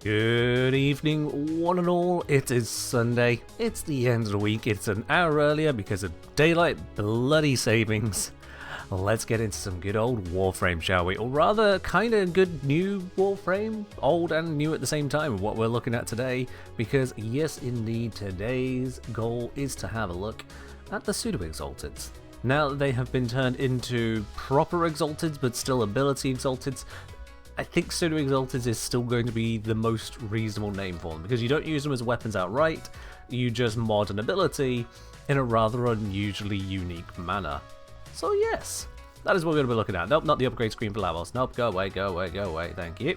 Good evening, one and all. It is Sunday. It's the end of the week. It's an hour earlier because of daylight bloody savings. Let's get into some good old Warframe, shall we? Or rather, kind of good new Warframe, old and new at the same time, what we're looking at today. Because yes, indeed, today's goal is to have a look at the pseudo-exalteds. Now that they have been turned into proper exalteds, but still ability exalteds, I think pseudo-exalteds is still going to be the most reasonable name for them, because you don't use them as weapons outright, you just mod an ability in a rather unusually unique manner. So yes, that is what we're going to be looking at. Nope, not the upgrade screen for Lavos. Nope, go away, go away, go away, thank you.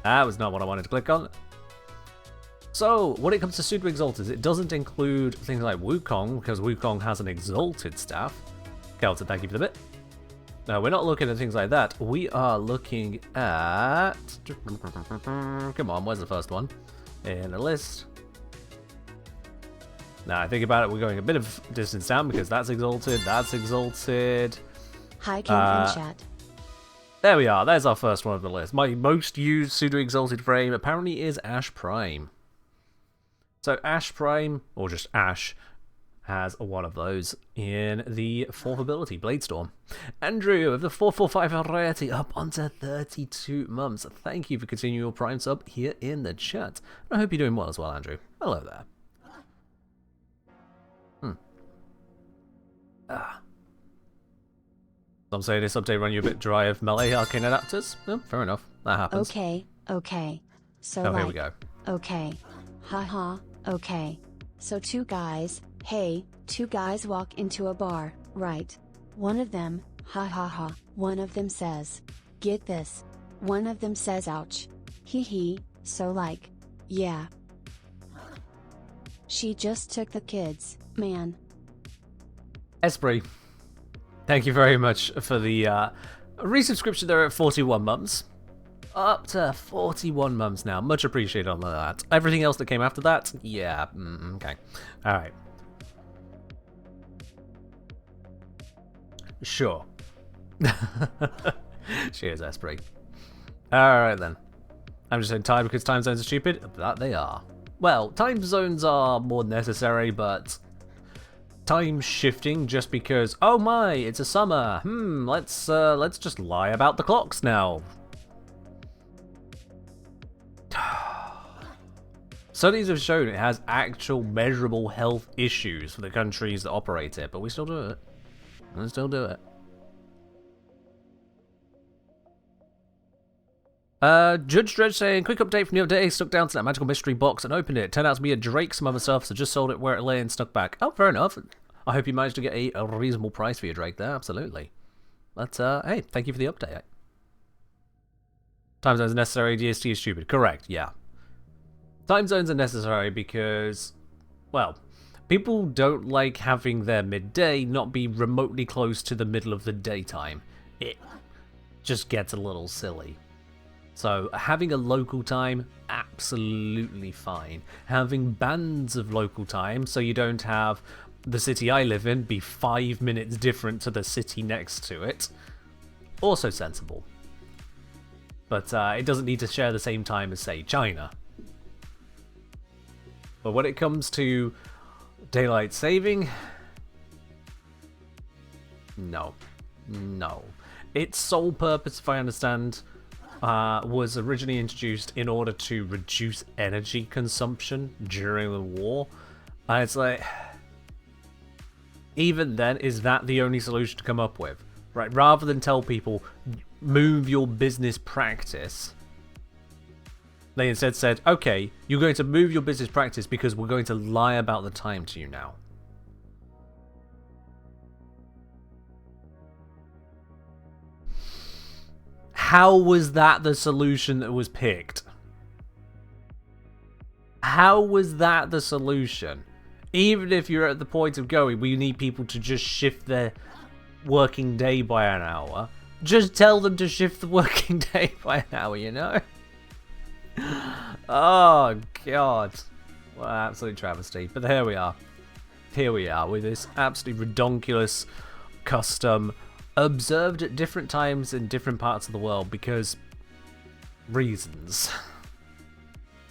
That was not what I wanted to click on. So, when it comes to pseudo-exalteds, it doesn't include things like Wukong, because Wukong has an exalted staff. Kelton, thank you for the bit. No, we're not looking at things like that. We are looking at... Come on, where's the first one? In the list. Now, I think about it, we're going a bit of distance down because that's exalted, that's exalted. Hi, King in chat. There we are, there's our first one on the list. My most used pseudo-exalted frame apparently is Ash Prime. So Ash Prime, or just Ash, has one of those in the 4th ability, Bladestorm. Andrew of the 445 variety up onto 32 months. Thank you for continuing your Prime sub here in the chat. I hope you're doing well as well, Andrew. Hello there. Some say this update run you a bit dry of melee arcane adapters. Oh, fair enough. That happens. Okay. So oh, like, here we go. Okay. Haha, okay. So two guys walk into a bar, right? One of them, ha ha ha, one of them says, get this. One of them says ouch. Hee hee, so like, yeah. She just took the kids, man. Esprit, thank you very much for the resubscription there at 41 months. Up to 41 months now. Much appreciated on that. Everything else that came after that, yeah, okay. Alright. Sure. Cheers, Esprit. Alright then. I'm just saying time because time zones are stupid. That they are. Well, time zones are more necessary, but time shifting just because, oh my, it's a summer. Let's just lie about the clocks now. Studies have shown it has actual measurable health issues for the countries that operate it, but we still do it. We still do it. Judge Dredge saying, quick update from the other day, stuck down to that magical mystery box and opened it. Turned out to be a Drake, some other stuff, so just sold it where it lay and stuck back. Oh, fair enough. I hope you managed to get a reasonable price for your Drake there, absolutely. But, hey, thank you for the update. Time zones are necessary, DST is stupid. Correct, yeah. Time zones are necessary because, well, people don't like having their midday not be remotely close to the middle of the daytime. It just gets a little silly. So having a local time, absolutely fine. Having bands of local time, so you don't have the city I live in be 5 minutes different to the city next to it, also sensible. But it doesn't need to share the same time as, say, China. But when it comes to daylight saving, no. Its sole purpose, if I understand, was originally introduced in order to reduce energy consumption during the war. And it's like, even then, is that the only solution to come up with? Right? Rather than tell people, move your business practice, they instead said, okay, you're going to move your business practice because we're going to lie about the time to you now. How was that the solution that was picked? How was that the solution? Even if you're at the point of going, we need people to just shift their working day by an hour, just tell them to shift the working day by an hour, you know? Oh, God. What an absolute travesty. But here we are. Here we are with this absolutely redonkulous custom observed at different times in different parts of the world because reasons.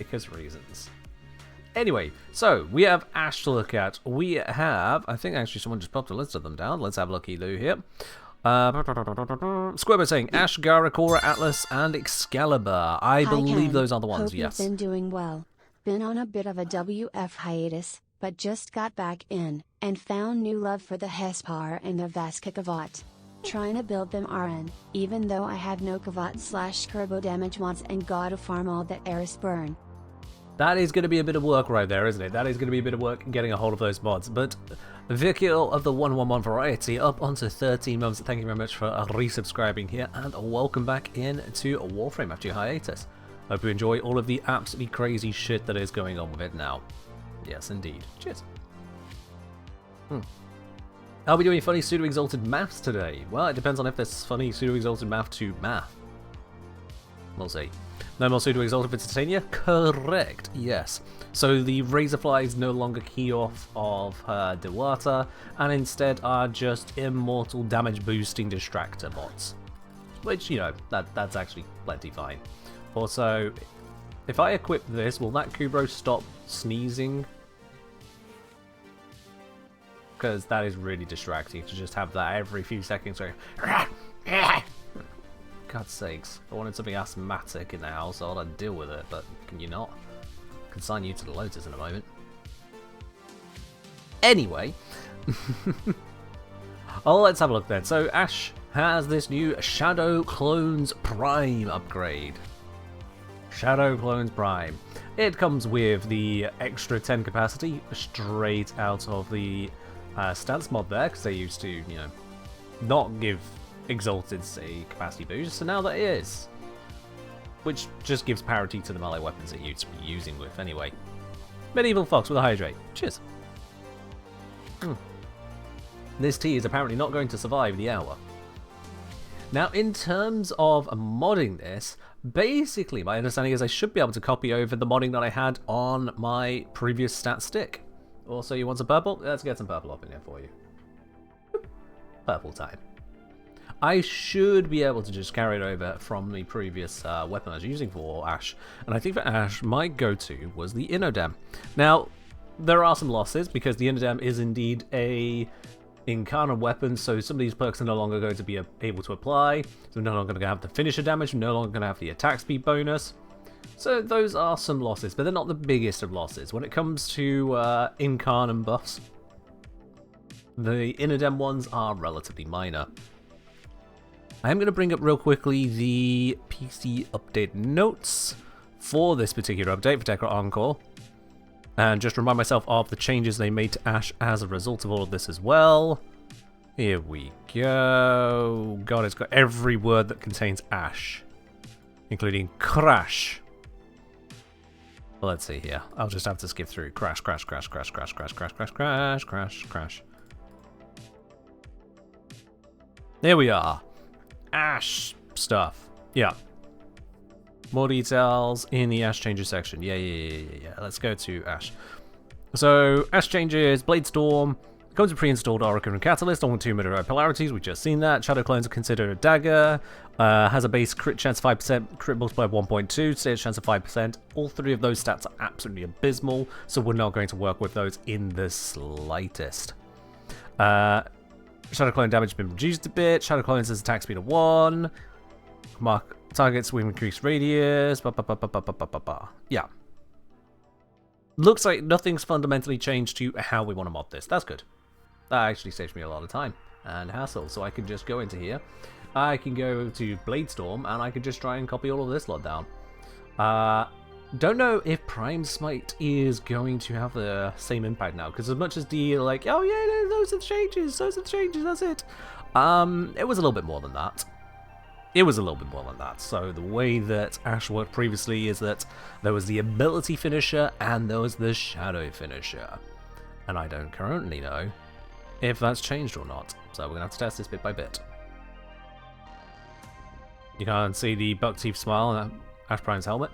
because reasons. Anyway, so we have Ash to look at. We have, I think actually someone just popped a list of them down. Let's have a looky-loo here. Squirbo saying Ash, Gara, Korra, Atlas, and Excalibur. I believe those are the ones, Hope yes. You've been doing well. Been on a bit of a WF hiatus, but just got back in, and found new love for the Hespar and the Vaskakavat. Trying to build them RN, even though I have no Kavat/Kerbo damage mods and gotta farm all that Eris burn. That is going to be a bit of work right there, isn't it? That is going to be a bit of work getting a hold of those mods. But Vikil of the 111 variety up onto 13 months. Thank you very much for resubscribing here, and welcome back in to Warframe after your hiatus. Hope you enjoy all of the absolutely crazy shit that is going on with it now. Yes, indeed. Cheers. Are we doing funny pseudo-exalted maths today? Well, it depends on if there's funny pseudo-exalted math to math. We'll see. No more pseudo-exalted for Titania? Correct, yes. So the Razorflies no longer key off of her Dewata, and instead are just immortal damage boosting distractor bots. Which, you know, that's actually plenty fine. Also, if I equip this, will that Kubro stop sneezing? Because that is really distracting to just have that every few seconds going. God's sakes. If I wanted something asthmatic in the house, I'd deal with it, but can you not? I can sign you to the Lotus in a moment. Anyway. Oh, let's have a look then. So Ash has this new Shadow Clones Prime upgrade. Shadow Clones Prime. It comes with the extra 10 capacity straight out of the stance mod there, because they used to, you know, not give Exalted a capacity boost, so now that is. Which just gives parity to the melee weapons that you used to be using with anyway. Medieval Fox with a Hydrate. Cheers. This tea is apparently not going to survive the hour. Now, in terms of modding this, basically my understanding is I should be able to copy over the modding that I had on my previous stat stick. Also, you want some purple? Let's get some purple up in here for you. Purple time. I should be able to just carry it over from the previous weapon I was using for Ash. And I think for Ash, my go-to was the Inodem. Now, there are some losses, because the Inodem is indeed a incarnate weapon, so some of these perks are no longer going to be able to apply. So we're no longer going to have the finisher damage, we're no longer going to have the attack speed bonus. So those are some losses, but they're not the biggest of losses. When it comes to incarnate buffs, the Inodem ones are relatively minor. I am going to bring up real quickly the PC update notes for this particular update for Tekra Encore. And just remind myself of the changes they made to Ash as a result of all of this as well. Here we go. God, it's got every word that contains Ash, including crash. Well, let's see here. I'll just have to skip through. Crash, crash, crash, crash, crash, crash, crash, crash, crash, crash, crash. There we are. Ash stuff. Yeah. More details in the Ash Changes section. Yeah. Let's go to Ash. So, Ash Changes, Blade Storm, comes with pre-installed Oracle and Catalyst, on 2 minute polarities, we've just seen that. Shadow Clones are considered a dagger, has a base crit chance of 5%, crit multiplier 1.2, stage chance of 5%. All three of those stats are absolutely abysmal, so we're not going to work with those in the slightest. Shadow Clone damage has been reduced a bit. Shadow Clones has attack speed of 1. Mark targets with increased radius. Yeah. Looks like nothing's fundamentally changed to how we want to mod this. That's good. That actually saves me a lot of time and hassle. So I can just go into here. I can go to Blade Storm and I can just try and copy all of this lot down. Don't know if Prime Smite is going to have the same impact now, because as much as the like, oh yeah, those are the changes, that's it. It was a little bit more than that. So the way that Ash worked previously is that there was the ability finisher and there was the shadow finisher. And I don't currently know if that's changed or not. So we're going to have to test this bit by bit. You can't see the buck teeth smile on Ash Prime's helmet.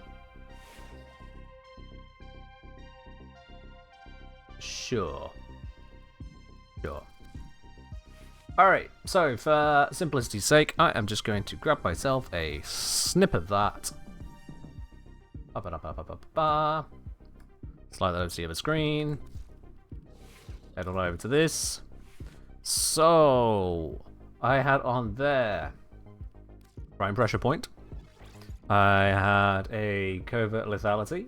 Sure. Alright, so for simplicity's sake, I am just going to grab myself a snip of that. Slide that over to the other screen. Head on over to this. So, I had on there prime pressure point. I had a covert lethality.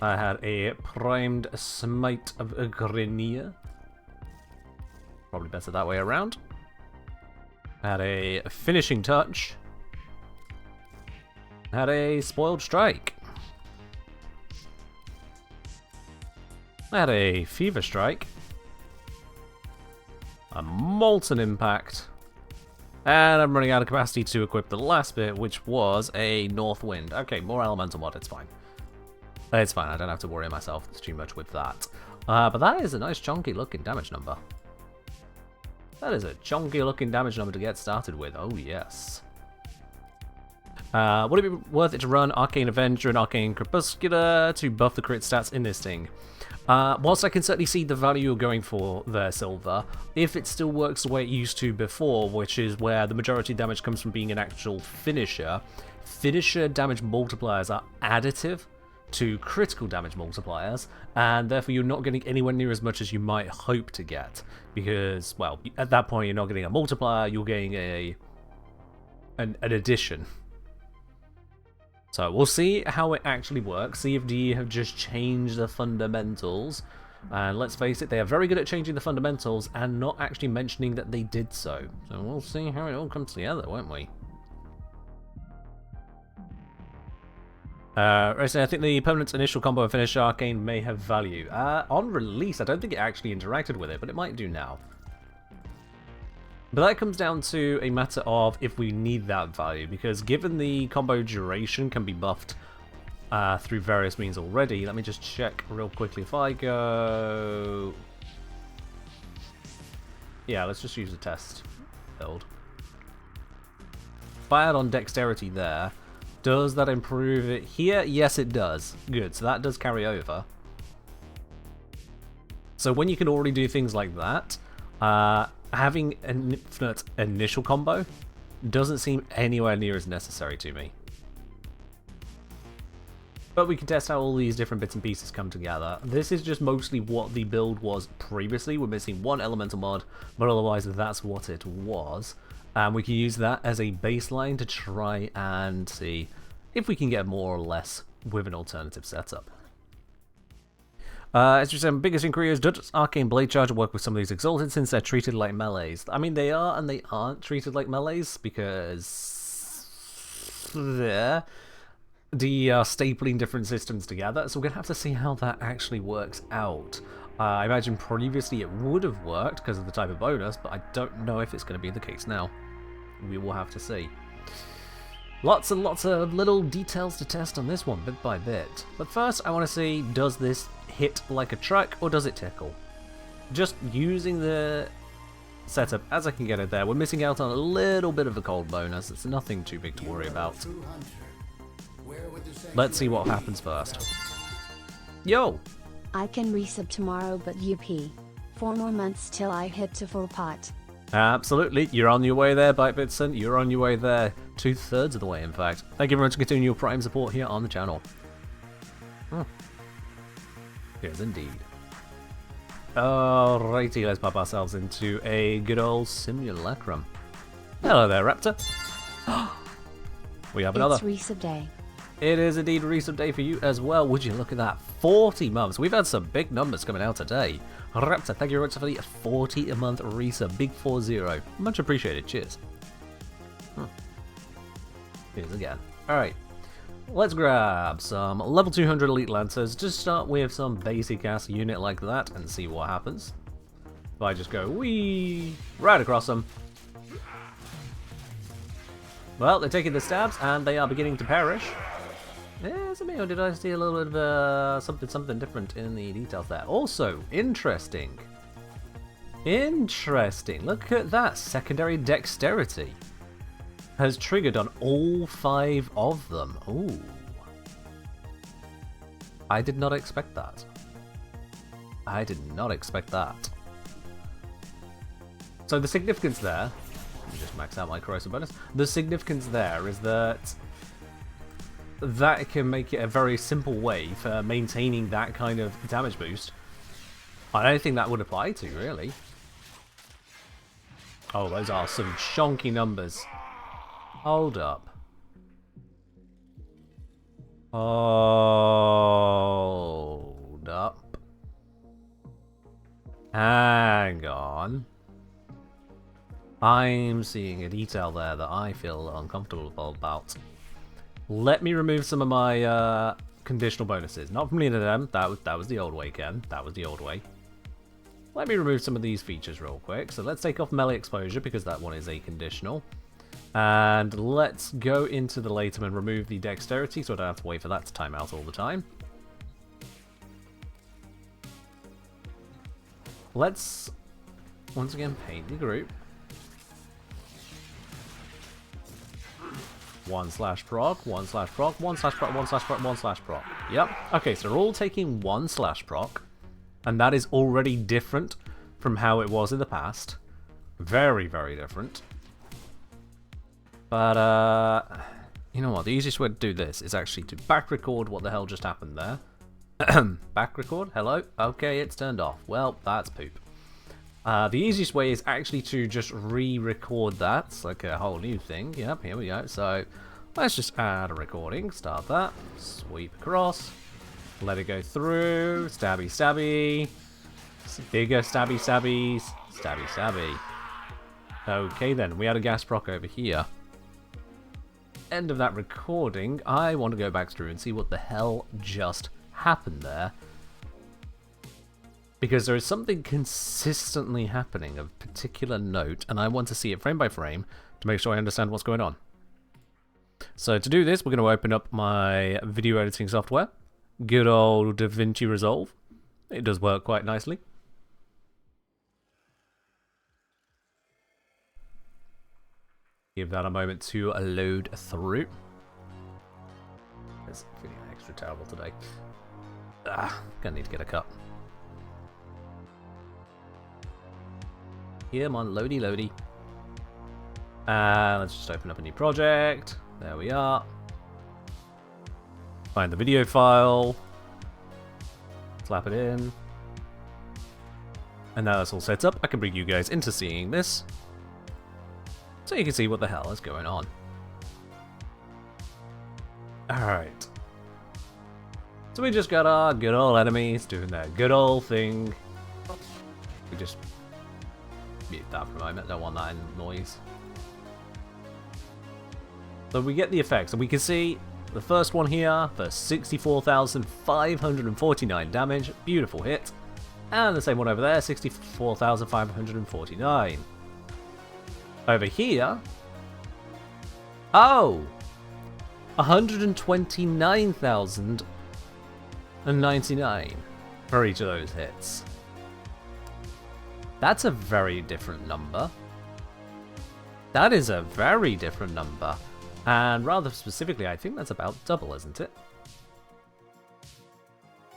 I had a primed smite of Grenier. Probably better that way around. I had a finishing touch. I had a spoiled strike. I had a fever strike. A molten impact. And I'm running out of capacity to equip the last bit, which was a north wind. Okay, more elemental mod, it's fine. It's fine, I don't have to worry myself too much with that. But that is a nice chunky looking damage number. That is a chunky looking damage number to get started with, oh yes. Would it be worth it to run Arcane Avenger and Arcane Crepuscular to buff the crit stats in this thing? Whilst I can certainly see the value you're going for there, Silver, if it still works the way it used to before, which is where the majority of damage comes from being an actual finisher, finisher damage multipliers are additive to critical damage multipliers, and therefore you're not getting anywhere near as much as you might hope to get, because, well, at that point you're not getting a multiplier, you're getting an addition. So we'll see how it actually works, see if DE have just changed the fundamentals, and let's face it, they are very good at changing the fundamentals and not actually mentioning that they did so. So we'll see how it all comes together, won't we? So I think the permanent initial combo and finish Arcane may have value. On release, I don't think it actually interacted with it, but it might do now. But that comes down to a matter of if we need that value, because given the combo duration can be buffed through various means already, let me just check real quickly. If I go... Yeah, let's just use a test build. If I add on dexterity there, does that improve it here? Yes, it does. Good, so that does carry over. So when you can already do things like that, having an infinite initial combo doesn't seem anywhere near as necessary to me. But we can test how all these different bits and pieces come together. This is just mostly what the build was previously. We're missing one elemental mod, but otherwise that's what it was. And we can use that as a baseline to try and see if we can get more or less with an alternative setup. As you said, biggest inquiry is, does Arcane Blade Charger work with some of these Exalted since they're treated like melees? I mean, they are and they aren't treated like melees because they are stapling different systems together, so we're going to have to see how that actually works out. I imagine previously it would have worked because of the type of bonus, but I don't know if it's going to be the case now. We will have to see. Lots and lots of little details to test on this one, bit by bit. But first, I want to see, does this hit like a truck, or does it tickle? Just using the setup as I can get it there. We're missing out on a little bit of a cold bonus. It's nothing too big to worry about. Let's see what happens first. Yo! I can resub tomorrow, but UP. 4 more months till I hit to full pot. Absolutely, you're on your way there, BiteBitson. You're on your way there. 2/3 of the way, in fact. Thank you very much for continuing your Prime support here on the channel. Yes, indeed. Alrighty, let's pop ourselves into a good old simulacrum. Hello there, Raptor. We have another. It's resub day. It is indeed resub day for you as well. Would you look at that? 40 months. We've had some big numbers coming out today. Raptor, thank you very much for the 40-a-month resub. Big 40. Much appreciated. Cheers. Cheers again. Alright. Let's grab some level 200 Elite Lancers. Just start with some basic ass unit like that and see what happens. If I just go wee right across them. Well, they're taking the stabs and they are beginning to perish. Is it me, or did I see a little bit of something different in the details there? Also, interesting. Interesting. Look at that. Secondary dexterity has triggered on all 5 of them. Ooh. I did not expect that. I did not expect that. So the significance there, let me just max out my corrosive bonus. The significance there is that that can make it a very simple way for maintaining that kind of damage boost, I don't think that would apply to, really. Oh, those are some chonky numbers. Hold up. Hold up. Hang on. I'm seeing a detail there that I feel uncomfortable about. Let me remove some of my conditional bonuses. Not from any of them. That was the old way, Ken. That was the old way. Let me remove some of these features real quick. So let's take off melee exposure because that one is a conditional. And let's go into the latum and remove the dexterity so I don't have to wait for that to time out all the time. Let's once again paint the group. 1/proc, 1/proc, 1/proc, 1/proc, 1/proc. Yep. Okay, so they're all taking 1/proc. And that is already different from how it was in the past. Very, very different. But, you know what? The easiest way to do this is actually to back record what the hell just happened there. Back record? Hello? Okay, it's turned off. Well, that's poop. The easiest way is actually to just re-record that. It's like a whole new thing. Yep, here we go. So, let's just add a recording. Start that. Sweep across. Let it go through. Stabby, stabby. Bigger stabby, stabbies. Stabby, stabby. Okay then, we had a gas proc over here. End of that recording. I want to go back through and see what the hell just happened there. Because there is something consistently happening of particular note, and I want to see it frame by frame to make sure I understand what's going on. So to do this, we're going to open up my video editing software. Good old DaVinci Resolve. It does work quite nicely. Give that a moment to load through. It's feeling extra terrible today. Gonna need to get a cut. Come on, loady, loady. Let's just open up a new project. There we are. Find the video file. Slap it in. And now that's all set up, I can bring you guys into seeing this. So you can see what the hell is going on. Alright. So we just got our good old enemies doing their good old thing. We just mute that for a moment, don't want that noise. So we get the effects, and we can see the first one here for 64,549 damage, beautiful hit. And the same one over there, 64,549. Over here, oh, 129,099 for each of those hits. That's a very different number. That is a very different number. And rather specifically, I think that's about double, isn't it?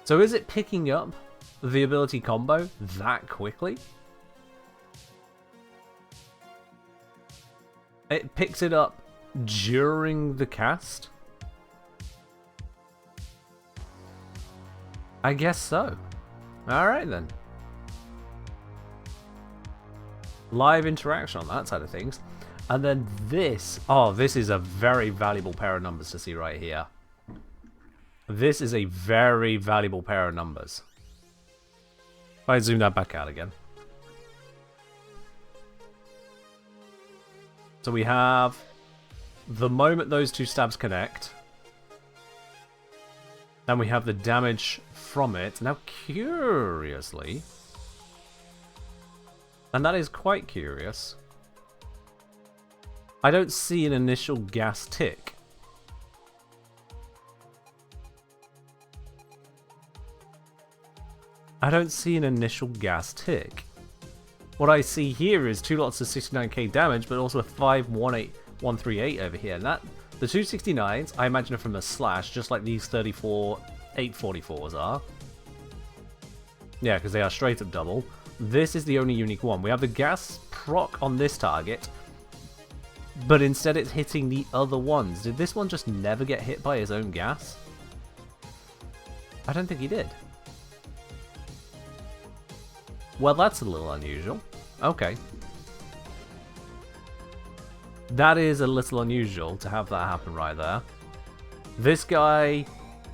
So is it picking up the ability combo that quickly? It picks it up during the cast? I guess so. Alright then. Live interaction on that side of things. And then this. Oh, this is a very valuable pair of numbers to see right here. This is a very valuable pair of numbers. If I zoom that back out again. So we have the moment those two stabs connect. Then we have the damage from it. Now, curiously, and that is quite curious, I don't see an initial gas tick. I don't see an initial gas tick. What I see here is two lots of 69k damage, but also a 518,138 over here. And that, the 269s, I imagine are from a slash, just like these 844s are. Yeah, because they are straight up double. This is the only unique one. We have the gas proc on this target, but instead it's hitting the other ones. Did this one just never get hit by his own gas? I don't think he did. Well, that's a little unusual. Okay. That is a little unusual to have that happen right there. This guy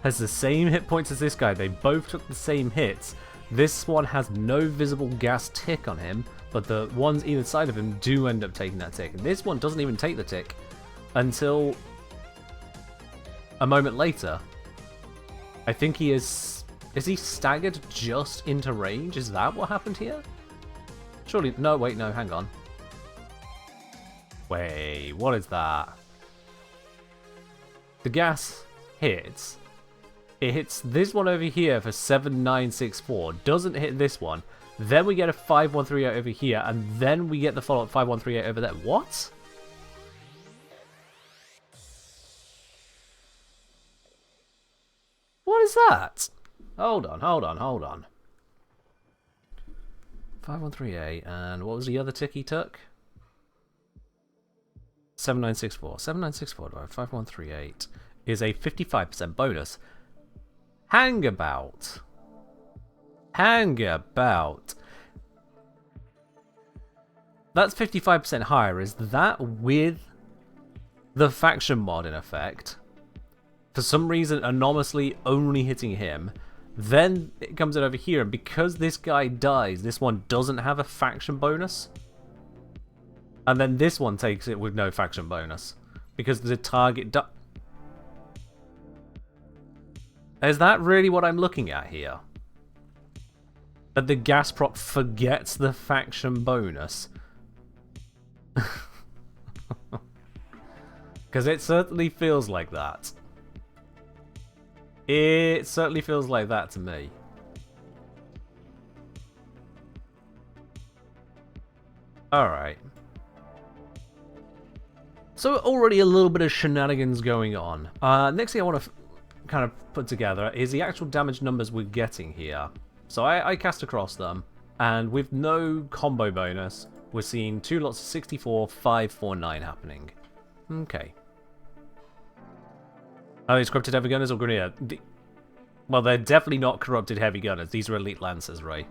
has the same hit points as this guy. They both took the same hits. This one has no visible gas tick on him, but the ones either side of him do end up taking that tick. And this one doesn't even take the tick until a moment later. I think he is... Is he staggered just into range? Is that what happened here? Surely... No, wait, no, hang on. Wait, what is that? The gas hits. It hits this one over here for 7964. Doesn't hit this one. Then we get a 5138 over here, and then we get the follow-up 5138 over there. What? What is that? Hold on, hold on, hold on. 5138, and what was the other tick he took? 7964. 7964 divided by 5138 is a 55% bonus. Hang about. Hang about. That's 55% higher. Is that with the faction mod in effect? For some reason, anomalously only hitting him. Then it comes in over here, and because this guy dies, this one doesn't have a faction bonus. And then this one takes it with no faction bonus. Because the target Is that really what I'm looking at here? That the gas prop forgets the faction bonus? Because it certainly feels like that. It certainly feels like that to me. Alright. So already a little bit of shenanigans going on. Next thing I want to kind of put together is the actual damage numbers we're getting here. So I cast across them, and with no combo bonus, we're seeing 2 lots of 64, 5, 4, 9 happening. Okay. Are these corrupted heavy gunners or grenadier? Well, they're definitely not corrupted heavy gunners. These are elite lancers, right?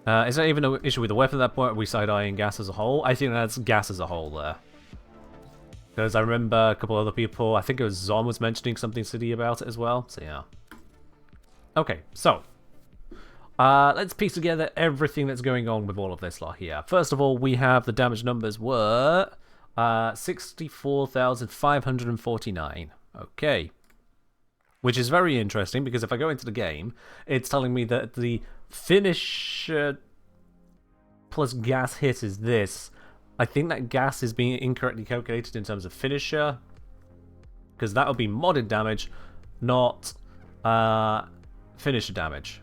Is that even an issue with the weapon at that point? Are we side-eyeing gas as a whole? I think that's gas as a whole there. Because I remember a couple other people, I think it was Zon was mentioning something silly about it as well. So yeah. Okay, so let's piece together everything that's going on with all of this lot here. First of all, we have the damage numbers were 64,549. Okay. Which is very interesting, because if I go into the game, it's telling me that the finish plus gas hit is this. I think that gas is being incorrectly calculated in terms of finisher, because that would be modded damage, not finisher damage.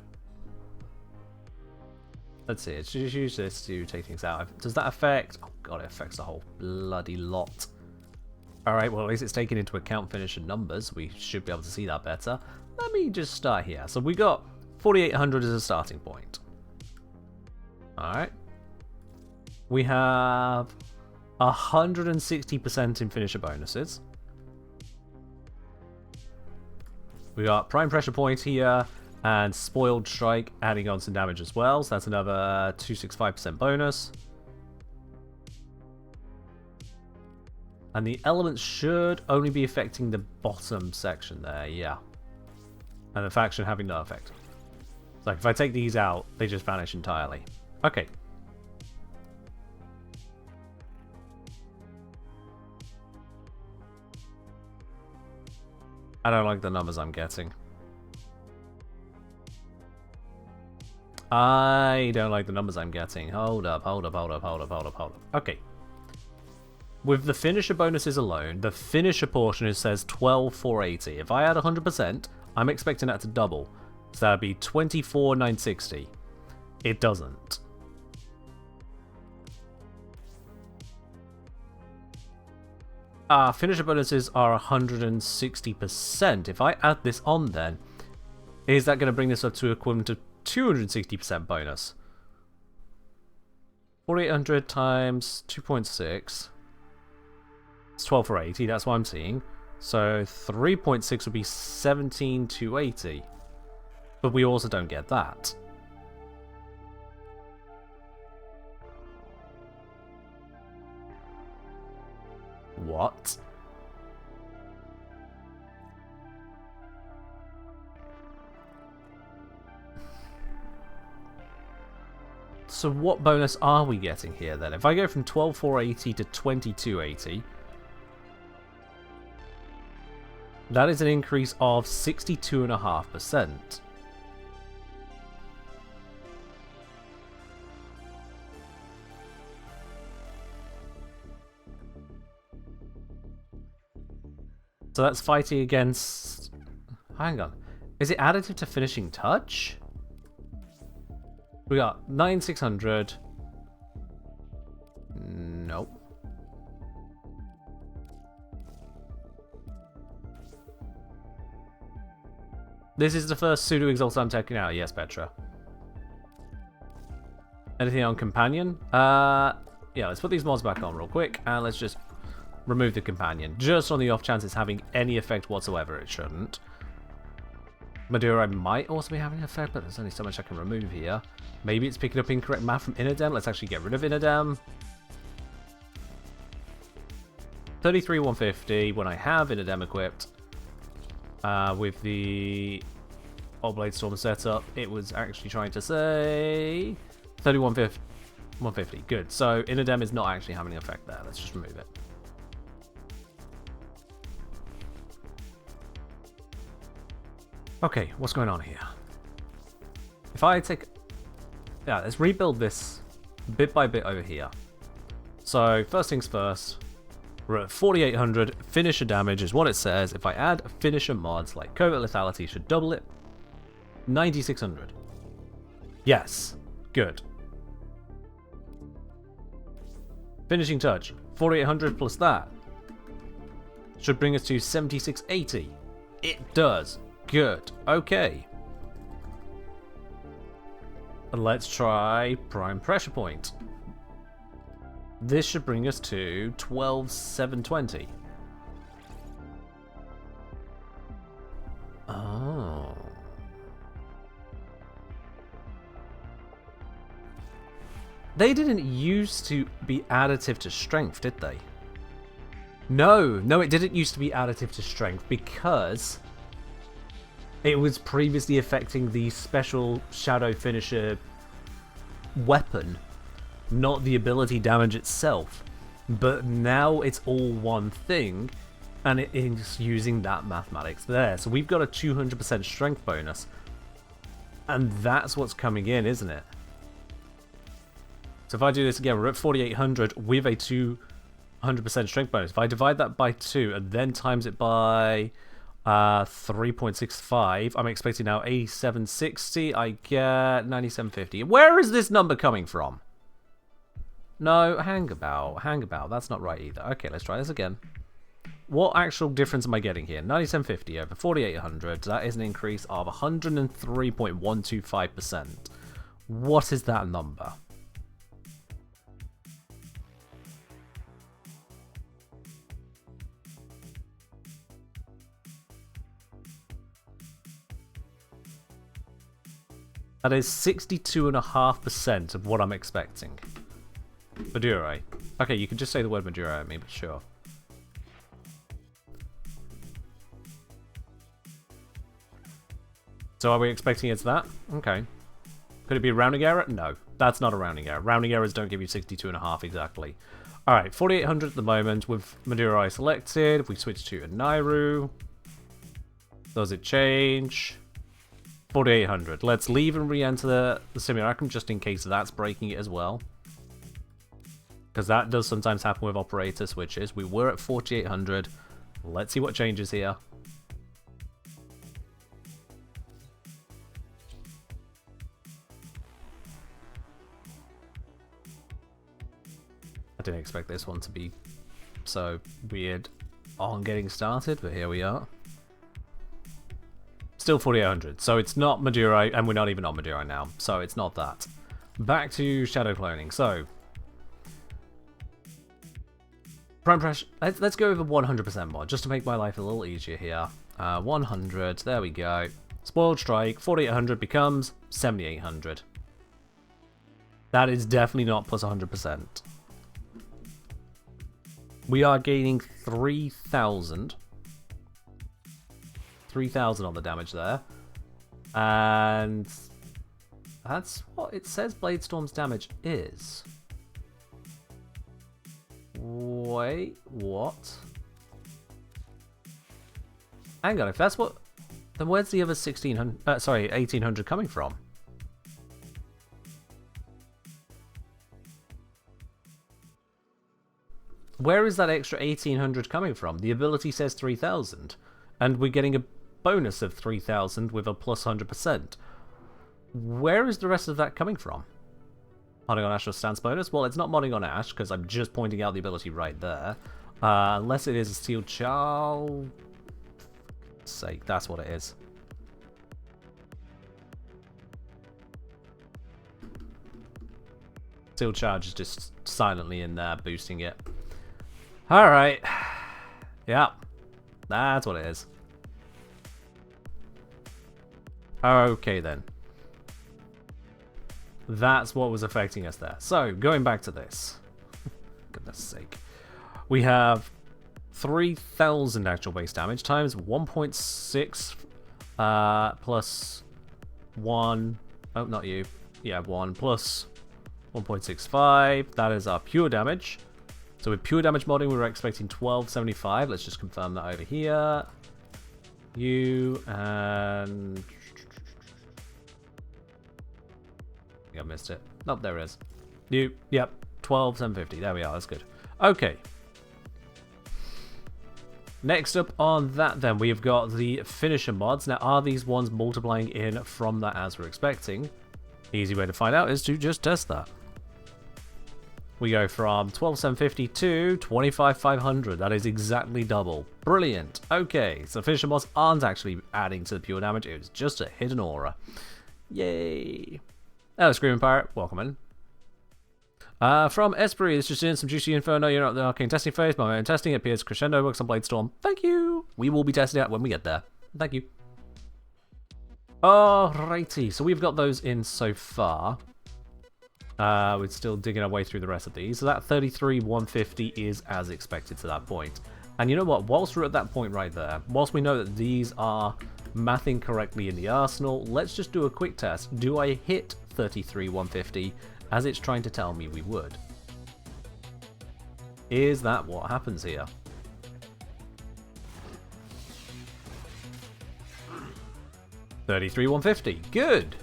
Let's see, let's just use this to take things out. Does that affect... Oh god, it affects a whole bloody lot. Alright, well at least it's taken into account finisher numbers. We should be able to see that better. Let me just start here. So we got 4,800 as a starting point. Alright. We have 160% in finisher bonuses. We got prime pressure point here and spoiled strike adding on some damage as well. So that's another 265% bonus. And the elements should only be affecting the bottom section there, yeah. And the faction having no effect. So if I take these out, they just vanish entirely. Okay. I don't like the numbers I'm getting. I don't like the numbers I'm getting. Hold up, hold up, hold up, hold up, hold up, hold up. Okay. With the finisher bonuses alone, the finisher portion says 12,480. If I add 100%, I'm expecting that to double. So that'd be 24,960. It doesn't. Finisher bonuses are 160%. If I add this on then, is that going to bring this up to equivalent to 260% bonus. 4800 times 2.6. It's 12 for 80, that's what I'm seeing. So 3.6 would be 17,280. But we also don't get that. What? So what bonus are we getting here then? If I go from 12,480 to 2280, that is an increase of 62.5%. So that's fighting against... Hang on. Is it additive to finishing touch? We got 9,600. Nope. This is the first pseudo exalt I'm taking out. Yes, Petra. Anything on companion? Yeah, let's put these mods back on real quick and let's just remove the companion. Just on the off chance it's having any effect whatsoever. It shouldn't. Madura might also be having an effect, but there's only so much I can remove here. Maybe it's picking up incorrect math from Inadem. Let's actually get rid of Inadem. 33,150 when I have Inadem equipped. With the Oblade Storm setup, it was actually trying to say 31,150. Good. So Inadem is not actually having an effect there. Let's just remove it. Okay, what's going on here? If I take... Yeah, let's rebuild this bit by bit over here. So, first things first, we're at 4,800. Finisher damage is what it says. If I add finisher mods, like Covert Lethality should double it. 9,600. Yes. Good. Finishing touch. 4,800 plus that. Should bring us to 7,680. It does. Good. Okay. And let's try Prime Pressure Point. This should bring us to 12,720. Oh. They didn't used to be additive to strength, did they? No, it didn't used to be additive to strength because it was previously affecting the special Shadow Finisher weapon, not the ability damage itself. But now it's all one thing, and it is using that mathematics there. So we've got a 200% strength bonus, and that's what's coming in, isn't it? So if I do this again, we're at 4,800 with a 200% strength bonus. If I divide that by 2 and then times it by 3.65, I'm expecting now 8760. I get 9750. Where is this number coming from? No, hang about. That's not right either. Okay, let's try this again. What actual difference am I getting here? 9750 over 4,800. That is an increase of 103.125%. What is that number? That is 62.5% of what I'm expecting. Maduro. Okay, you can just say the word Maduro at me, but sure. So are we expecting it's that? Okay. Could it be a rounding error? No, that's not a rounding error. Rounding errors don't give you 62.5 exactly. Alright, 4,800 at the moment with Maduro selected. If we switch to a Nairu, does it change? 4,800. Let's leave and re-enter the simulacrum just in case that's breaking it as well. Because that does sometimes happen with operator switches. We were at 4,800. Let's see what changes here. I didn't expect this one to be so weird on getting started, but here we are. still 4800. So it's not Maduro, and we're not even on Maduro now. So it's not that. Back to shadow cloning. So prime pressure. Let's go over 100% mod just to make my life a little easier here. 100. There we go. Spoiled strike. 4800 becomes 7800. That is definitely not plus 100%. We are gaining 3,000. 3,000 on the damage there. And that's what it says Bladestorm's damage is. Wait, what? Hang on, if that's what... Then where's the other 1,600... sorry, 1,800 coming from? Where is that extra 1,800 coming from? The ability says 3,000. And we're getting a bonus of 3,000 with a plus 100%. Where is the rest of that coming from? Modding on Ash or stance bonus? Well, it's not modding on Ash, because I'm just pointing out the ability right there. Unless it is a steel charge. Sake, that's what it is. Steel charge is just silently in there, boosting it. Alright. Yeah. That's what it is. Okay then. That's what was affecting us there. So, going back to this. Goodness sake. We have 3,000 actual base damage times 1.6 plus 1. Oh, not you. Yeah, 1 plus 1.65. That is our pure damage. So with pure damage modding, we were expecting 1275. Let's just confirm that over here. You and... I think I missed it. Nope, there it is. You, yep, 12750. There we are, that's good. Okay. Next up on that then, we've got the finisher mods. Now, are these ones multiplying in from that as we're expecting? Easy way to find out is to just test that. We go from 12,750 to 25,500. That is exactly double. Brilliant. Okay, so finisher mods aren't actually adding to the pure damage. It was just a hidden aura. Yay. Hello, Screaming Pirate. Welcome in. From Esprit, this just in some juicy info. No, you're not the arcane testing phase. My own testing appears crescendo works on Bladestorm. Thank you. We will be testing it when we get there. Thank you. Alrighty, so we've got those in so far. We're still digging our way through the rest of these. So that 33,150 is as expected to that point. And you know what? Whilst we're at that point right there, whilst we know that these are mathing correctly in the arsenal, let's just do a quick test. Do I hit 33,150 as it's trying to tell me we would? Is that what happens here? $33,150. Good.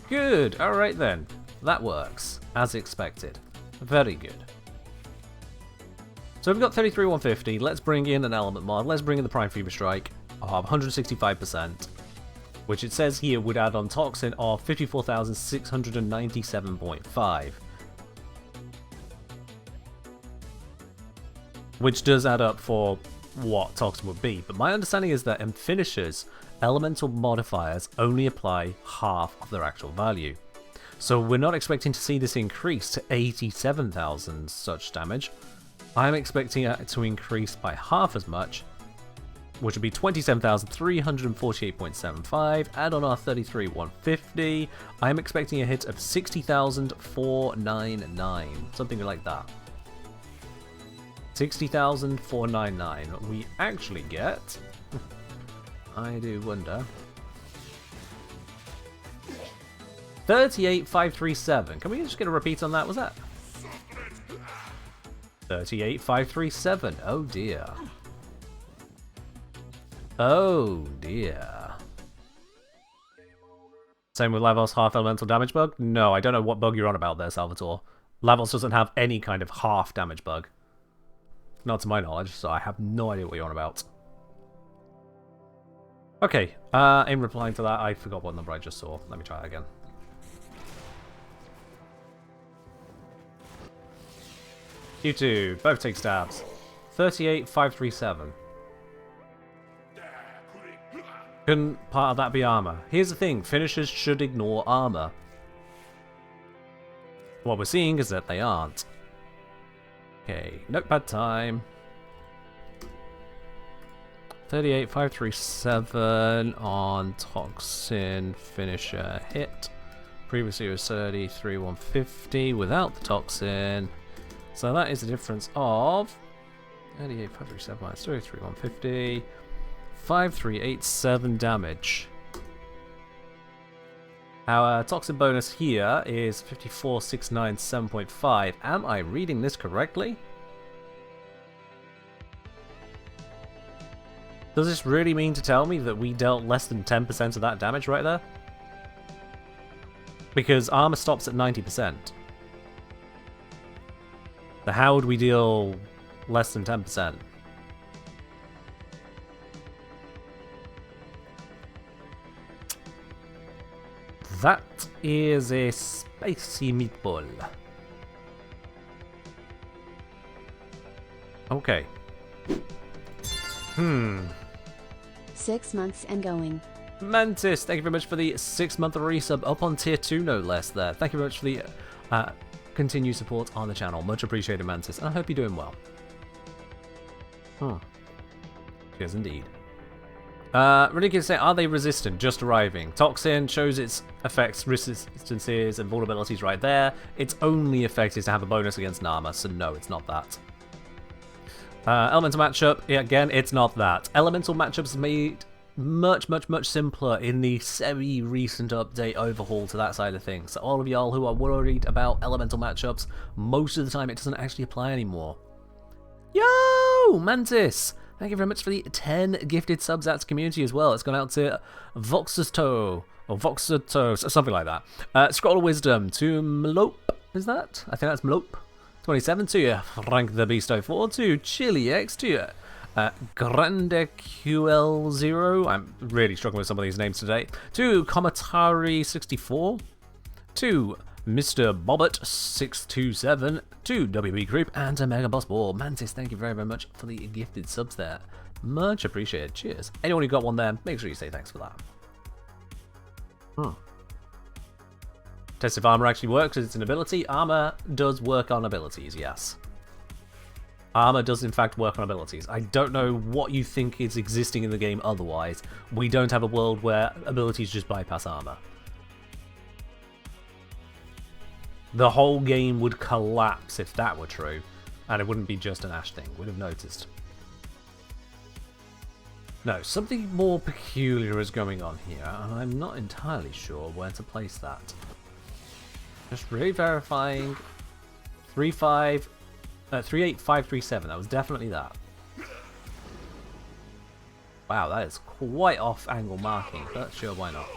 Good. All right then. That works as expected. Very good. So we've got 33,150. Let's bring in an element mod. Let's bring in the Prime Fever Strike of 165%, which it says here would add on Toxin of 54,697.5. Which does add up for what Toxin would be. But my understanding is that in finishers, elemental modifiers only apply half of their actual value. So we're not expecting to see this increase to 87,000 such damage. I'm expecting it to increase by half as much, which would be 27,348.75. Add on our 33,150. I'm expecting a hit of 60,499, something like that. 60,499. We actually get... I do wonder... 38,537. Can we just get a repeat on that? Was that 38,537? Oh dear. Oh dear. Same with Lavos half elemental damage bug? No, I don't know what bug you're on about there, Salvatore. Lavos doesn't have any kind of half damage bug. Not to my knowledge, so I have no idea what you're on about. Okay, in replying to that, I forgot what number I just saw. Let me try that again. You two, both take stabs. 38,537. Couldn't part of that be armor? Here's the thing, finishers should ignore armor. What we're seeing is that they aren't. Okay, notepad time. 38537 on Toxin finisher hit. Previously it was 33150 without the Toxin. So that is a difference of 38537 minus 33150. 5387 damage. Our Toxin bonus here is 54697.5. Am I reading this correctly? Does this really mean to tell me that we dealt less than 10% of that damage right there? Because armor stops at 90%. So how would we deal less than 10%? That is a spicy meatball. Okay. 6 months and going. Mantis, thank you very much for the 6-month resub, up on tier 2 no less there. Thank you very much for the continued support on the channel. Much appreciated, Mantis, and I hope you're doing well. Cheers indeed. Ridiculous say, are they resistant? Just arriving. Toxin shows its effects, resistances, and vulnerabilities right there. Its only effect is to have a bonus against armor, so no, it's not that. Elemental matchup, yeah, again, it's not that. Elemental matchups made much simpler in the semi-recent update overhaul to that side of things. So all of y'all who are worried about elemental matchups, most of the time it doesn't actually apply anymore. Yo, Mantis! Thank you very much for the 10 gifted subs out to community as well. It's gone out to Voxerto, or Voxerto, something like that. Scroll of Wisdom to Mlope, is that? I think that's Mlope. 27 to you, Frank the Beast 04 to Chili X to you. Grande QL0, I'm really struggling with some of these names today. To Komatari64, to Mr. Bobbert627, to WB Group, and to Mega Boss Ball. Mantis, thank you very, very much for the gifted subs there. Much appreciated. Cheers. Anyone who got one there, make sure you say thanks for that. Test if armor actually works as it's an ability. Armor does work on abilities, yes. Armor does in fact work on abilities. I don't know what you think is existing in the game otherwise. We don't have a world where abilities just bypass armor. The whole game would collapse if that were true, and it wouldn't be just an Ash thing, we'd have noticed. No, something more peculiar is going on here, and I'm not entirely sure where to place that. Just re-verifying 38537, that was definitely that. Wow, that is quite off-angle marking, but sure, why not.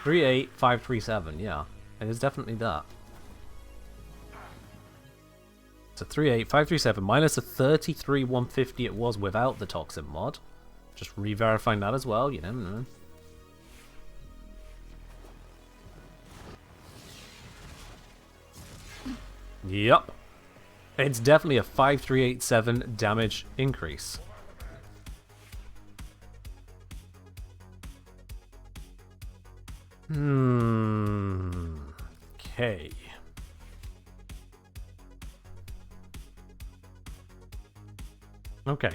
38537, yeah. It is definitely that. So 38537 minus the 33150 it was without the Toxin mod. Just re-verifying that as well, you never know. Yup. It's definitely a 5387 damage increase. Okay. Okay.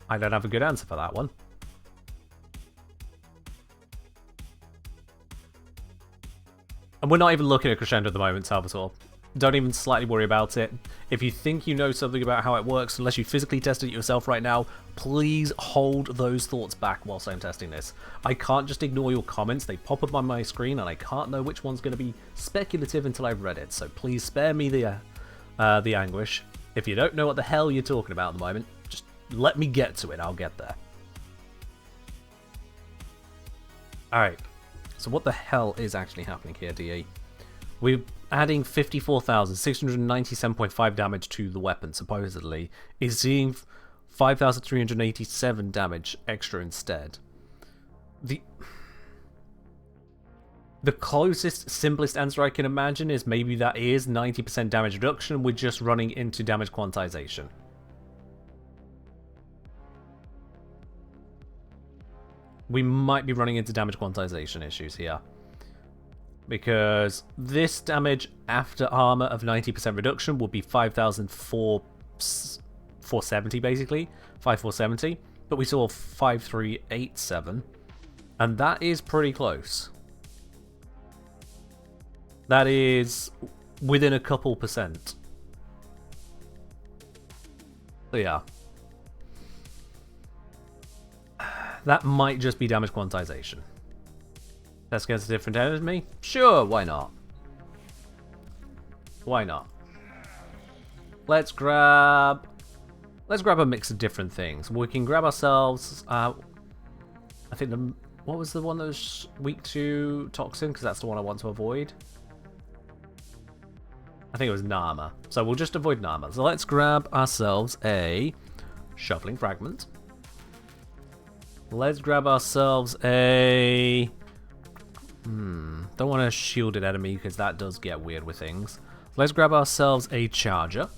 I don't have a good answer for that one. And we're not even looking at Crescendo at the moment, Salvatore. Don't even slightly worry about it. If you think you know something about how it works, unless you physically tested it yourself right now, please hold those thoughts back whilst I'm testing this. I can't just ignore your comments. They pop up on my screen, and I can't know which one's going to be speculative until I've read it. So please spare me the anguish. If you don't know what the hell you're talking about at the moment, just let me get to it. I'll get there. Alright. So what the hell is actually happening here, DE? We're adding 54,697.5 damage to the weapon, supposedly. Is seeing 5,387 damage extra instead. The closest, simplest answer I can imagine is maybe that is 90% damage reduction. We're just running into damage quantization. we might be running into damage quantization issues here. Because this damage after armor of 90% reduction will be 5,470 basically. 5,470. But we saw 5,387. And that is pretty close. That is within a couple percent. So yeah. That might just be damage quantization. That's against a different enemy? Sure, why not? Why not? Let's grab a mix of different things. We can grab ourselves I think what was the one that was weak to toxin? Because that's the one I want to avoid. I think it was Nama. So we'll just avoid Nama. So let's grab ourselves a shuffling fragment. Let's grab ourselves a... don't want a shielded enemy because that does get weird with things. Let's grab ourselves a charger.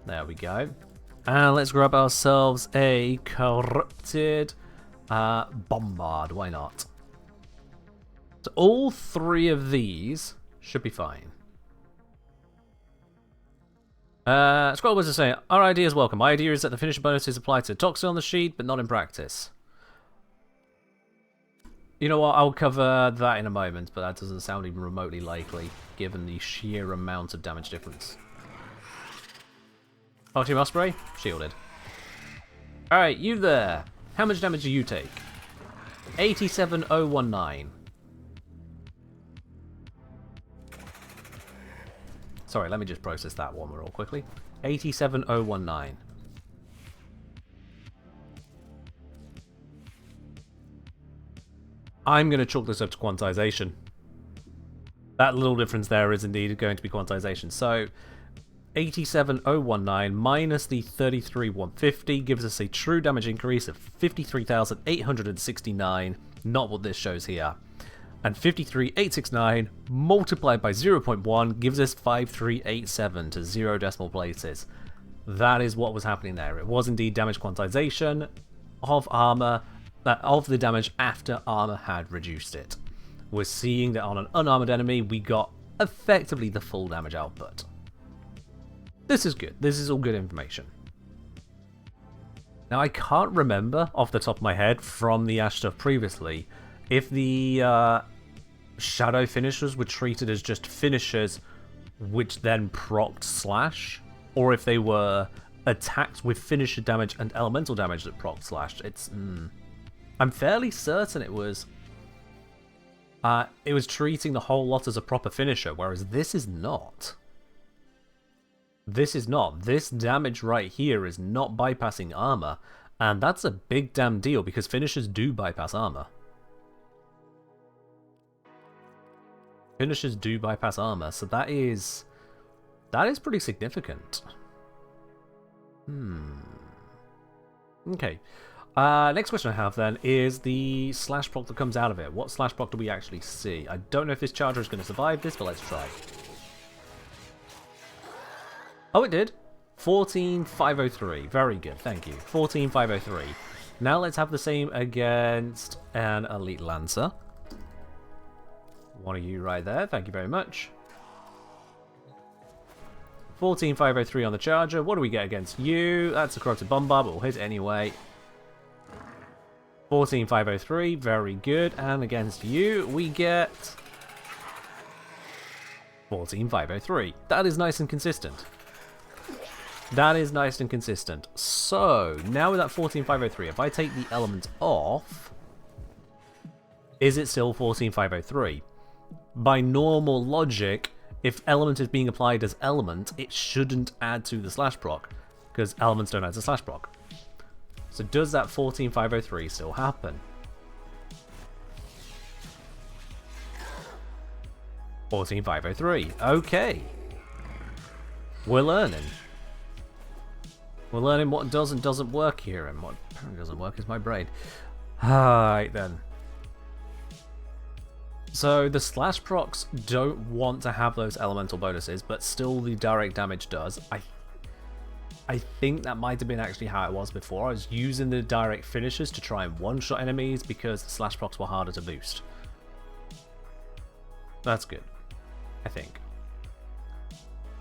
There we go. And let's grab ourselves a corrupted bombard. Why not? So all three of these should be fine. Scroll was saying, our idea is welcome. My idea is that the finisher bonus is applied to toxin on the sheet, but not in practice. You know what, I'll cover that in a moment, but that doesn't sound even remotely likely, given the sheer amount of damage difference. Party Osprey, shielded. Alright, you there. How much damage do you take? 87,019. Sorry, let me just process that one real quickly. 87,019. I'm going to chalk this up to quantization. That little difference there is indeed going to be quantization. So, 87,019 minus the 33,150 gives us a true damage increase of 53,869. Not what this shows here. And 53,869 multiplied by 0.1 gives us 5,387 to 0 decimal places. That is what was happening there. It was indeed damage quantization of armor, of the damage after armor had reduced it. We're seeing that on an unarmored enemy, we got effectively the full damage output. This is good. This is all good information. Now, I can't remember off the top of my head from the Ash stuff previously if the shadow finishers were treated as just finishers which then procced slash, or if they were attacks with finisher damage and elemental damage that procced slash. It's I'm fairly certain it was treating the whole lot as a proper finisher, whereas this is not. This is not. This damage right here is not bypassing armor, and that's a big damn deal because finishers do bypass armor. Finishers do bypass armor, so that is pretty significant. Okay. Next question I have then is the slash proc that comes out of it. What slash proc do we actually see? I don't know if this charger is going to survive this, but let's try. Oh, it did. 14,503. Very good, thank you. 14,503. Now let's have the same against an Elite Lancer. One of you right there, thank you very much. 14,503 on the charger. What do we get against you? That's a corrupted bombard, but we'll hit it anyway. 14,503, very good. And against you, we get 14,503. That is nice and consistent. That is nice and consistent. So, now with that 14,503, if I take the element off, is it still 14,503? By normal logic, if element is being applied as element, it shouldn't add to the slash proc, because elements don't add to slash proc. So does that 14,503 still happen? 14,503. Okay. We're learning. We're learning what does and doesn't work here, and what apparently doesn't work is my brain. Alright then. So the slash procs don't want to have those elemental bonuses, but still the direct damage does. I think that might have been actually how it was before. I was using the direct finishers to try and one-shot enemies because the slash procs were harder to boost. That's good, I think.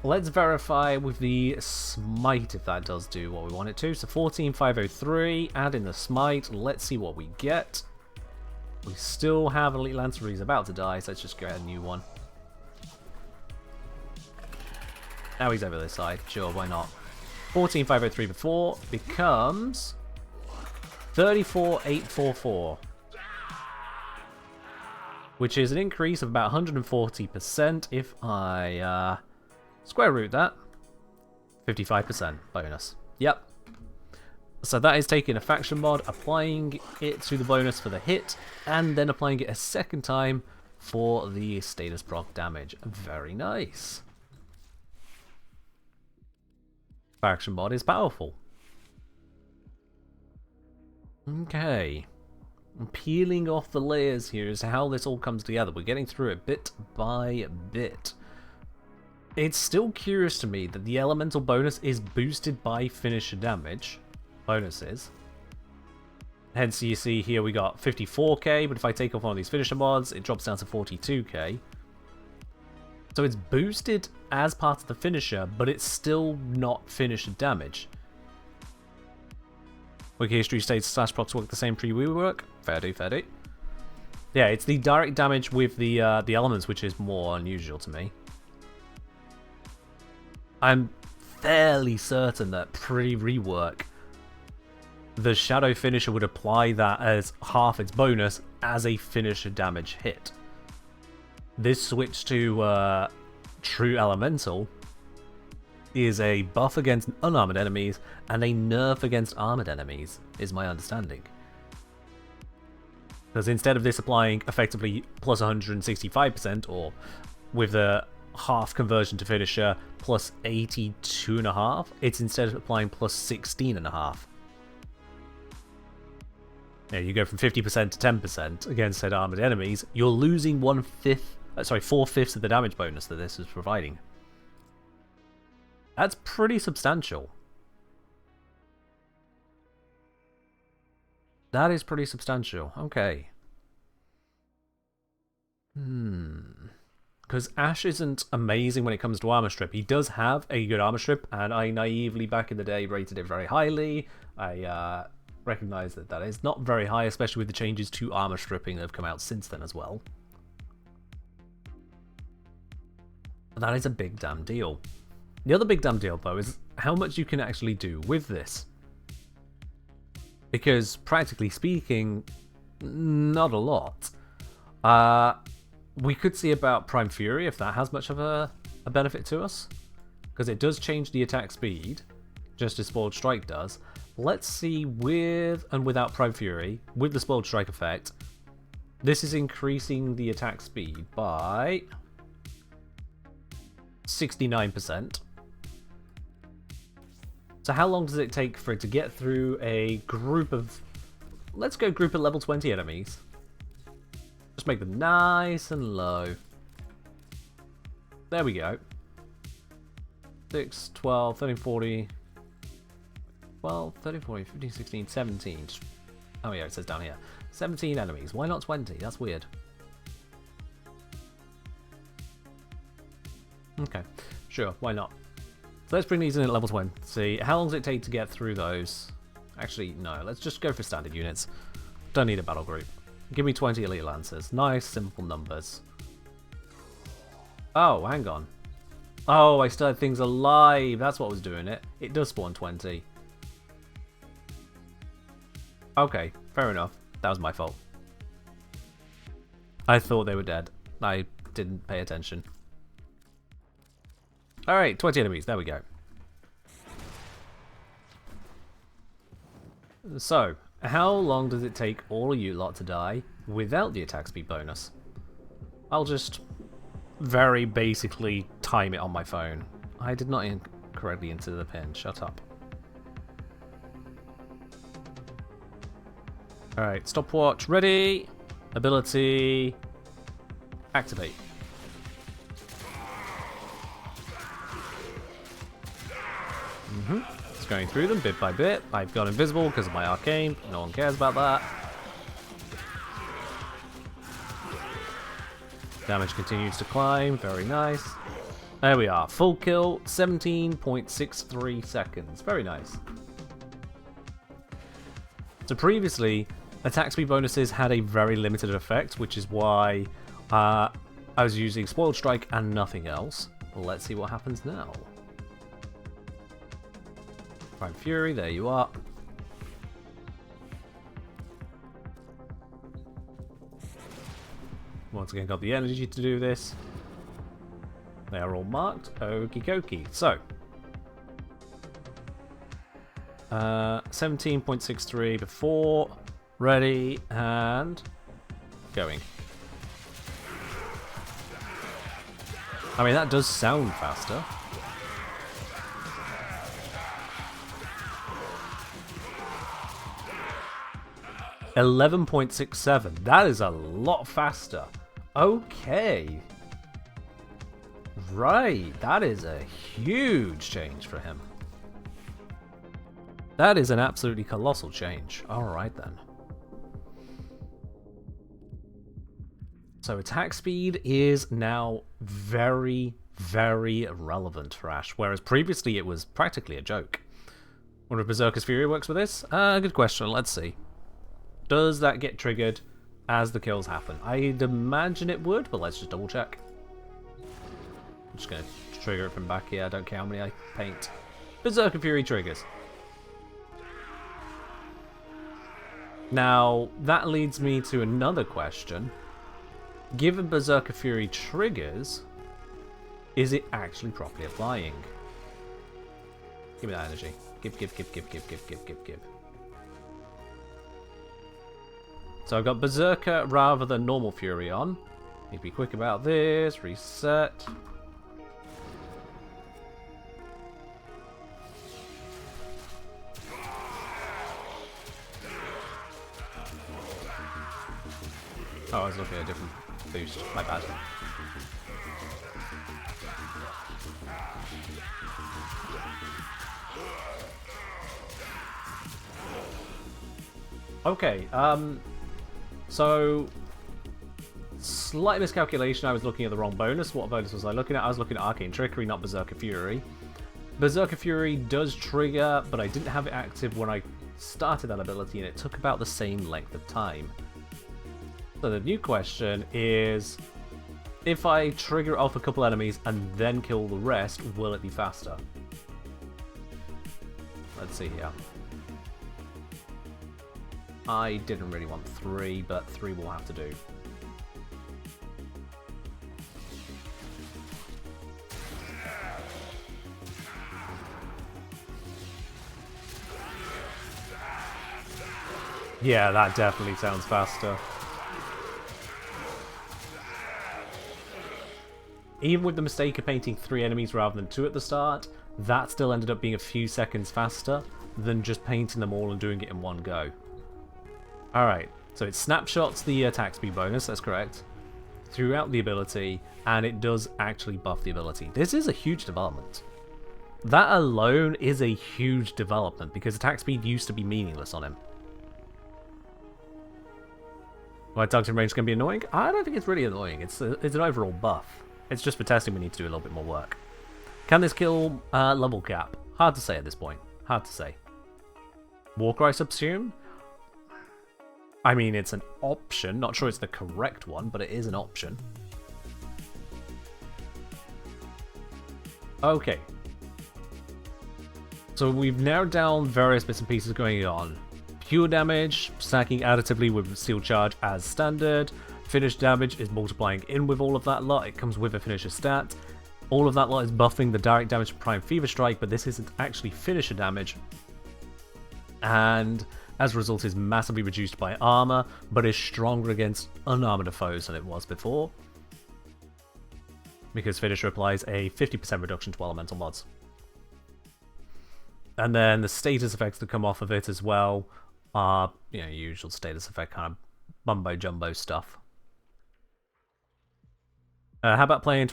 Let's verify with the smite if that does do what we want it to. So 14503, add in the smite, let's see what we get. We still have Elite Lancer, he's about to die, so let's just get a new one. Now he's over this side, sure, why not? 14503 before becomes 34844, which is an increase of about 140% if I square root that. 55% bonus. Yep. So that is taking a faction mod, applying it to the bonus for the hit, and then applying it a second time for the status proc damage. Very nice. Faction mod is powerful. Okay. Peeling off the layers here is how this all comes together. We're getting through it bit by bit. It's still curious to me that the elemental bonus is boosted by finisher damage bonuses. Hence you see here we got 54k, but if I take off one of these finisher mods, it drops down to 42k. So it's boosted as part of the finisher, but it's still not finisher damage. Wiki history states slash procs work the same pre-we work. Fair do, fair do. Yeah, it's the direct damage with the elements which is more unusual to me. I'm fairly certain that pre-rework, the shadow finisher would apply that as half its bonus as a finisher damage hit. This switch to True Elemental is a buff against unarmored enemies and a nerf against armored enemies, is my understanding. Because instead of this applying effectively plus 165%, or with the half conversion to finisher plus 82.5, it's instead of applying plus 16.5. Yeah, you go from 50% to 10% against said armored enemies, you're losing 4/5 of the damage bonus that this is providing. That's pretty substantial. That is pretty substantial. Okay. Because Ash isn't amazing when it comes to armor strip. He does have a good armor strip, and I naively back in the day rated it very highly. I recognize that that is not very high, especially with the changes to armor stripping that have come out since then as well. But that is a big damn deal. The other big damn deal, though, is how much you can actually do with this. Because, practically speaking, not a lot. We could see about Prime Fury, if that has much of a benefit to us. Because it does change the attack speed, just as Spoiled Strike does. Let's see with and without Prime Fury, with the Spoiled Strike effect, this is increasing the attack speed by 69%. So how long does it take for it to get through a group of... Let's go group of level 20 enemies. Just make them nice and low. There we go. 6, 12, 13, 40... 12, 13, 14, 15, 16, 17. Oh yeah, it says down here. 17 enemies. Why not 20? That's weird. Okay, sure, why not? So let's bring these in at level 20. See, how long does it take to get through those? Actually, no, let's just go for standard units. Don't need a battle group. Give me 20 elite lancers. Nice, simple numbers. Oh, hang on. Oh, I still had things alive. That's what was doing it. It does spawn 20. Okay, fair enough. That was my fault. I thought they were dead. I didn't pay attention. Alright, 20 enemies. There we go. So, how long does it take all of you lot to die without the attack speed bonus? I'll just very basically time it on my phone. I did not correctly enter the pin. Shut up. Alright, stopwatch ready. Ability. Activate. Just going through them bit by bit. I've gone invisible because of my arcane. No one cares about that. Damage continues to climb. Very nice. There we are. Full kill. 17.63 seconds. Very nice. So previously, attack speed bonuses had a very limited effect, which is why I was using Spoiled Strike and nothing else. Well, let's see what happens now. Prime Fury, there you are. Once again, got the energy to do this. They are all marked. Okie dokie. So, 17.63 before, ready, and going. I mean, that does sound faster. $11.67. That is a lot faster. Okay. Right, that is a huge change for him. That is an absolutely colossal change. Alright then. So attack speed is now very, very relevant for Ash, whereas previously it was practically a joke. Wonder if Berserker's Fury works with this? Good question, let's see. Does that get triggered as the kills happen? I'd imagine it would, but let's just double check. I'm just going to trigger it from back here, I don't care how many I paint. Berserker Fury triggers. Now, that leads me to another question. Given Berserker Fury triggers, is it actually properly applying? Give me that energy. Give. So I've got Berserker rather than normal Fury on. Need to be quick about this. Reset. Oh, I was looking at a different boost. My bad. Okay, so slight miscalculation. I was looking at the wrong bonus. What bonus was I looking at? I was looking at Arcane Trickery, not Berserker Fury. Berserker Fury does trigger, but I didn't have it active when I started that ability, and it took about the same length of time. So the new question is, if I trigger off a couple enemies and then kill the rest, will it be faster? Let's see here. I didn't really want 3, but 3 will have to do. Yeah, that definitely sounds faster. Even with the mistake of painting 3 enemies rather than 2 at the start, that still ended up being a few seconds faster than just painting them all and doing it in one go. Alright, so it snapshots the attack speed bonus, that's correct, throughout the ability, and it does actually buff the ability. This is a huge development. That alone is a huge development, because attack speed used to be meaningless on him. Why targeting range can be annoying? I don't think it's really annoying, it's an overall buff. It's just for testing we need to do a little bit more work. Can this kill level cap? Hard to say at this point. Hard to say. Warcry subsume? I mean, it's an option. Not sure it's the correct one, but it is an option. Okay. So we've narrowed down various bits and pieces going on. Pure damage, stacking additively with Steel Charge as standard. Finish damage is multiplying in with all of that lot. It comes with a finisher stat. All of that lot is buffing the direct damage from Prime Fever Strike, but this isn't actually finisher damage. And as a result is massively reduced by armor, but is stronger against unarmored foes than it was before. Because finisher applies a 50% reduction to elemental mods. And then the status effects that come off of it as well are, you know, usual status effect kind of mumbo jumbo stuff. How about playing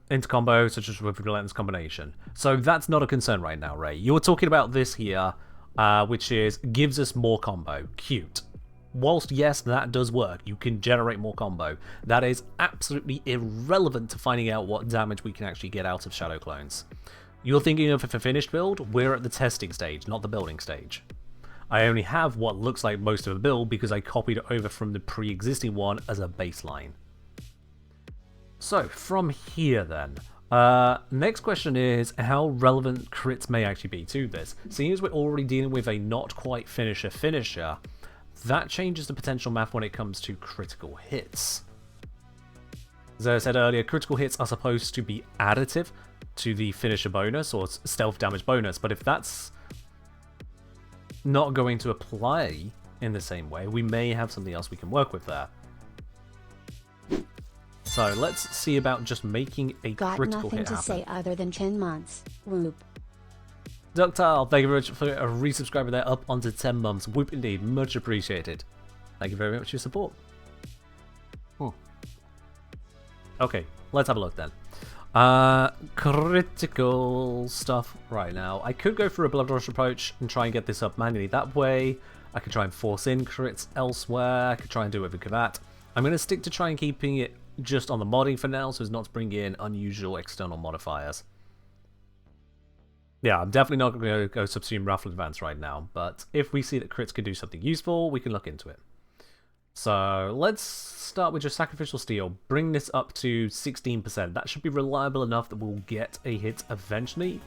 into combo, such as with Relentless Combination? So that's not a concern right now, Ray. You're talking about this here, which is gives us more combo. Cute. Whilst, yes, that does work, you can generate more combo. That is absolutely irrelevant to finding out what damage we can actually get out of Shadow Clones. You're thinking of a finished build? We're at the testing stage, not the building stage. I only have what looks like most of the build because I copied it over from the pre-existing one as a baseline. So, from here then, next question is how relevant crits may actually be to this. Seeing as we're already dealing with a not quite finisher, that changes the potential math when it comes to critical hits. As I said earlier, critical hits are supposed to be additive to the finisher bonus or stealth damage bonus, but if that's not going to apply in the same way, we may have something else we can work with there. So let's see about just making a critical hit happen. Got nothing to say other than 10 months. Whoop. Ductile, thank you very much for a resubscriber there, up onto 10 months. Whoop indeed, much appreciated. Thank you very much for your support. Okay, let's have a look then. Critical stuff right now. I could go for a Blood Rush approach and try and get this up manually that way. I could try and force in crits elsewhere. I could try and do it with Kavat. I'm going to stick to try and keeping it just on the modding for now so as not to bring in unusual external modifiers. Yeah, I'm definitely not going to go Subsume Raffle Advance right now, but if we see that crits can do something useful, we can look into it. So let's start with just Sacrificial Steel. Bring this up to 16%. That should be reliable enough that we'll get a hit eventually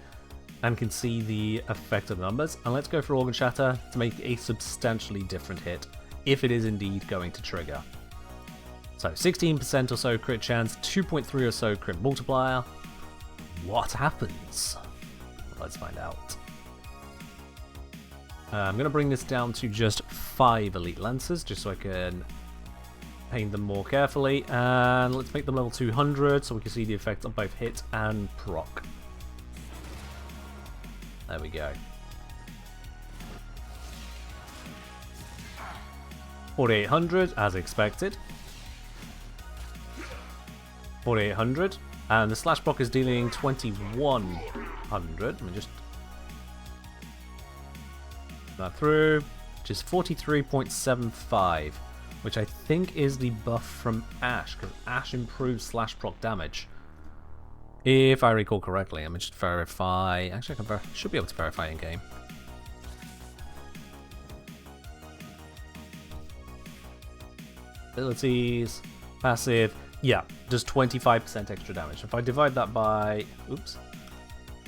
and can see the effect of the numbers. And let's go for Organ Shatter to make a substantially different hit, if it is indeed going to trigger. So 16% or so crit chance, 2.3 or so crit multiplier. What happens? Let's find out. I'm going to bring this down to just 5 Elite Lancers, just so I can paint them more carefully. And let's make them level 200, so we can see the effect of both hit and proc. There we go. 4800, as expected. 4800. And the slash proc is dealing 2100. Let me just that through, which is 43.75, which I think is the buff from Ash, because Ash improves slash proc damage. If I recall correctly, let me just verify. Actually, I should be able to verify in game. Abilities, passive, yeah, does 25% extra damage. If I divide that by, oops,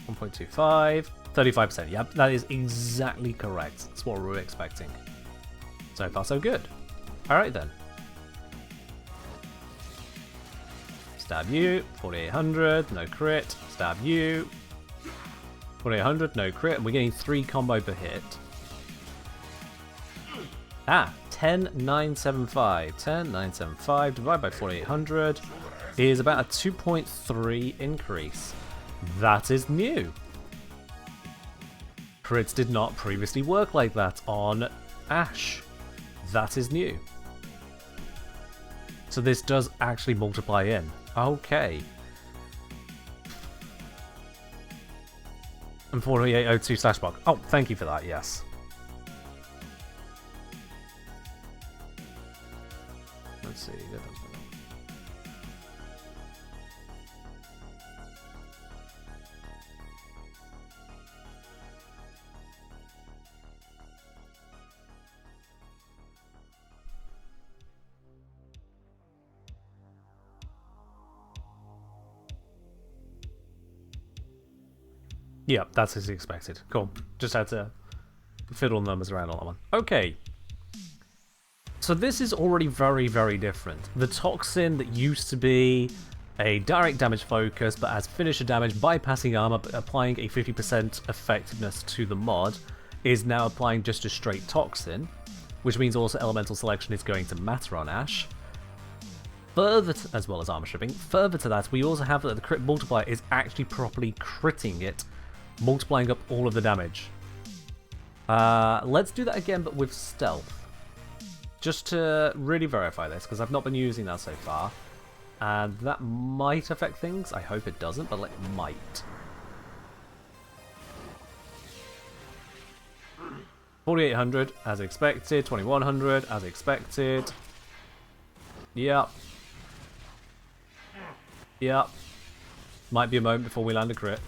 1.25, 35%. Yep, that is exactly correct. That's what we were expecting. So far, so good. Alright then. Stab you, 4800, no crit. Stab you, 4800, no crit. And we're getting 3 combo per hit. 10,975. 10,975 divided by 4800 is about a 2.3 increase. That is new. Crits did not previously work like that on Ash. That is new. So this does actually multiply in. Okay. And 4802 slash block. Oh, thank you for that, yes. Let's see. Yeah, that's as expected. Cool. Just had to fiddle numbers around on that one. Okay. So this is already very, very different. The Toxin that used to be a direct damage focus, but as finisher damage, bypassing armor, but applying a 50% effectiveness to the mod, is now applying just a straight Toxin, which means also elemental selection is going to matter on Ash. Further as well as armor stripping. Further to that, we also have that the crit multiplier is actually properly critting it, multiplying up all of the damage. Let's do that again, but with stealth. Just to really verify this, because I've not been using that so far. And that might affect things. I hope it doesn't, but it might. 4,800 as expected. 2,100 as expected. Yep. Yep. Might be a moment before we land a crit.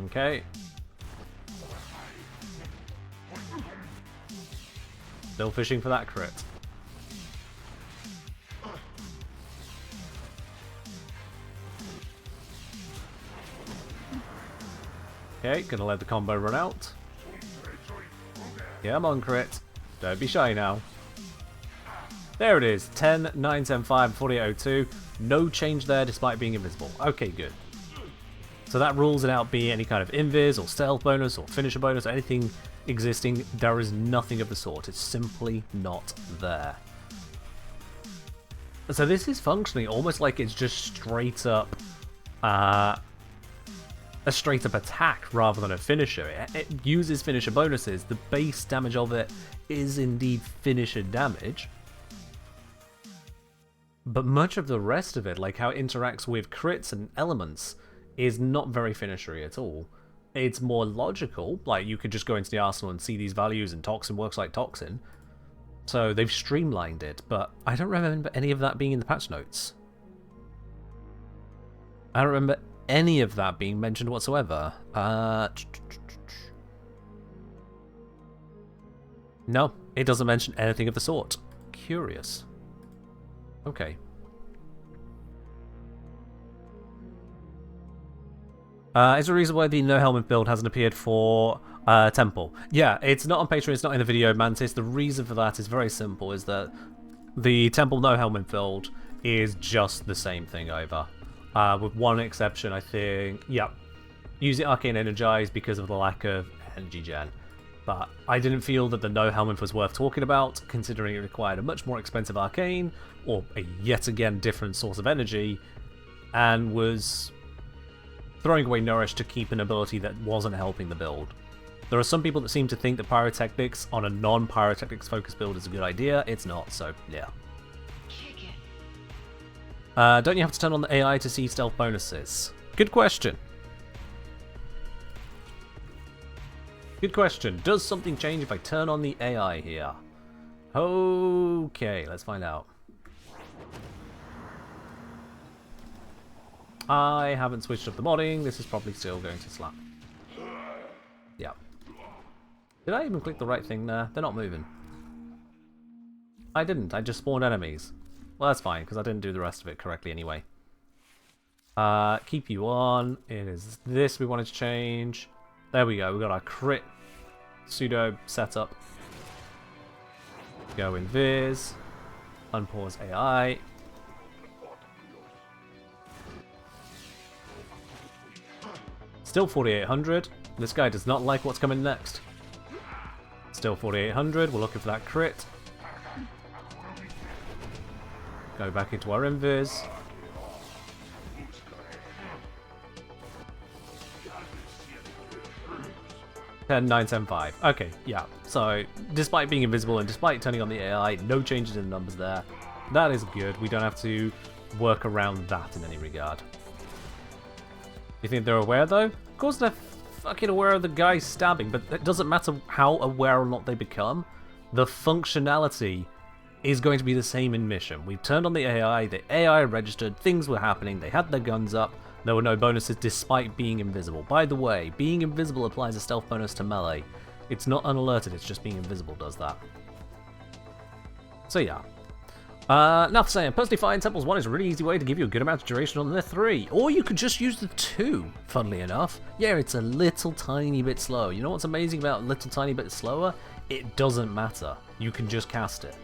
Okay. Still fishing for that crit. Okay, gonna let the combo run out. Yeah, I'm on crit. Don't be shy now. There it is. 10, 9, 10, 5, 4802. No change there despite being invisible. Okay, good. So that rules it out being any kind of invis or stealth bonus or finisher bonus or anything existing. There is nothing of the sort. It's simply not there. So this is functioning almost like it's just straight up a straight up attack rather than a finisher. It uses finisher bonuses. The base damage of it is indeed finisher damage. But much of the rest of it, like how it interacts with crits and elements, is not very finishery at all. It's more logical, like you could just go into the arsenal and see these values and Toxin works like Toxin. So they've streamlined it, but I don't remember any of that being in the patch notes. I don't remember any of that being mentioned whatsoever. No, it doesn't mention anything of the sort. Curious. Okay. Is there a reason why the no helmet build hasn't appeared for Temple? Yeah, it's not on Patreon, it's not in the video, Mantis. The reason for that is very simple, is that the Temple no helmet build is just the same thing over. With one exception, I think. Yeah, use it Arcane Energize because of the lack of energy gen. But I didn't feel that the no helmet was worth talking about, considering it required a much more expensive Arcane, or a yet again different source of energy, and was throwing away Nourish to keep an ability that wasn't helping the build. There are some people that seem to think that Pyrotechnics on a non-Pyrotechnics focused build is a good idea. It's not, so yeah. Don't you have to turn on the AI to see stealth bonuses? Good question. Good question. Does something change if I turn on the AI here? Okay, let's find out. I haven't switched up the modding. This is probably still going to slap. Yeah. Did I even click the right thing there? They're not moving. I didn't. I just spawned enemies. Well, that's fine, because I didn't do the rest of it correctly anyway. Keep you on. It is this we wanted to change. There we go. We got our crit pseudo setup. Go in Viz. Unpause AI. Still 4800. This guy does not like what's coming next. Still 4800. We're looking for that crit. Go back into our invis. Ten, 9, 10, 5. Okay, yeah. So, despite being invisible and despite turning on the AI, no changes in the numbers there. That is good. We don't have to work around that in any regard. You think they're aware, though? Of course they're fucking aware of the guy stabbing, but it doesn't matter how aware or not they become. The functionality is going to be the same in mission. We've turned on the AI registered, things were happening, they had their guns up, there were no bonuses despite being invisible. By the way, being invisible applies a stealth bonus to melee. It's not unalerted, it's just being invisible does that. So yeah. Now for saying, personally find Temples 1 is a really easy way to give you a good amount of duration on the 3. Or you could just use the 2, funnily enough. Yeah, it's a little tiny bit slow. You know what's amazing about a little tiny bit slower? It doesn't matter. You can just cast it.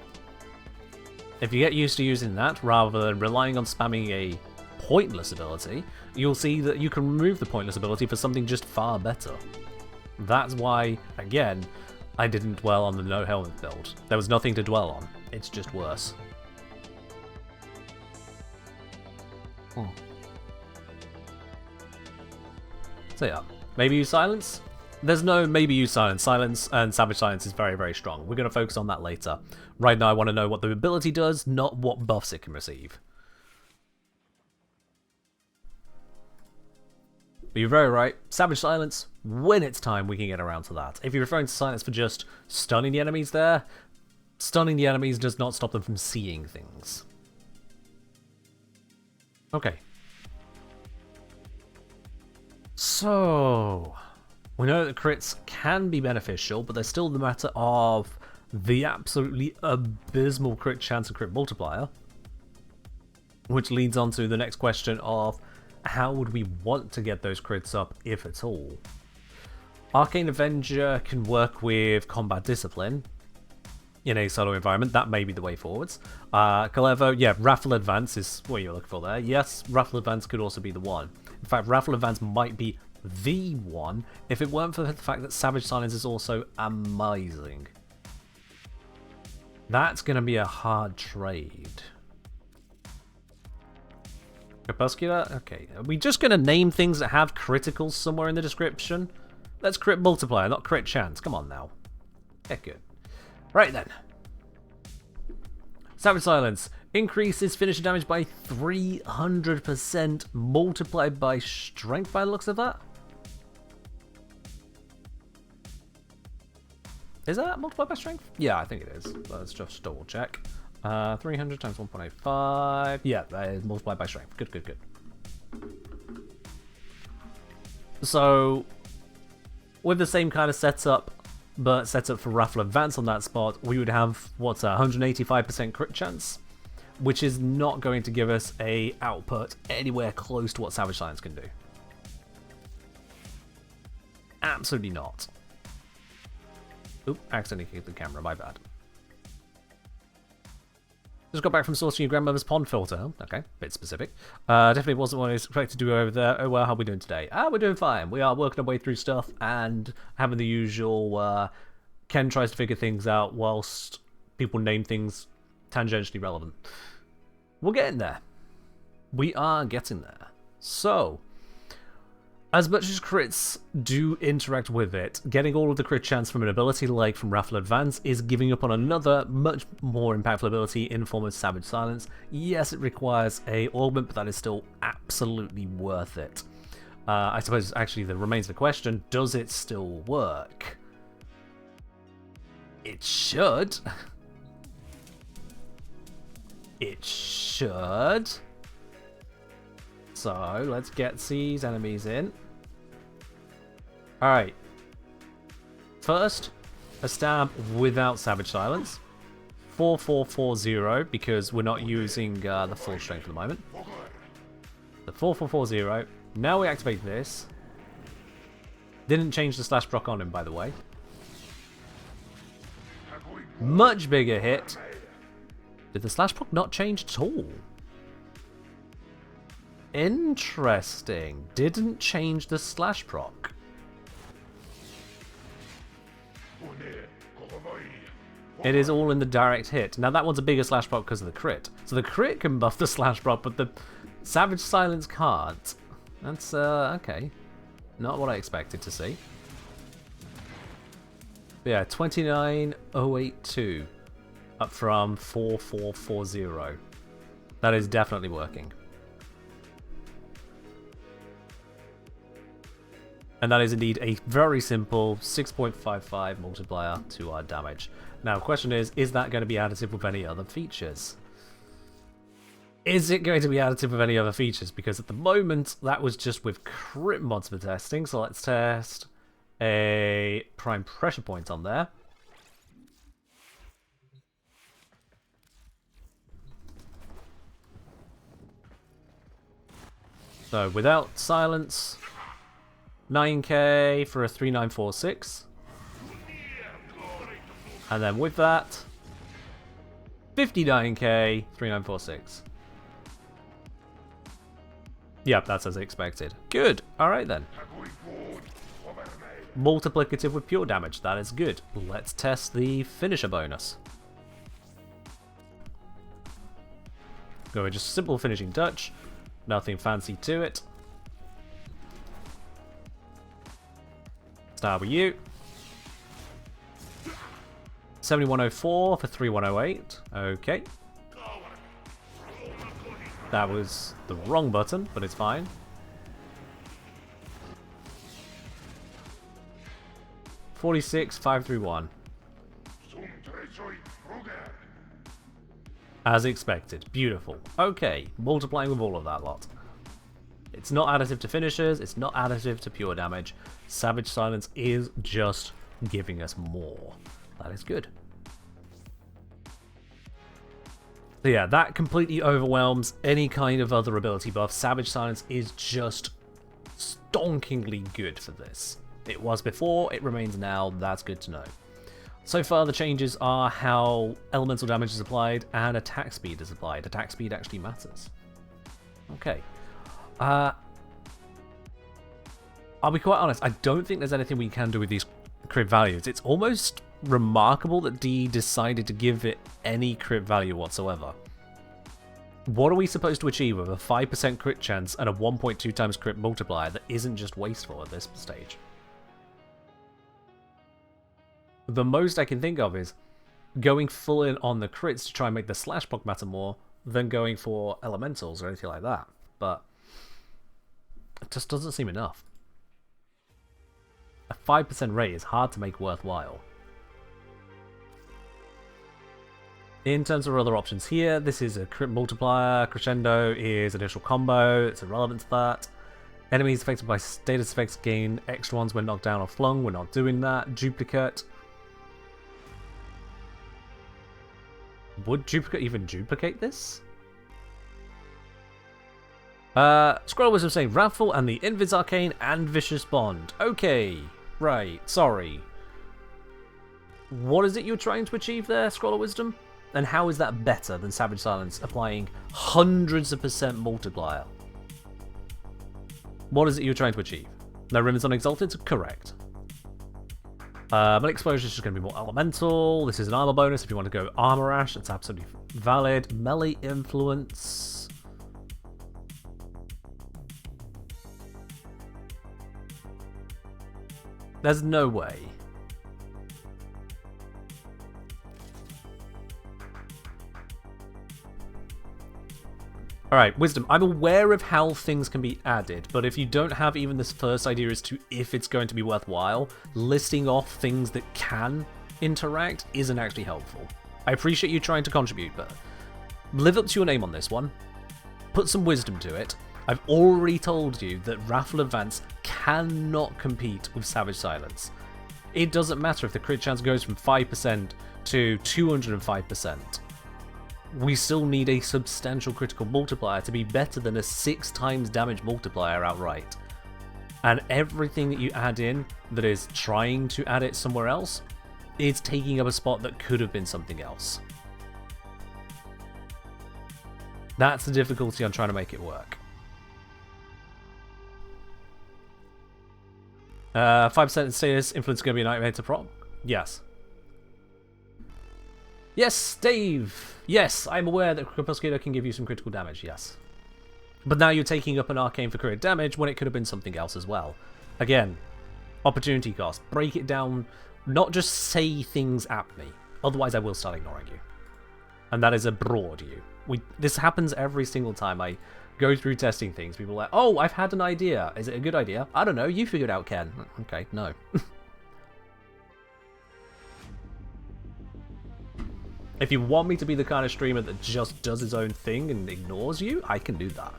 If you get used to using that, rather than relying on spamming a pointless ability, you'll see that you can remove the pointless ability for something just far better. That's why, again, I didn't dwell on the no helmet build. There was nothing to dwell on. It's just worse. So yeah, maybe use silence? There's no maybe use silence. Silence and Savage Silence is very, very strong. We're going to focus on that later. Right now I want to know what the ability does, not what buffs it can receive. But you're very right. Savage Silence, when it's time, we can get around to that. If you're referring to Silence for just stunning the enemies there, stunning the enemies does not stop them from seeing things. Okay. So, we know that crits can be beneficial, but there's still the matter of the absolutely abysmal crit chance and crit multiplier. Which leads on to the next question of how would we want to get those crits up, if at all? Arcane Avenger can work with Combat Discipline in a solo environment. That may be the way forwards. Kalevo, yeah, Raffle Advance is what you're looking for there. Yes, Raffle Advance could also be the one. In fact, Raffle Advance might be the one if it weren't for the fact that Savage Silence is also amazing. That's going to be a hard trade. Crepuscular? Okay. Are we just going to name things that have criticals somewhere in the description? Let's crit multiplier, not crit chance. Come on now. Yeah, good. Right then. Savage Silence increases finisher damage by 300% multiplied by strength by the looks of that. Is that multiplied by strength? Yeah, I think it is. Let's just double check. 300 times 1.85. Yeah, that is multiplied by strength. Good, good, good. So, with the same kind of setup, but set up for Raffle Advance on that spot, we would have, what's a 185% crit chance, which is not going to give us a output anywhere close to what Savage Silence can do. Absolutely not. Oop, accidentally kicked the camera, my bad. Just got back from sorting your grandmother's pond filter. Oh, okay, bit specific. Definitely wasn't what I was expected to do over there. Oh well, how are we doing today? We're doing fine. We are working our way through stuff and having the usual Ken tries to figure things out whilst people name things tangentially relevant. We're getting there. We are getting there. So, as much as crits do interact with it, getting all of the crit chance from an ability like from Raffle Advance is giving up on another much more impactful ability in the form of Savage Silence. Yes, it requires a augment, but that is still absolutely worth it. I suppose actually there remains the question, does it still work? It should. It should. So, let's get these enemies in. Alright. First, a stab without Savage Silence. 4440, because we're not using the full strength at the moment. The 4440. Now we activate this. Didn't change the slash proc on him, by the way. Much bigger hit. Did the slash proc not change at all? Interesting. Didn't change the slash proc. It is all in the direct hit. Now that one's a bigger slash proc because of the crit. So the crit can buff the slash proc, but the Savage Silence can't. That's, okay. Not what I expected to see. But yeah, 29082. Up from 4440. That is definitely working. And that is indeed a very simple 6.55 multiplier to our damage. Now, the question is that going to be additive with any other features? Is it going to be additive with any other features? Because at the moment, that was just with crit mods for testing. So let's test a prime pressure point on there. So without silence, 9k for a 3946. And then with that, 59k, 3946. Yep, that's as expected. Good. Alright then. Multiplicative with pure damage. That is good. Let's test the finisher bonus. Go with just simple finishing touch. Nothing fancy to it. start with you. 7104 for 3108. Okay. That was the wrong button, but it's fine. $46, 531. As expected. Beautiful. Okay, multiplying with all of that lot. It's not additive to finishers, it's not additive to pure damage. Savage Silence is just giving us more. That is good. So yeah, that completely overwhelms any kind of other ability buff. Savage Silence is just stonkingly good for this. It was before, it remains now, that's good to know. So far the changes are how elemental damage is applied and attack speed is applied. Attack speed actually matters. Okay. I'll be quite honest, I don't think there's anything we can do with these crit values. It's almost remarkable that D decided to give it any crit value whatsoever. What are we supposed to achieve with a 5% crit chance and a 1.2 times crit multiplier that isn't just wasteful at this stage? The most I can think of is going full in on the crits to try and make the slash block matter more than going for elementals or anything like that. But it just doesn't seem enough. A 5% rate is hard to make worthwhile. In terms of other options here, this is a crit multiplier. Crescendo is initial combo. It's irrelevant to that. Enemies affected by status effects gain extra ones when knocked down or flung. We're not doing that. Duplicate. Would duplicate even duplicate this? Scroll Wisdom saying Wrathful and the Invis Arcane and Vicious Bond. Okay, right, sorry. What is it you're trying to achieve there, Scroll of Wisdom? And how is that better than Savage Silence applying hundreds of % multiplier? What is it you're trying to achieve? No Rimmons on Exalted? Correct. Melee Explosion is just going to be more elemental. This is an armor bonus. If you want to go Armor Ash, it's absolutely valid. Melee Influence. There's no way. Alright, Wisdom. I'm aware of how things can be added, but if you don't have even this first idea as to if it's going to be worthwhile, listing off things that can interact isn't actually helpful. I appreciate you trying to contribute, but live up to your name on this one. Put some wisdom to it. I've already told you that Wrathful Advance cannot compete with Savage Silence. It doesn't matter if the crit chance goes from 5% to 205%. We still need a substantial critical multiplier to be better than a 6 times damage multiplier outright. And everything that you add in that is trying to add it somewhere else is taking up a spot that could have been something else. That's the difficulty on trying to make it work. 5% status influence is going to be a nightmare to proc? Yes. Yes, Dave! Yes, I'm aware that Crepuscular can give you some critical damage, yes. But now you're taking up an arcane for crit damage when it could have been something else as well. Again, opportunity cost. Break it down. Not just say things at me. Otherwise I will start ignoring you. And that is a broad you. This happens every single time I go through testing things. People are like, oh, I've had an idea. Is it a good idea? I don't know. You figure it out, Ken. Okay, no. If you want me to be the kind of streamer that just does his own thing and ignores you, I can do that.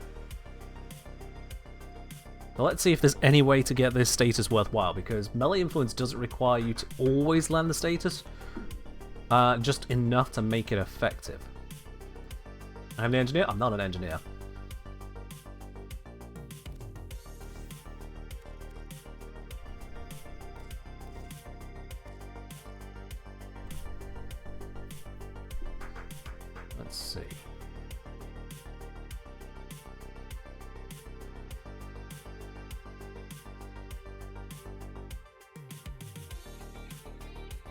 Well, let's see if there's any way to get this status worthwhile, because Melee Influence doesn't require you to always land the status, just enough to make it effective. I'm the engineer? I'm not an engineer. Let's see.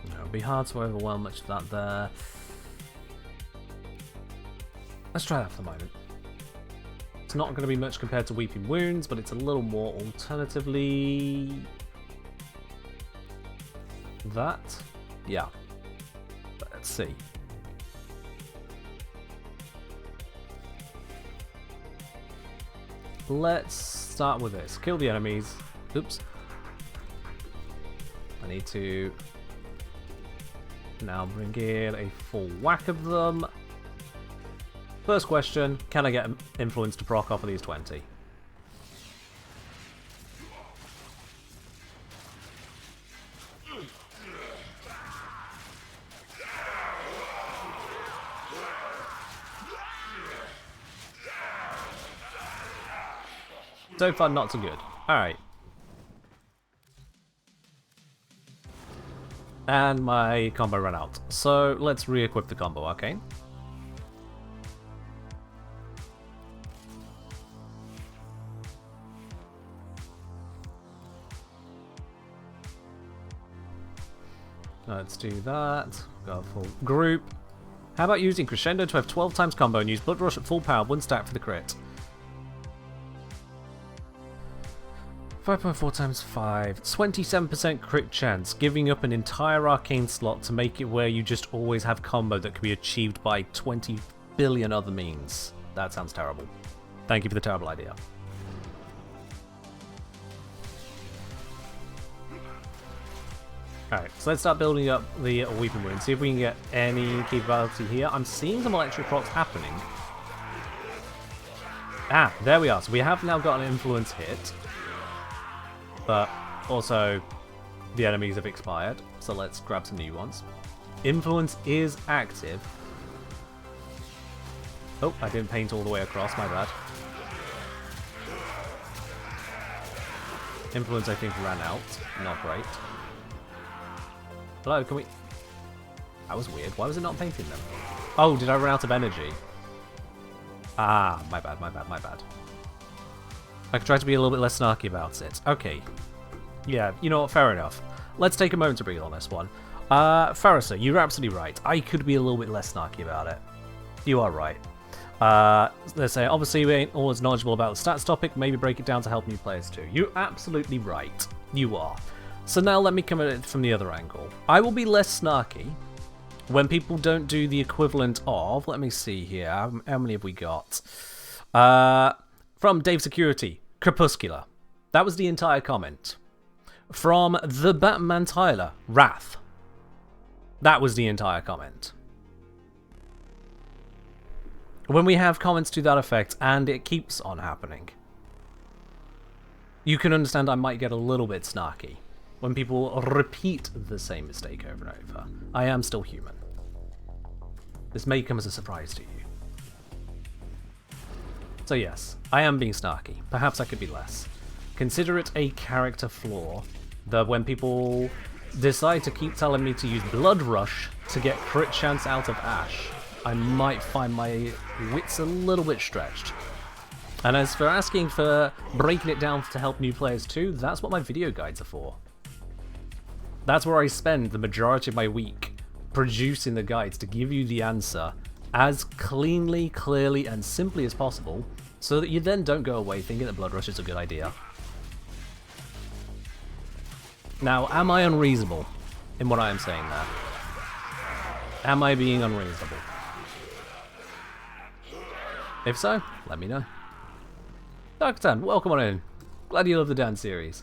It'll be hard to overwhelm much of that there. Let's try that for the moment. It's not going to be much compared to Weeping Wounds, but it's a little more alternatively. that. Yeah. Let's see. Let's start with this. Kill the enemies. Oops. I need to now bring in a full whack of them. First question, can I get influence to proc off of these 20? So far, not so good. Alright. And my combo ran out. So let's re-equip the combo arcane. Let's do that. Got a full group. How about using Crescendo to have 12 times combo and use Blood Rush at full power, 1 stack for the crit? 5.4 times 5. 27% crit chance, giving up an entire arcane slot to make it where you just always have combo that can be achieved by 20 billion other means. That sounds terrible. Thank you for the terrible idea. Alright, so let's start building up the Weeping Wound, see if we can get any capability here. I'm seeing some electric procs happening. Ah, there we are. So we have now got an influence hit. But also, the enemies have expired, so let's grab some new ones. Influence is active. Oh, I didn't paint all the way across, my bad. Influence, I think, ran out. Not great. Hello, can we... That was weird. Why was it not painting them? Oh, did I run out of energy? Ah, my bad, my bad, my bad. I could try to be a little bit less snarky about it. Okay. Yeah, you know what, fair enough. Let's take a moment to breathe on this one. Farriser, you're absolutely right. I could be a little bit less snarky about it. You are right. Let's say, obviously we ain't always knowledgeable about the stats topic, maybe break it down to help new players too. You're absolutely right. You are. So now let me come at it from the other angle. I will be less snarky when people don't do the equivalent of, let me see here, how many have we got? From Dave Security, Crepuscular. That was the entire comment. From the Batman Tyler, Wrath. That was the entire comment. When we have comments to that effect, and it keeps on happening, you can understand I might get a little bit snarky when people repeat the same mistake over and over. I am still human. This may come as a surprise to you. So yes, I am being snarky. Perhaps I could be less. Consider it a character flaw that when people decide to keep telling me to use Blood Rush to get crit chance out of Ash, I might find my wits a little bit stretched. And as for asking for breaking it down to help new players too, that's what my video guides are for. That's where I spend the majority of my week producing the guides to give you the answer as cleanly, clearly, and simply as possible, so that you then don't go away thinking that Blood Rush is a good idea. Now, am I unreasonable in what I am saying there? Am I being unreasonable? If so, let me know. Darktan, welcome on in. Glad you love the dance series.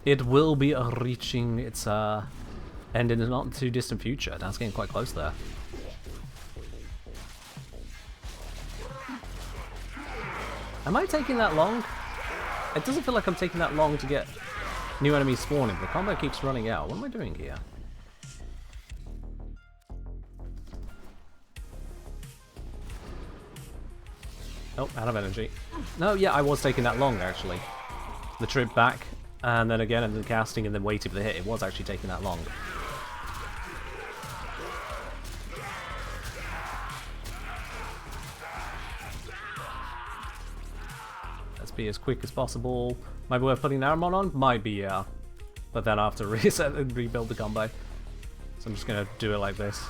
It will be reaching its end in the not too distant future. That's getting quite close there. Am I taking that long? It doesn't feel like I'm taking that long to get new enemies spawning. The combo keeps running out. What am I doing here? Oh, out of energy. No, yeah, I was taking that long, actually. The trip back, and then again, and then casting, and then waiting for the hit. It was actually taking that long. Let's be as quick as possible. Might be worth putting Naramon on? Might be, yeah. But then I have to reset and rebuild the combo. So I'm just going to do it like this.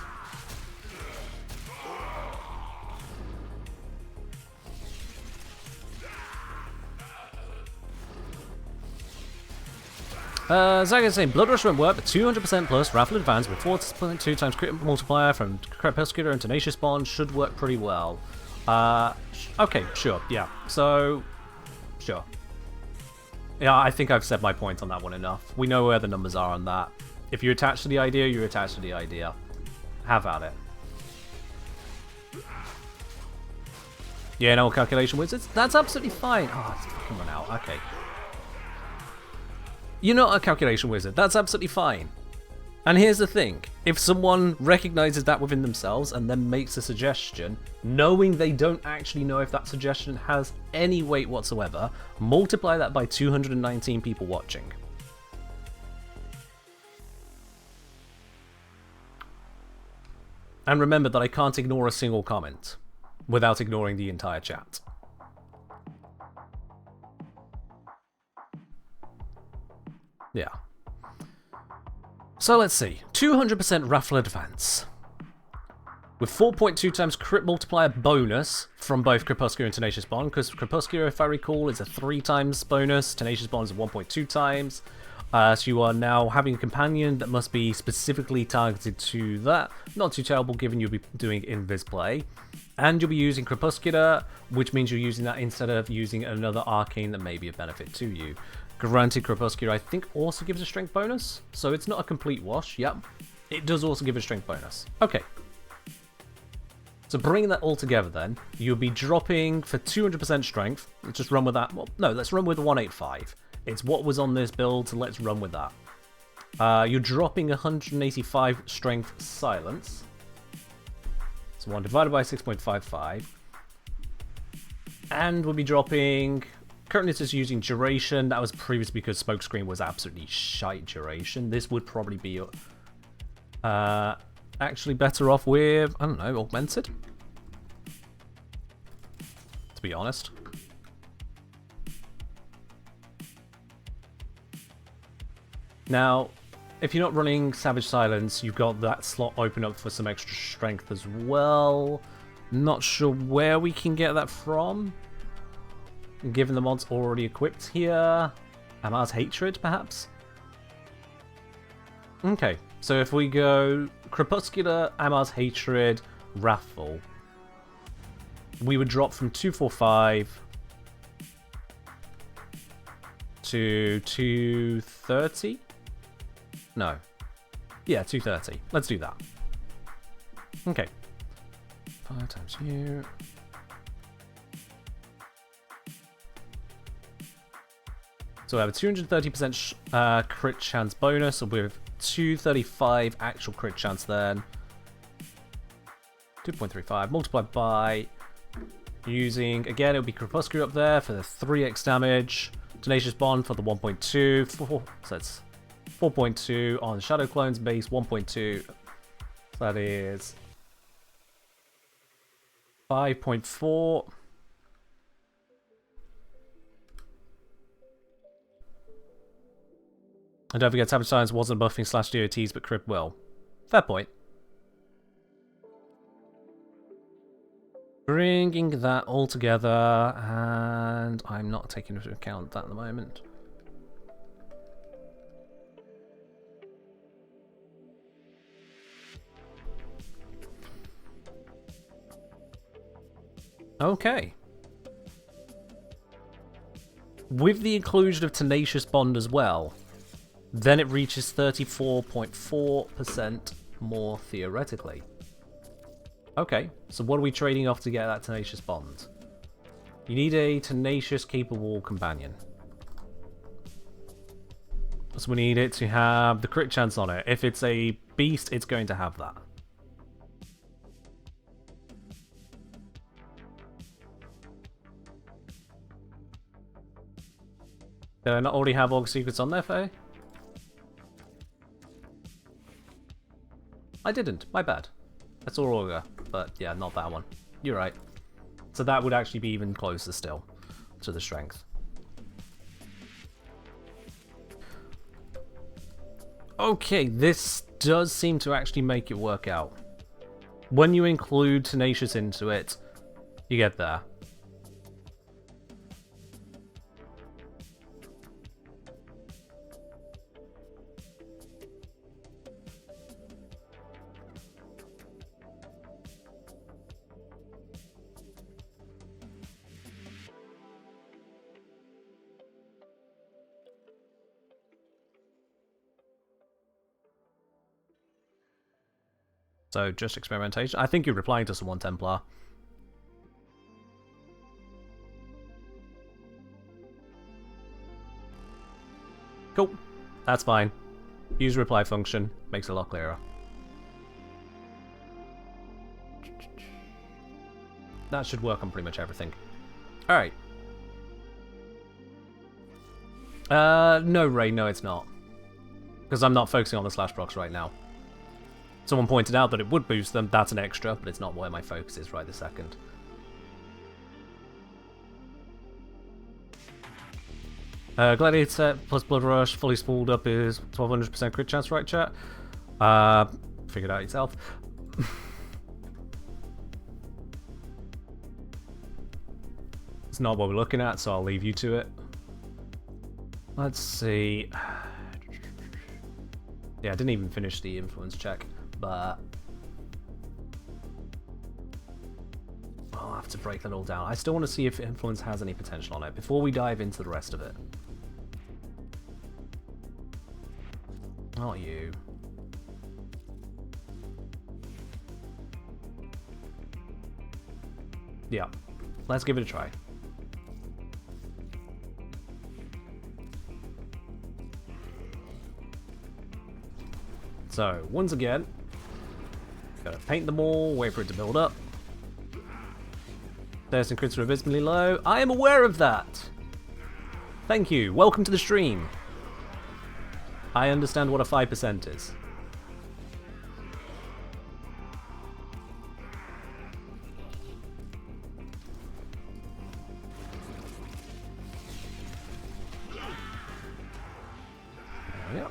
Zaga's saying Blood Rush won't work, but 200% plus Raffle Advance with 4.2 times crit multiplier from Crepuscular and Tenacious Bond should work pretty well. Okay, sure, yeah. So, sure. Yeah, I think I've said my point on that one enough. We know where the numbers are on that. If you're attached to the idea, you're attached to the idea. Have at it. Yeah, no calculation wizards? That's absolutely fine. Oh, it's fucking run out. Okay. You're not a calculation wizard. That's absolutely fine. And here's the thing. If someone recognizes that within themselves and then makes a suggestion, knowing they don't actually know if that suggestion has any weight whatsoever, multiply that by 219 people watching. And remember that I can't ignore a single comment without ignoring the entire chat. Yeah. So let's see. 200% Raffle Advance. With 4.2 times crit multiplier bonus from both Crepuscular and Tenacious Bond, because Crepuscular, if I recall, is a 3 times bonus, Tenacious Bond is a 1.2 times. So you are now having a companion that must be specifically targeted to that. Not too terrible given you'll be doing invis play. And you'll be using Crepuscular, which means you're using that instead of using another arcane that may be a benefit to you. Granted, Crepuscular I think also gives a strength bonus, so it's not a complete wash, yep. It does also give a strength bonus. Okay. So bringing that all together then, you'll be dropping for 200% strength. Let's just run with that. Well, no, let's run with 185. It's what was on this build, so let's run with that. You're dropping 185 strength silence. So 1 divided by 6.55. And we'll be dropping... Currently it's just using duration. That was previously because Smokescreen was absolutely shite duration. This would probably be actually better off with, I don't know, augmented? To be honest. Now, if you're not running Savage Silence, you've got that slot open up for some extra strength as well. Not sure where we can get that from. Given the mod's already equipped here. Amar's Hatred, perhaps? Okay, so if we go Crepuscular, Amar's Hatred, Wrathful, we would drop from 245 to 230? No. Yeah, 230. Let's do that. Okay. 5 times U. So we have a 230% crit chance bonus with 235 actual crit chance then. 2.35 multiplied by using, again, it would be Crepuscular up there for the 3x damage. Tenacious Bond for the 1.2. So that's 4.2 on Shadow Clones base, 1.2. So that is 5.4. And don't forget, Savage Science wasn't buffing /DOTs, but Crip will. Fair point. Bringing that all together, and I'm not taking into account that at the moment. Okay. With the inclusion of Tenacious Bond as well, then it reaches 34.4% more theoretically. Okay, so what are we trading off to get that Tenacious Bond? You need a Tenacious capable companion. So we need it to have the crit chance on it. If it's a beast, it's going to have that. Did I not already have Org Secrets on there, Faye? I didn't. My bad. That's all Orga. But yeah, not that one. You're right. So that would actually be even closer still to the strength. Okay, this does seem to actually make it work out. When you include Tenacious into it, you get there. So just experimentation. I think you're replying to someone, Templar. Cool. That's fine. Use reply function. Makes it a lot clearer. That should work on pretty much everything. Alright. No, Ray, no it's not. Because I'm not focusing on the slash procs right now. Someone pointed out that it would boost them. That's an extra, but it's not where my focus is right this second. Gladiator plus Blood Rush, fully spooled up is 1200% crit chance, right, chat? Figure it out yourself. It's not what we're looking at, so I'll leave you to it. Let's see. Yeah, I didn't even finish the influence check, but I'll have to break that all down. I still want to see if influence has any potential on it before we dive into the rest of it. Not you. Yeah, let's give it a try. So, once again, gotta paint them all, wait for it to build up. There's some crits are abysmally low. I am aware of that! Thank you, welcome to the stream. I understand what a 5% is. Yep.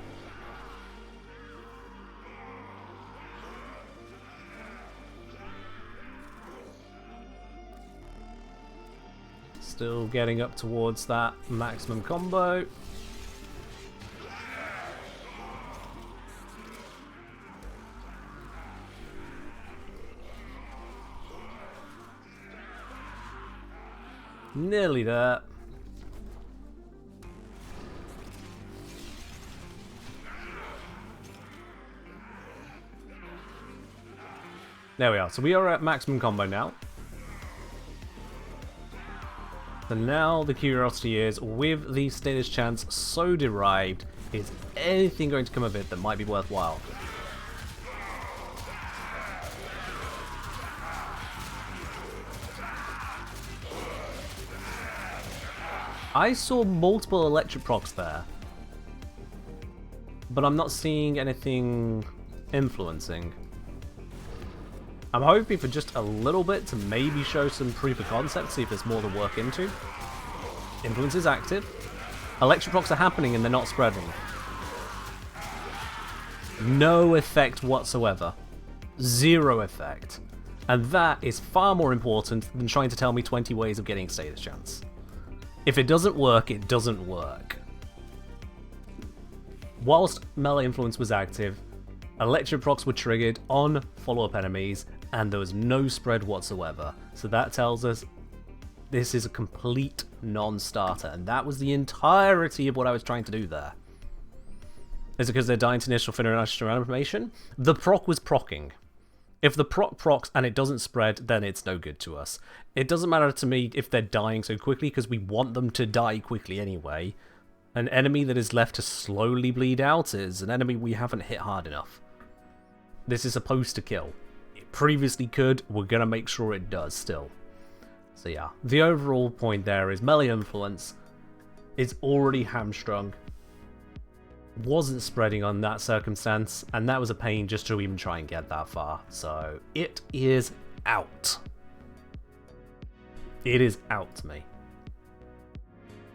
Still getting up towards that maximum combo. Nearly there. There we are. So we are at maximum combo now. So now the curiosity is, with the status chance so derived, is anything going to come of it that might be worthwhile? I saw multiple electric procs there, but I'm not seeing anything influencing. I'm hoping for just a little bit to maybe show some proof of concept, see if there's more to work into. Influence is active. Electric procs are happening and they're not spreading. No effect whatsoever. Zero effect. And that is far more important than trying to tell me 20 ways of getting status chance. If it doesn't work, it doesn't work. Whilst melee influence was active, electric procs were triggered on follow-up enemies, and there was no spread whatsoever. So that tells us this is a complete non-starter, and that was the entirety of what I was trying to do there. Is it because they're dying to initial finisher animation? The proc was procking. If the proc procs and it doesn't spread, then it's no good to us. It doesn't matter to me if they're dying so quickly, because we want them to die quickly anyway. An enemy that is left to slowly bleed out is an enemy we haven't hit hard enough. This is supposed to kill. It previously could, we're going to make sure it does still. So yeah, the overall point there is melee influence is already hamstrung. Wasn't spreading on that circumstance, and that was a pain just to even try and get that far. So it is out. It is out to me.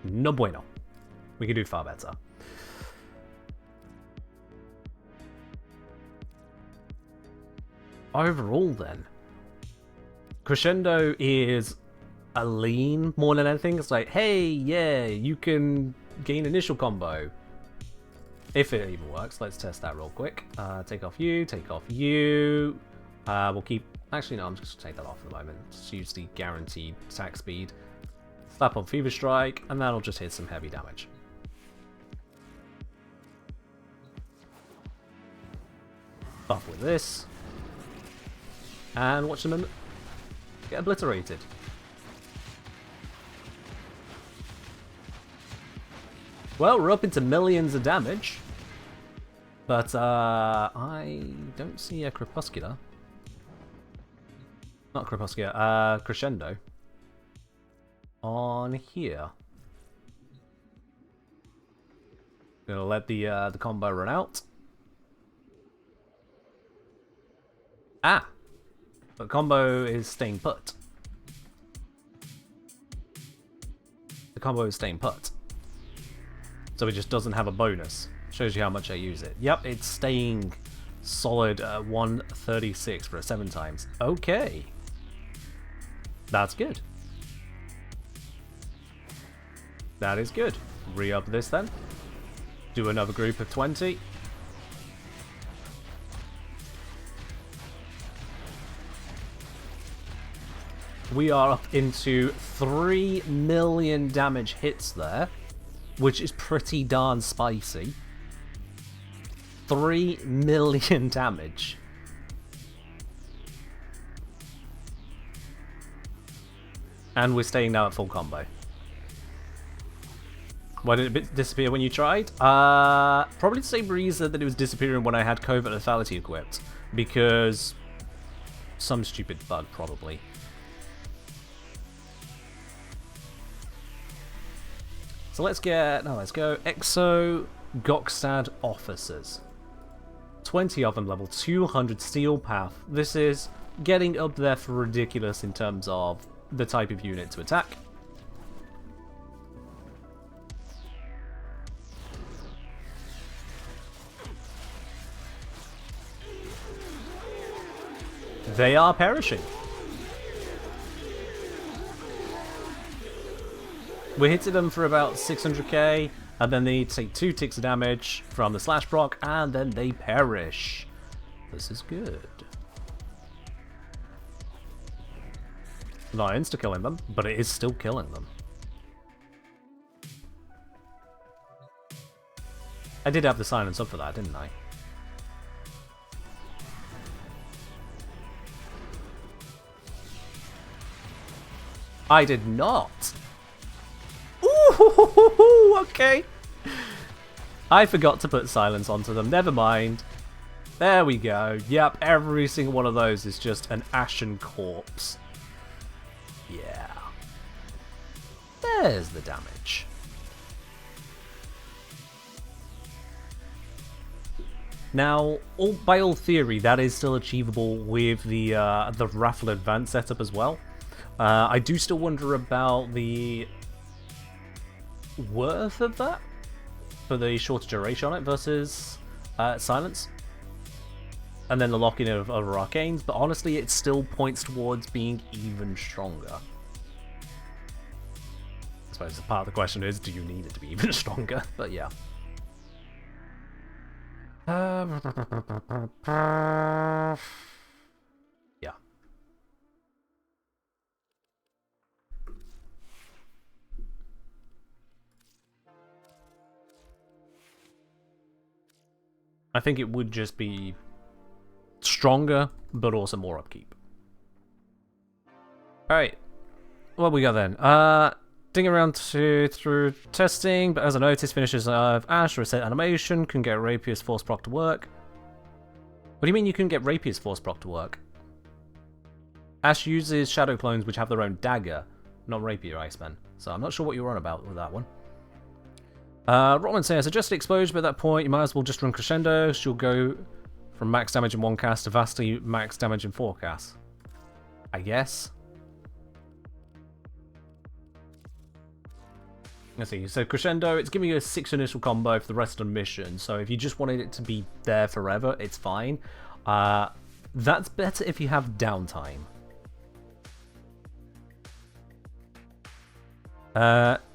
No bueno. We can do far better. Overall then, Crescendo is a lean more than anything. It's like, hey, yeah, you can gain initial combo. If it even works, let's test that real quick. Take off you, take off you. We'll keep... Actually, no, I'm just going to take that off for the moment. Just use the guaranteed attack speed. Slap on Fever Strike, and that'll just hit some heavy damage. Buff with this. and watch them get obliterated. Well, we're up into millions of damage. But, I don't see a Crepuscular. Not Crepuscular, Crescendo. On here. Gonna let the combo run out. Ah! But combo is staying put. The combo is staying put. So it just doesn't have a bonus. Shows you how much I use it. Yep, it's staying solid 136 for a 7 times. Okay. That's good. That is good. Re-up this then. Do another group of 20. We are up into 3 million damage hits there, which is pretty darn spicy. 3 million damage. And we're staying now at full combo. Why did it disappear when you tried? Probably the same reason that it was disappearing when I had Covert Lethality equipped. Because some stupid bug, probably. So let's go Exo Gokstad Officers. 20 of them, level 200 Steel Path. This is getting up there for ridiculous in terms of the type of unit to attack. They are perishing. We hitting them for about 600k, and then they take 2 ticks of damage from the slash proc, and then they perish. This is good. Not insta-killing them, but it is still killing them. I did have the silence up for that, didn't I? I did not! Ooh, okay. I forgot to put silence onto them. Never mind. There we go. Yep, every single one of those is just an ashen corpse. Yeah. There's the damage. Now, by all theory, that is still achievable with the Raffle Advance setup as well. I do still wonder about the worth of that for the shorter duration on it versus silence, and then the lock-in of other arcanes, but honestly it still points towards being even stronger. I suppose the part of the question is, do you need it to be even stronger? But yeah. Yeah. I think it would just be stronger, but also more upkeep. Alright. What we got then? Ding around through testing, but as I noticed, finishes of Ash, reset animation, can get Rapier's Force proc to work. What do you mean you couldn't get Rapier's Force proc to work? Ash uses Shadow Clones which have their own dagger, not Rapier Iceman. So I'm not sure what you were on about with that one. Rotman says, adjusted exposure, but at that point you might as well just run Crescendo. She'll go from max damage in 1 cast to vastly max damage in 4 casts. I guess. Let's see, so Crescendo, it's giving you a 6 initial combo for the rest of the mission, so if you just wanted it to be there forever, it's fine. That's better if you have downtime.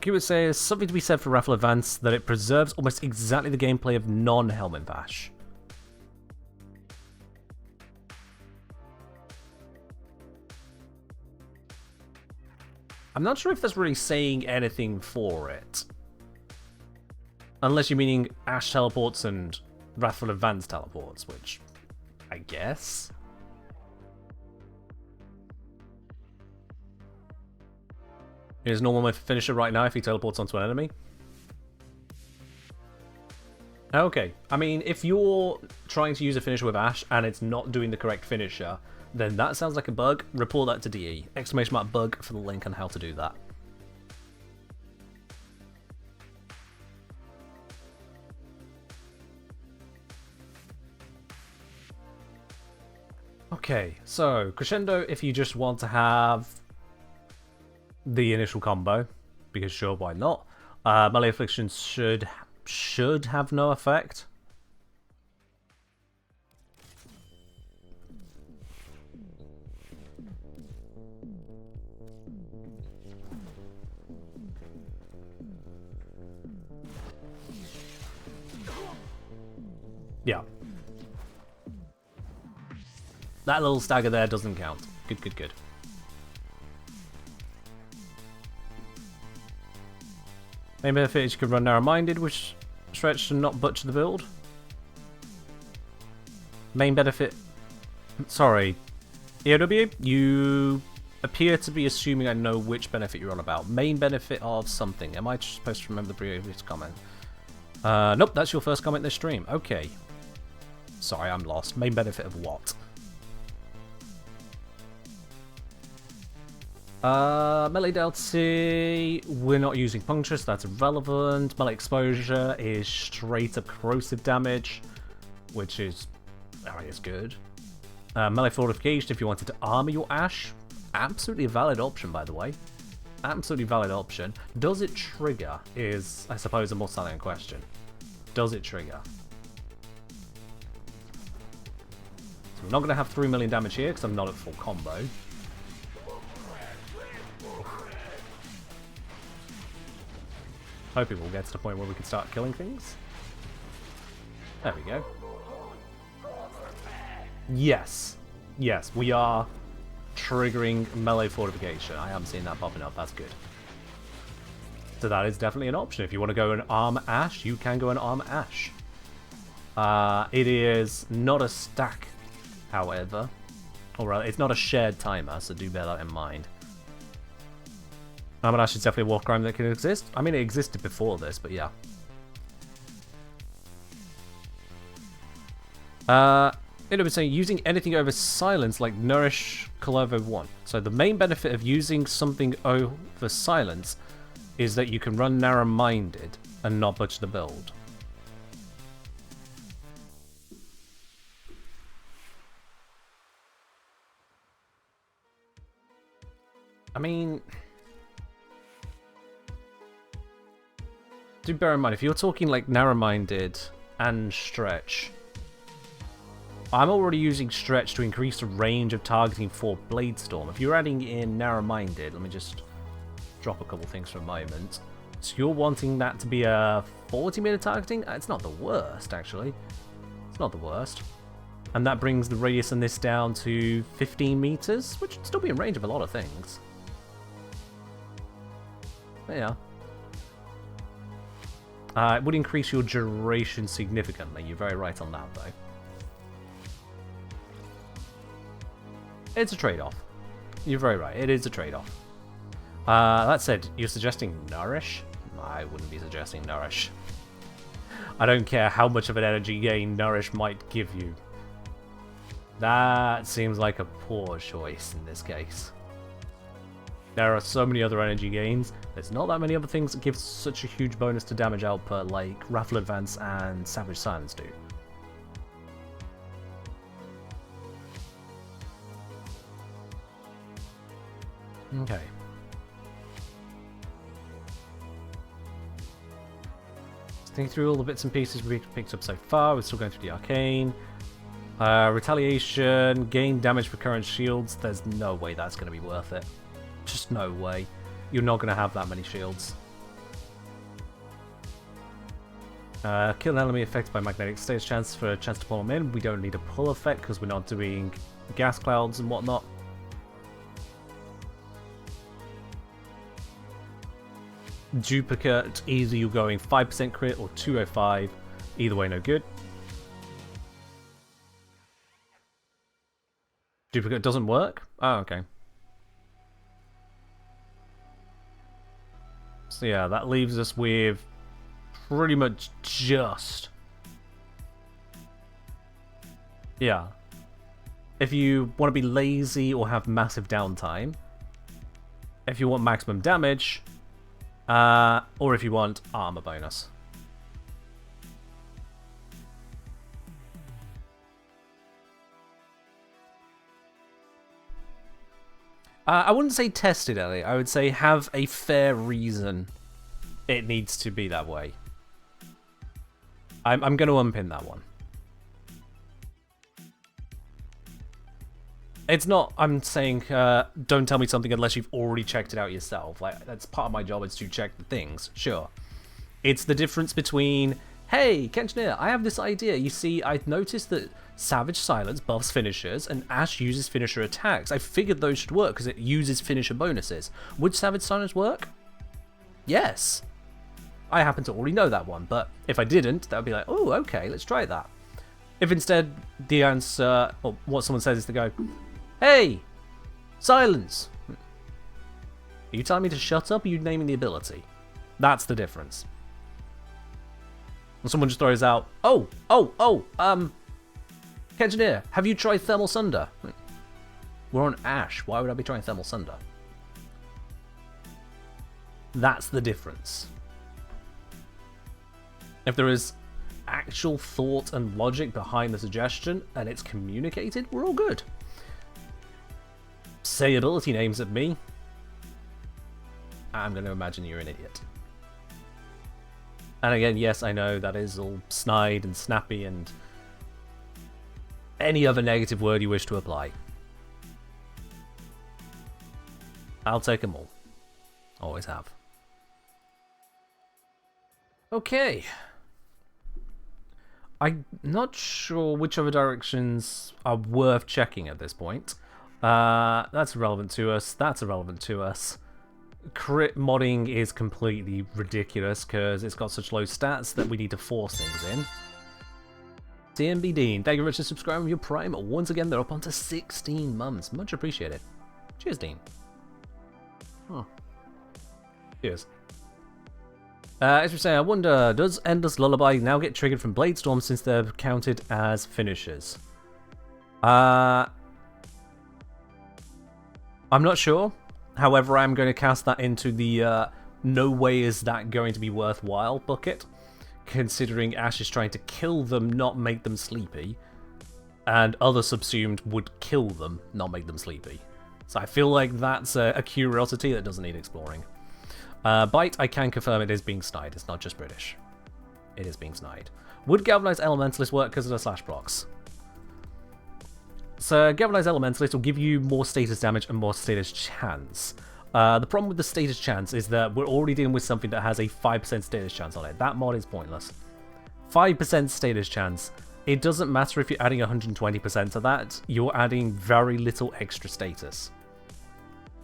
Cubit says, something to be said for Raffle Advance, that it preserves almost exactly the gameplay of non-Helmet Bash. I'm not sure if that's really saying anything for it. Unless you're meaning Ash teleports and Raffle Advance teleports, which I guess. Is normal finisher right now if he teleports onto an enemy? Okay, I mean, if you're trying to use a finisher with Ash and it's not doing the correct finisher, then that sounds like a bug. Report that to DE. Exclamation mark bug for the link on how to do that. Okay, so Crescendo if you just want to have the initial combo, because sure, why not? Melee Affliction should have no effect. Yeah. That little stagger there doesn't count. Good, good, good. Main benefit is you can run narrow-minded, which stretch to not butcher the build. Main benefit... Sorry. EOW, you appear to be assuming I know which benefit you're on about. Main benefit of something. Am I supposed to remember the previous comment? Nope, that's your first comment this stream. Okay. Sorry, I'm lost. Main benefit of what? Melee Delta, we're not using puncture, so that's irrelevant. Melee exposure is straight up corrosive damage, which is, I guess, good. Melee fortification, if you wanted to armor your Ash, absolutely a valid option, by the way. Absolutely valid option. Does it trigger is, I suppose, a more salient question. Does it trigger? So I'm not going to have 3 million damage here because I'm not at full combo. Hoping we'll get to the point where we can start killing things. There we go. Yes. Yes, we are triggering melee fortification. I am seeing that popping up. That's good. So that is definitely an option. If you want to go and arm Ash, you can go and arm Ash. It is not a stack, however. Or rather, it's not a shared timer, so do bear that in mind. Armor Ash is definitely a Warframe that can exist. I mean, it existed before this, but yeah. It would say using anything over silence like Nourish Clover 1. So the main benefit of using something over silence is that you can run narrow-minded and not butcher the build. I mean... do bear in mind, if you're talking like narrow-minded and stretch, I'm already using stretch to increase the range of targeting for Bladestorm. If you're adding in narrow-minded, let me just drop a couple things for a moment. So you're wanting that to be a 40-meter targeting? It's not the worst, actually. It's not the worst. And that brings the radius on this down to 15 meters, which would still be in range of a lot of things. But yeah. It would increase your duration significantly. You're very right on that, though. It's a trade-off. You're very right. It is a trade-off. That said, you're suggesting Nourish? I wouldn't be suggesting Nourish. I don't care how much of an energy gain Nourish might give you. That seems like a poor choice in this case. There are so many other energy gains. There's not that many other things that give such a huge bonus to damage output like Raffle Advance and Savage Silence do. Okay. Think through all the bits and pieces we've picked up so far. We're still going through the arcane. Retaliation, gain damage for current shields. There's no way that's going to be worth it. Just no way. You're not going to have that many shields. Kill an enemy affected by magnetic state. Chance to pull them in. We don't need a pull effect because we're not doing gas clouds and whatnot. Duplicate, either you're going 5% crit or 205. Either way, no good. Duplicate doesn't work? Oh, okay. So yeah, that leaves us with pretty much just... Yeah. If you want to be lazy or have massive downtime, if you want maximum damage, or if you want armor bonus. I wouldn't say test it, Ellie. I would say have a fair reason it needs to be that way. I'm going to unpin that one. It's not, I'm saying, don't tell me something unless you've already checked it out yourself. Like, that's part of my job, is to check the things, sure. It's the difference between, hey, Kenchneer, I have this idea. You see, I've noticed that Savage Silence buffs finishers and Ash uses finisher attacks. I figured those should work because it uses finisher bonuses. Would Savage Silence work? Yes. I happen to already know that one, but if I didn't, that would be like, oh, okay, let's try that. If instead the answer, or what someone says is to go, hey, silence. Are you telling me to shut up, or are you naming the ability? That's the difference. And someone just throws out, Engineer, have you tried Thermal Sunder? We're on Ash, why would I be trying Thermal Sunder? That's the difference. If there is actual thought and logic behind the suggestion, and it's communicated, we're all good. Say ability names at me, I'm going to imagine you're an idiot. And again, yes, I know that is all snide and snappy and any other negative word you wish to apply. I'll take them all. Always have. Okay. I'm not sure which other directions are worth checking at this point. That's irrelevant to us. That's irrelevant to us. Crit modding is completely ridiculous because it's got such low stats that we need to force things in. TMB Dean, thank you very much for subscribing with your Prime. Once again, they're up onto 16 months. Much appreciated. Cheers, Dean. Huh. Cheers. As we say, I wonder, does Endless Lullaby now get triggered from Bladestorm since they're counted as finishers? I'm not sure. However, I'm going to cast that into the no way is that going to be worthwhile bucket, considering Ash is trying to kill them, not make them sleepy, and other subsumed would kill them, not make them sleepy. So I feel like that's a curiosity that doesn't need exploring. Bite, I can confirm it is being snide. It's not just British. It is being snide. Would Galvanized Elementalist work because of the slash procs? So Galvanized Elementalist will give you more status damage and more status chance. The problem with the status chance is that we're already dealing with something that has a 5% status chance on it. That mod is pointless. 5% status chance. It doesn't matter if you're adding 120% to that. You're adding very little extra status.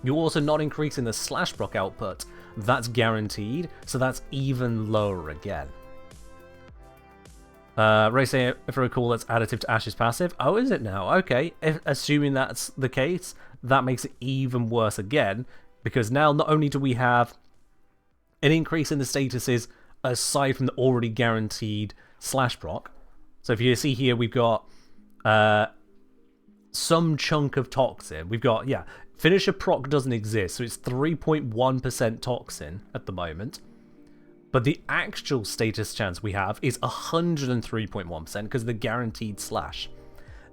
You're also not increasing the slash proc output. That's guaranteed, so that's even lower again. Ray saying, if I recall, that's additive to Ash's passive. Oh, is it now? Okay, assuming that's the case, that makes it even worse again, because now not only do we have an increase in the statuses aside from the already guaranteed slash proc. So if you see here, we've got some chunk of toxin. We've got, yeah, finisher proc doesn't exist, so it's 3.1% toxin at the moment. But the actual status chance we have is 103.1% because of the guaranteed slash.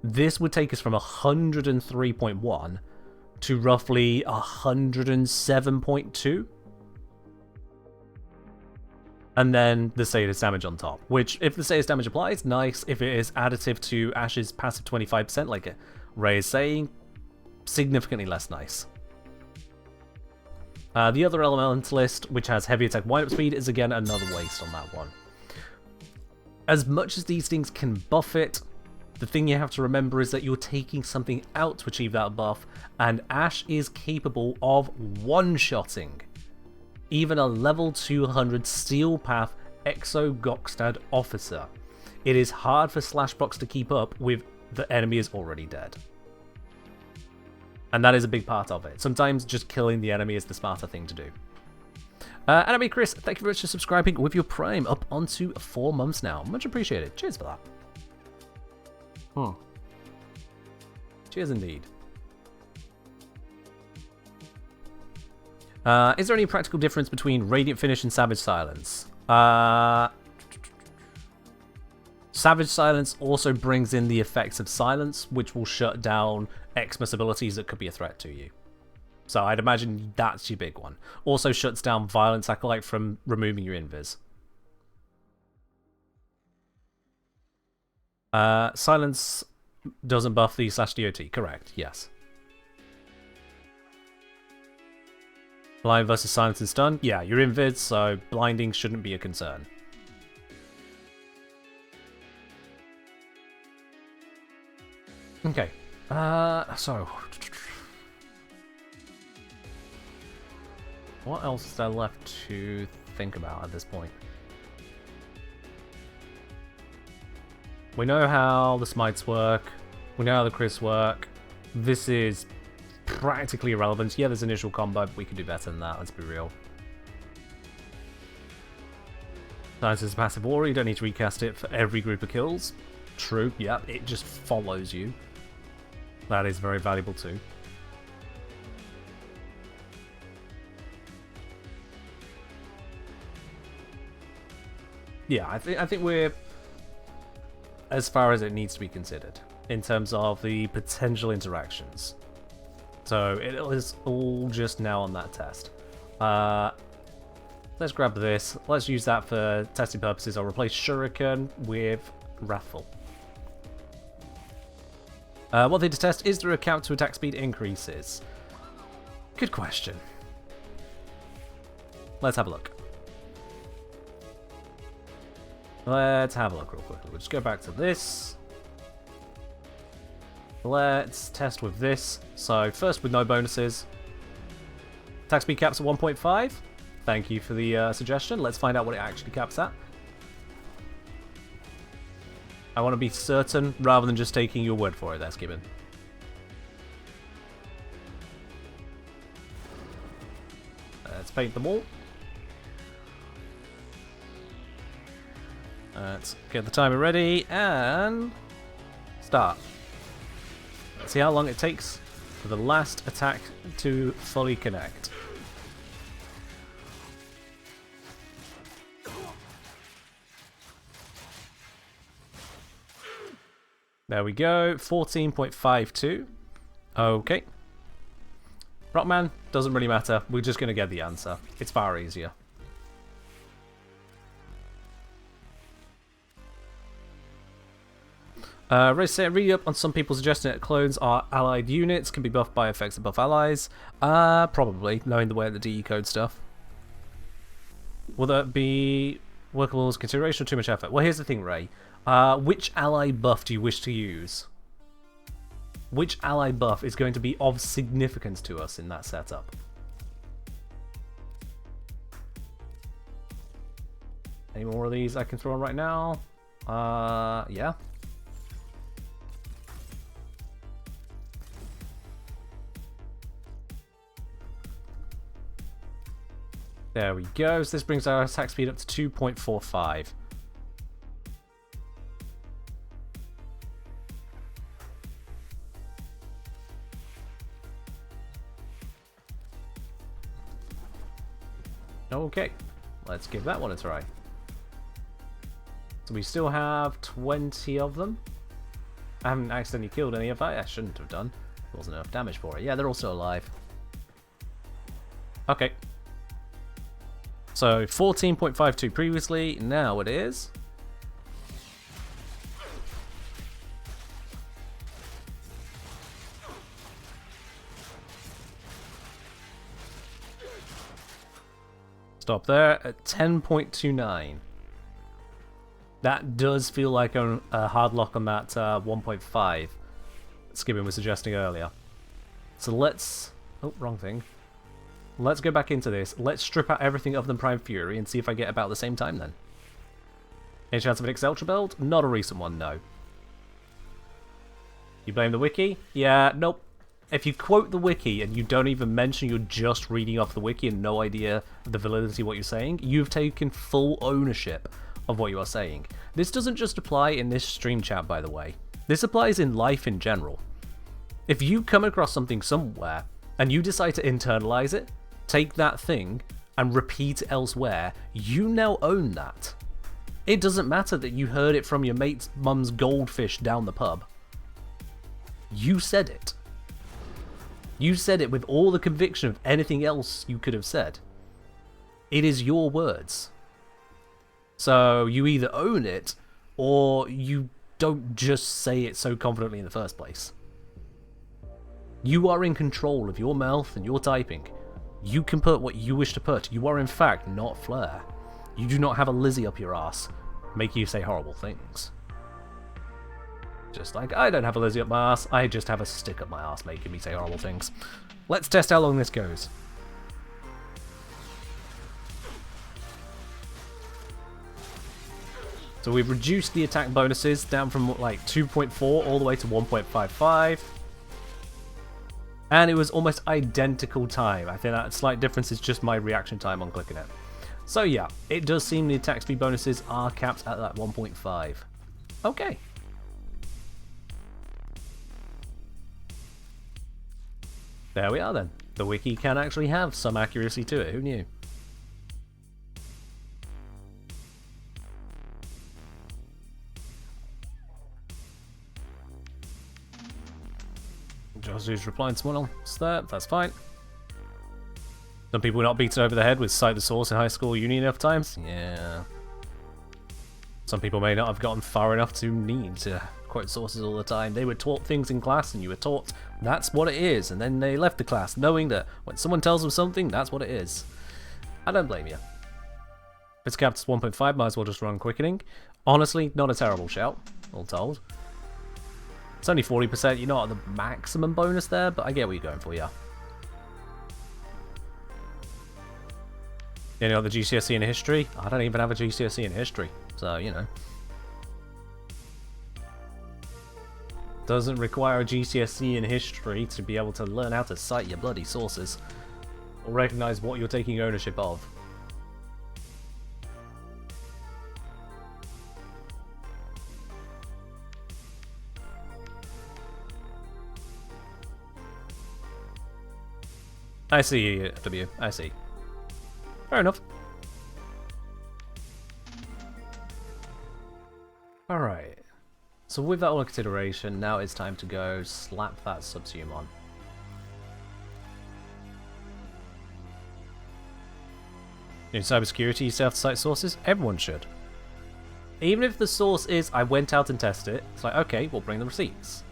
This would take us from 103.1 to roughly 107.2. And then the status damage on top, which if the status damage applies, nice. If it is additive to Ash's passive 25%, like Ray is saying, significantly less nice. The other Elementalist, which has heavy attack wind-up speed, is again another waste on that one. As much as these things can buff it, the thing you have to remember is that you're taking something out to achieve that buff, and Ash is capable of one-shotting even a level 200 Steel Path Exo Gokstad officer. It is hard for slash procs to keep up with the enemy is already dead. And that is a big part of it. Sometimes just killing the enemy is the smarter thing to do. And I mean, Chris, thank you very much for subscribing with your Prime up onto 4 months now. Much appreciated. Cheers for that. Cheers indeed. Is there any practical difference between Radiant Finish and Savage Silence? Savage Silence also brings in the effects of silence, which will shut down Xmas abilities that could be a threat to you. So I'd imagine that's your big one. Also shuts down Violence Acolyte from removing your invis. Silence doesn't buff the /DOT, correct, yes. Blind versus silence and stun, yeah, you're invis, so blinding shouldn't be a concern. Okay, so what else is there left to think about at this point? We know how the smites work, we know how the crits work. This is practically irrelevant. Yeah, there's initial combo, but we can do better than that, let's be real. Silence is a passive aura, you don't need to recast it for every group of kills. True, yeah, it just follows you. That is very valuable too. Yeah, I think we're as far as it needs to be considered in terms of the potential interactions. So it is all just now on that test. Let's grab this. Let's use that for testing purposes. I'll replace Shuriken with Wrathful. What they test is there a count to attack speed increases? Good question. Let's have a look. Let's have a look real quickly. We'll just go back to this. Let's test with this. So first with no bonuses. Attack speed caps at 1.5. Thank you for the suggestion. Let's find out what it actually caps at. I want to be certain rather than just taking your word for it there, Skibbin. Let's paint them all. Let's get the timer ready and start. Let's see how long it takes for the last attack to fully connect. There we go, 14.52. Okay. Rockman, doesn't really matter. We're just going to get the answer. It's far easier. Read up on some people suggesting that clones are allied units, can be buffed by effects that buff allies. Probably, knowing the way the DE code stuff. Will that be workable as consideration or too much effort? Well, here's the thing, Ray. Which ally buff do you wish to use? Which ally buff is going to be of significance to us in that setup? Any more of these I can throw on right now? Yeah. There we go. So this brings our attack speed up to 2.45. Okay, let's give that one a try. So we still have 20 of them. I haven't accidentally killed any of that. I shouldn't have done. There wasn't enough damage for it. Yeah, they're all still alive. Okay. So 14.52 previously, now it is. Stop there at 10.29. That does feel like a hard lock on that 1.5 Skibbin was suggesting earlier. So let's... Oh, wrong thing. Let's go back into this. Let's strip out everything other than Prime Fury and see if I get about the same time then. Any chance of an X-Ultra build? Not a recent one, no. You blame the wiki? Yeah, nope. If you quote the wiki and you don't even mention you're just reading off the wiki and no idea of the validity of what you're saying, you've taken full ownership of what you are saying. This doesn't just apply in this stream chat, by the way. This applies in life in general. If you come across something somewhere and you decide to internalize it, take that thing and repeat it elsewhere, you now own that. It doesn't matter that you heard it from your mate's mum's goldfish down the pub. You said it. You said it with all the conviction of anything else you could have said. It is your words. So you either own it, or you don't just say it so confidently in the first place. You are in control of your mouth and your typing. You can put what you wish to put. You are in fact not Flair. You do not have a Lizzie up your ass, making you say horrible things. Just like I don't have a Lizzie up my ass, I just have a stick up my ass making me say horrible things. Let's test how long this goes. So we've reduced the attack bonuses down from like 2.4 all the way to 1.55. And it was almost identical time. I think that slight difference is just my reaction time on clicking it. So yeah, it does seem the attack speed bonuses are capped at that 1.5. Okay. There we are then. The wiki can actually have some accuracy to it, who knew? Josu's replying to someone else there, that's fine. Some people not beaten over the head with cite the source in high school uni enough times? Yeah. Some people may not have gotten far enough to need to quote sources all the time. They were taught things in class and you were taught that's what it is, and then they left the class knowing that when someone tells them something, that's what it is. I don't blame you. If it's capped as 1.5, might as well just run quickening. Honestly, not a terrible shout, all told. It's only 40%, you're not at the maximum bonus there, but I get what you're going for, yeah. You know, the GCSE in history? I don't even have a GCSE in history, so, you know. Doesn't require a GCSE in history to be able to learn how to cite your bloody sources, or recognize what you're taking ownership of. I see, W. I see. Fair enough. Alright. So with that all in consideration, now it's time to go slap that subsume on. In cybersecurity, you still have to cite sources? Everyone should. Even if the source is, I went out and tested it, it's like, okay, we'll bring the receipts.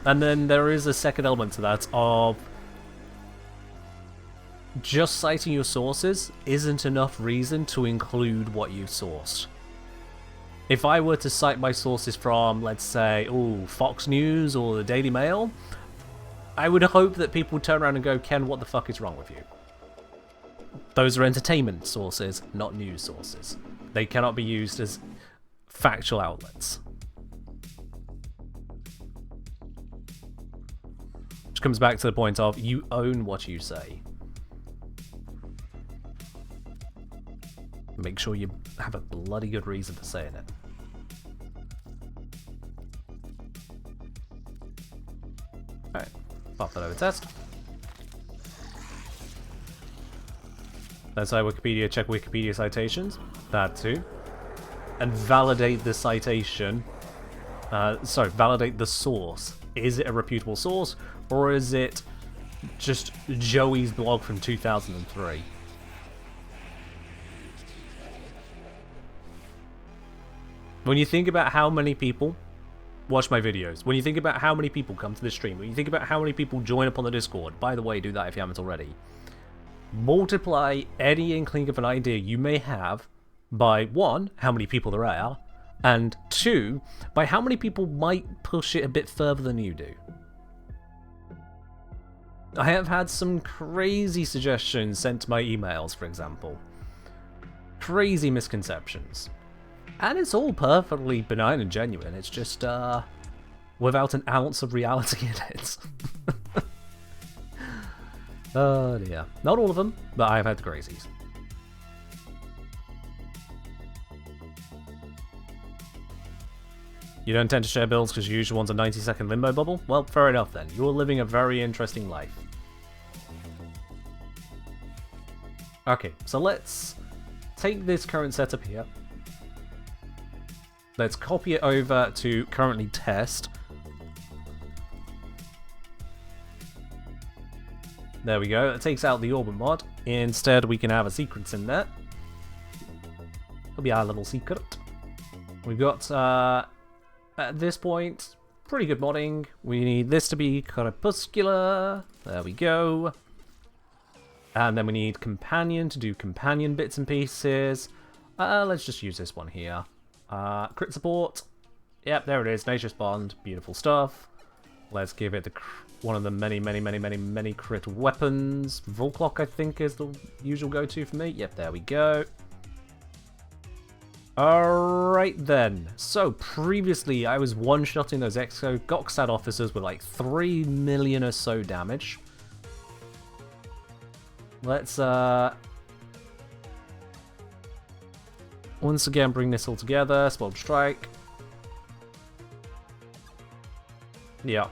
And then there is a second element to that of just citing your sources isn't enough reason to include what you sourced. If I were to cite my sources from, let's say, Fox News or the Daily Mail, I would hope that people would turn around and go, Ken, what the fuck is wrong with you? Those are entertainment sources, not news sources. They cannot be used as factual outlets. Which comes back to the point of, you own what you say. Make sure you have a bloody good reason for saying it. Alright, pop that over test. That's how Wikipedia, check Wikipedia citations. That too. And validate the citation. Validate the source. Is it a reputable source, or is it just Joey's blog from 2003? When you think about how many people watch my videos, when you think about how many people come to the stream, when you think about how many people join up on the Discord, by the way, do that if you haven't already, multiply any inkling of an idea you may have by 1, how many people there are, and 2, by how many people might push it a bit further than you do. I have had some crazy suggestions sent to my emails, for example. Crazy misconceptions. And it's all perfectly benign and genuine. It's just, without an ounce of reality in it. Oh dear. Not all of them, but I've had the crazies. You don't tend to share builds because your usual one's a 90-second limbo bubble? Well, fair enough then. You're living a very interesting life. Okay, so let's take this current setup here. Let's copy it over to currently test. There we go. It takes out the orbit mod. Instead, we can have a secrets in there. It'll be our little secret. We've got, at this point, pretty good modding. We need this to be crepuscular. There we go. And then we need companion to do companion bits and pieces. Let's just use this one here. Crit support. Yep, there it is. Nature's Bond. Beautiful stuff. Let's give it one of the many crit weapons. Volclock, I think, is the usual go-to for me. Yep, there we go. Alright then. So, previously, I was one-shotting those Exo Goksad officers with like 3 million or so damage. Let's, once again bring this all together. Spoiled Strike. Yeah.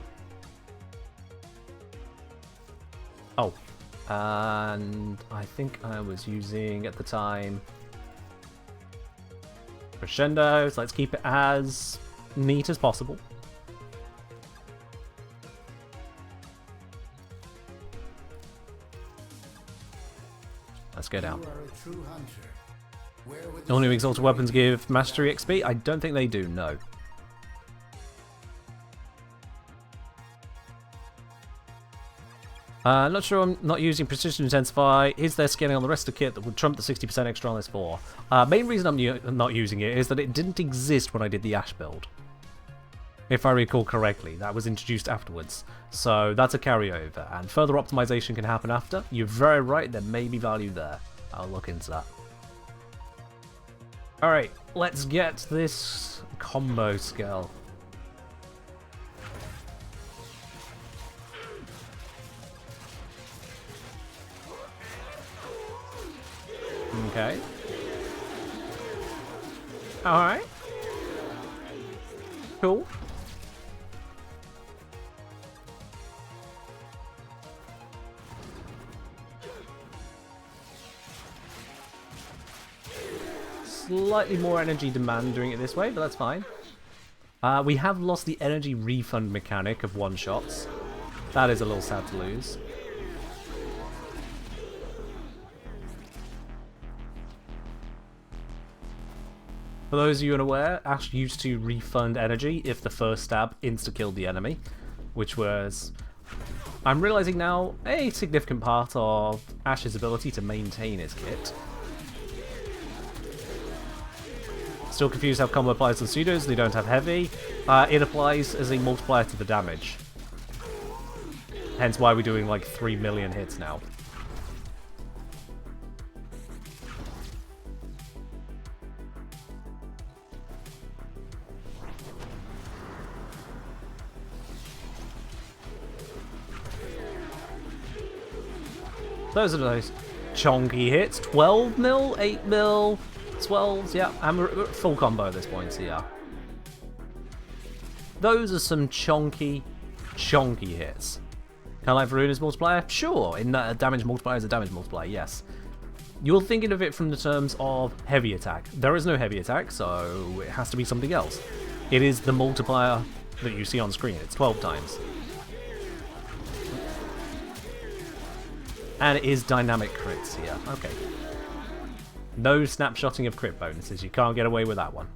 Oh. And I think I was using, at the time, Crescendo, so let's keep it as neat as possible. Let's go down. All new exalted weapons give mastery XP? I don't think they do, no. Not sure I'm not using Precision Intensify. Is there scaling on the rest of the kit that would trump the 60% extra on this 4? Main reason I'm not using it is that it didn't exist when I did the Ash build. If I recall correctly, that was introduced afterwards. So that's a carryover, and further optimization can happen after. You're very right, there may be value there. I'll look into that. Alright, let's get this combo skill. Okay. Alright. Cool. Slightly more energy demand doing it this way, but that's fine. We have lost the energy refund mechanic of one-shots. That is a little sad to lose. For those of you unaware, Ash used to refund energy if the first stab insta-killed the enemy, which was, I'm realizing now, a significant part of Ash's ability to maintain his kit. Still confused how combo applies on pseudos, they don't have heavy. It applies as a multiplier to the damage. Hence why we're doing like 3 million hits now. Those are those chonky hits. 12 mil, 8 mil, 12s, yeah. I'm full combo at this point, so yeah. Those are some chonky hits. Can I have Ruina's multiplier? Sure, in that a damage multiplier is a damage multiplier, yes. You're thinking of it from the terms of heavy attack. There is no heavy attack, so it has to be something else. It is the multiplier that you see on screen. It's 12 times. And it is dynamic crits here. Okay. No snapshotting of crit bonuses. You can't get away with that one.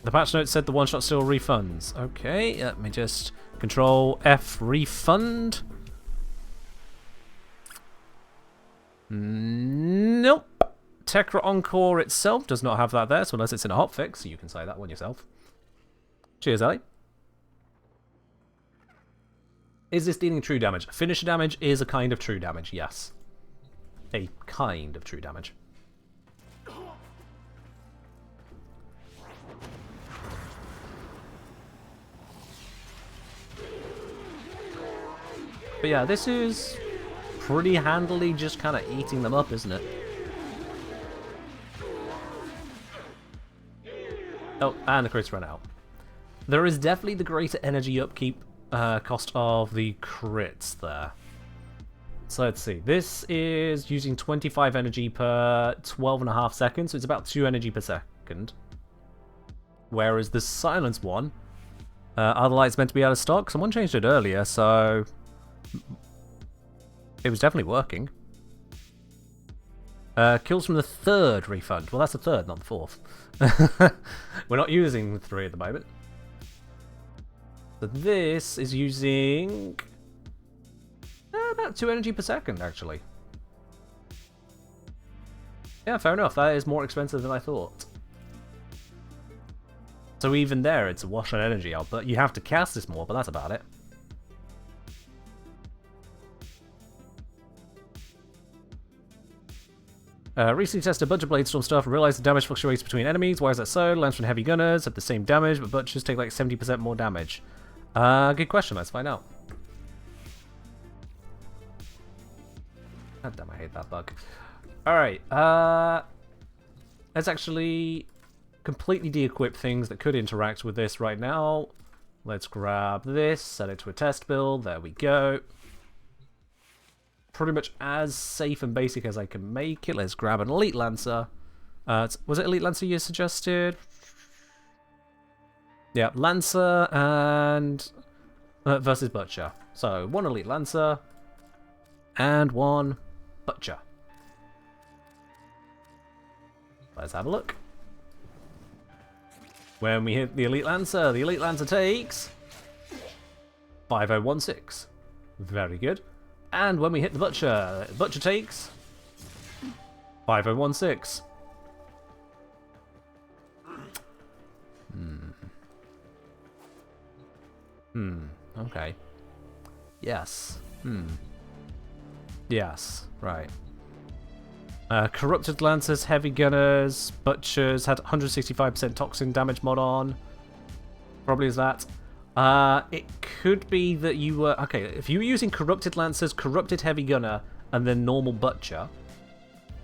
The patch note said the one-shot still refunds. Okay, let me just control F refund. Nope. Tekra Encore itself does not have that there, so unless it's in a hotfix, you can say that one yourself. Cheers, Ellie. Is this dealing true damage? Finisher damage is a kind of true damage, yes. a kind of true damage. But yeah, this is pretty handily just kind of eating them up, isn't it? Oh, and the crits run out. There is definitely the greater energy upkeep cost of the crits there. So let's see. This is using 25 energy per 12.5 seconds, so it's about 2 energy per second. Whereas the silence one, are the lights meant to be out of stock? Someone changed it earlier, so it was definitely working. Kills from the third refund. Well, that's the third, not the fourth. We're not using 3 at the moment. So this is using about 2 energy per second, actually. Yeah, fair enough. That is more expensive than I thought. So even there, it's a wash on energy output. You have to cast this more, but that's about it. Recently tested Butcher Blade Storm stuff and realized the damage fluctuates between enemies. Why is that so? Lands from heavy gunners have the same damage, but Butchers take like 70% more damage. Good question. Let's find out. God damn, I hate that bug. Alright, let's actually completely de-equip things that could interact with this right now. Let's grab this, set it to a test build. There we go. Pretty much as safe and basic as I can make it. Let's grab an Elite Lancer. Was it Elite Lancer you suggested? Yeah, Lancer and versus Butcher. So 1 Elite Lancer and 1 Butcher. Let's have a look. When we hit the Elite Lancer takes 5016. Very good. And when we hit the Butcher takes 5016. Okay. Yes. Yes. Right. Corrupted Lancers, Heavy Gunners, Butchers had 165% Toxin damage mod on. Probably is that. It could be that you were... Okay, if you were using Corrupted Lancers, Corrupted Heavy Gunner, and then normal Butcher,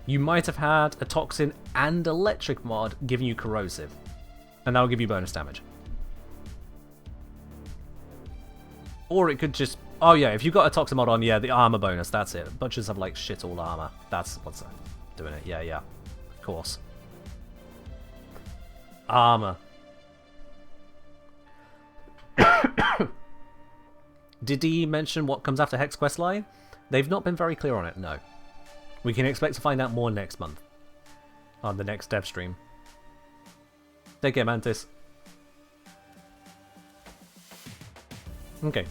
you might have had a Toxin and Electric mod giving you Corrosive. And that will give you bonus damage. Or it could just... Oh yeah, if you got a Toxin mod on, yeah, the armor bonus, that's it. Butchers have like shit all armor. That's what's doing it. Yeah, of course. Armor. Did he mention what comes after Hex questline? They've not been very clear on it, no. We can expect to find out more next month. On the next dev stream. Take care, Mantis. Okay.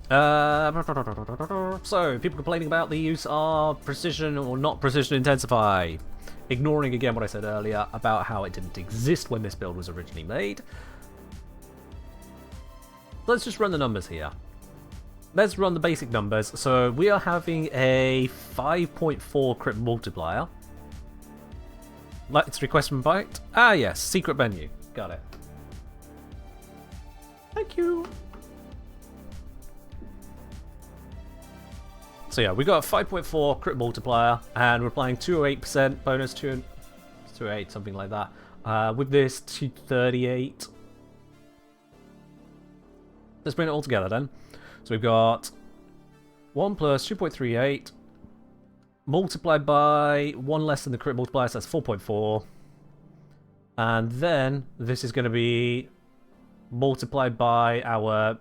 So, people complaining about the use of precision or not precision intensify. Ignoring again what I said earlier about how it didn't exist when this build was originally made. Let's just run the numbers here. Let's run the basic numbers. So we are having a 5.4 crit multiplier. Let's request from Byte. Ah yes, secret menu. Got it. Thank you. So yeah, we got a 5.4 crit multiplier, and we're applying 208% bonus, 208, something like that. With this, 238. Let's bring it all together then. So we've got 1 plus 2.38 multiplied by 1 less than the crit multiplier, so that's 4.4. And then this is going to be multiplied by our...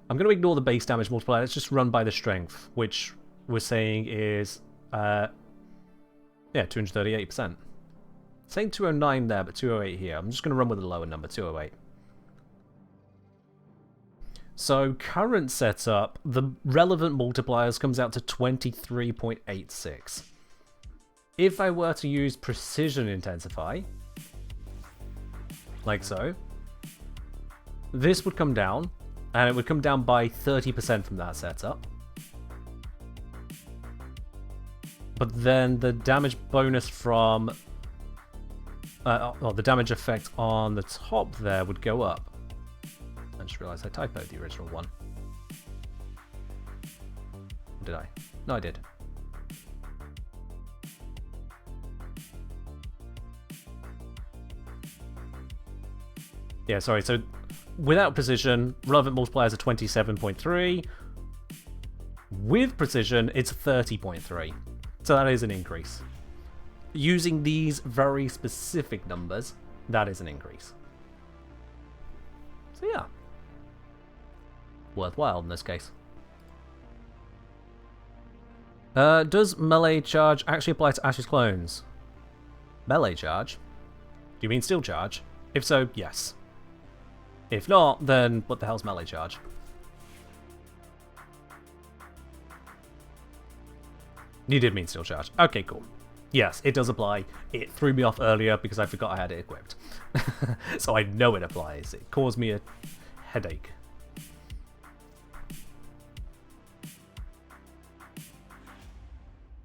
I'm going to ignore the base damage multiplier. Let's just run by the strength, which we're saying is, yeah, 238%. Saying 209 there, but 208 here. I'm just going to run with a lower number, 208. So current setup, the relevant multipliers comes out to 23.86. If I were to use precision intensify, like so, this would come down. And it would come down by 30% from that setup. but then the damage bonus from... the damage effect on the top there would go up. I just realised I typoed the original one. Did I? No, I did. Yeah, sorry, so without precision, relevant multipliers are 27.3. With precision, it's 30.3. So that is an increase. Using these very specific numbers, that is an increase. So yeah. Worthwhile in this case. Does melee charge actually apply to Ash's clones? Melee charge? Do you mean steel charge? If so, yes. If not, then what the hell's melee charge? You did mean steel charge. Okay, cool. Yes, it does apply. It threw me off earlier because I forgot I had it equipped. So I know it applies. It caused me a headache.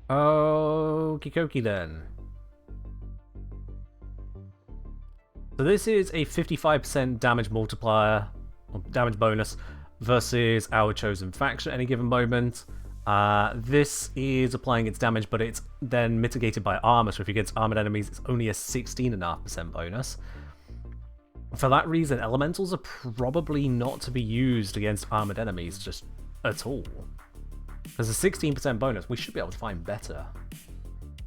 Okie dokie then. So this is a 55% damage multiplier, or damage bonus, versus our chosen faction at any given moment. This is applying its damage, but it's then mitigated by armor, so if you get armored enemies, it's only a 16.5% bonus. For that reason, elementals are probably not to be used against armored enemies, just at all. There's a 16% bonus, we should be able to find better.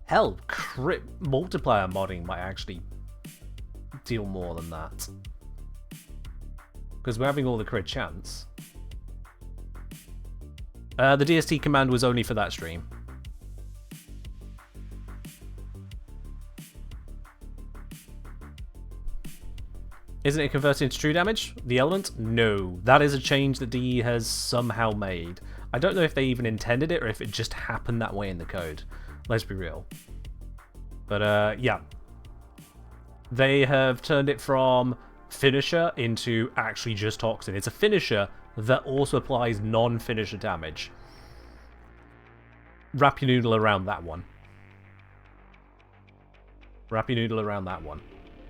Hell, crit multiplier modding might actually deal more than that. Because we're having all the crit chance. The DST command was only for that stream. Isn't it converted into true damage? The element? No. That is a change that DE has somehow made. I don't know if they even intended it or if it just happened that way in the code. Let's be real. But yeah. They have turned it from finisher into actually just toxin. It's a finisher that also applies non-finisher damage. Wrap your noodle around that one. Wrap your noodle around that one.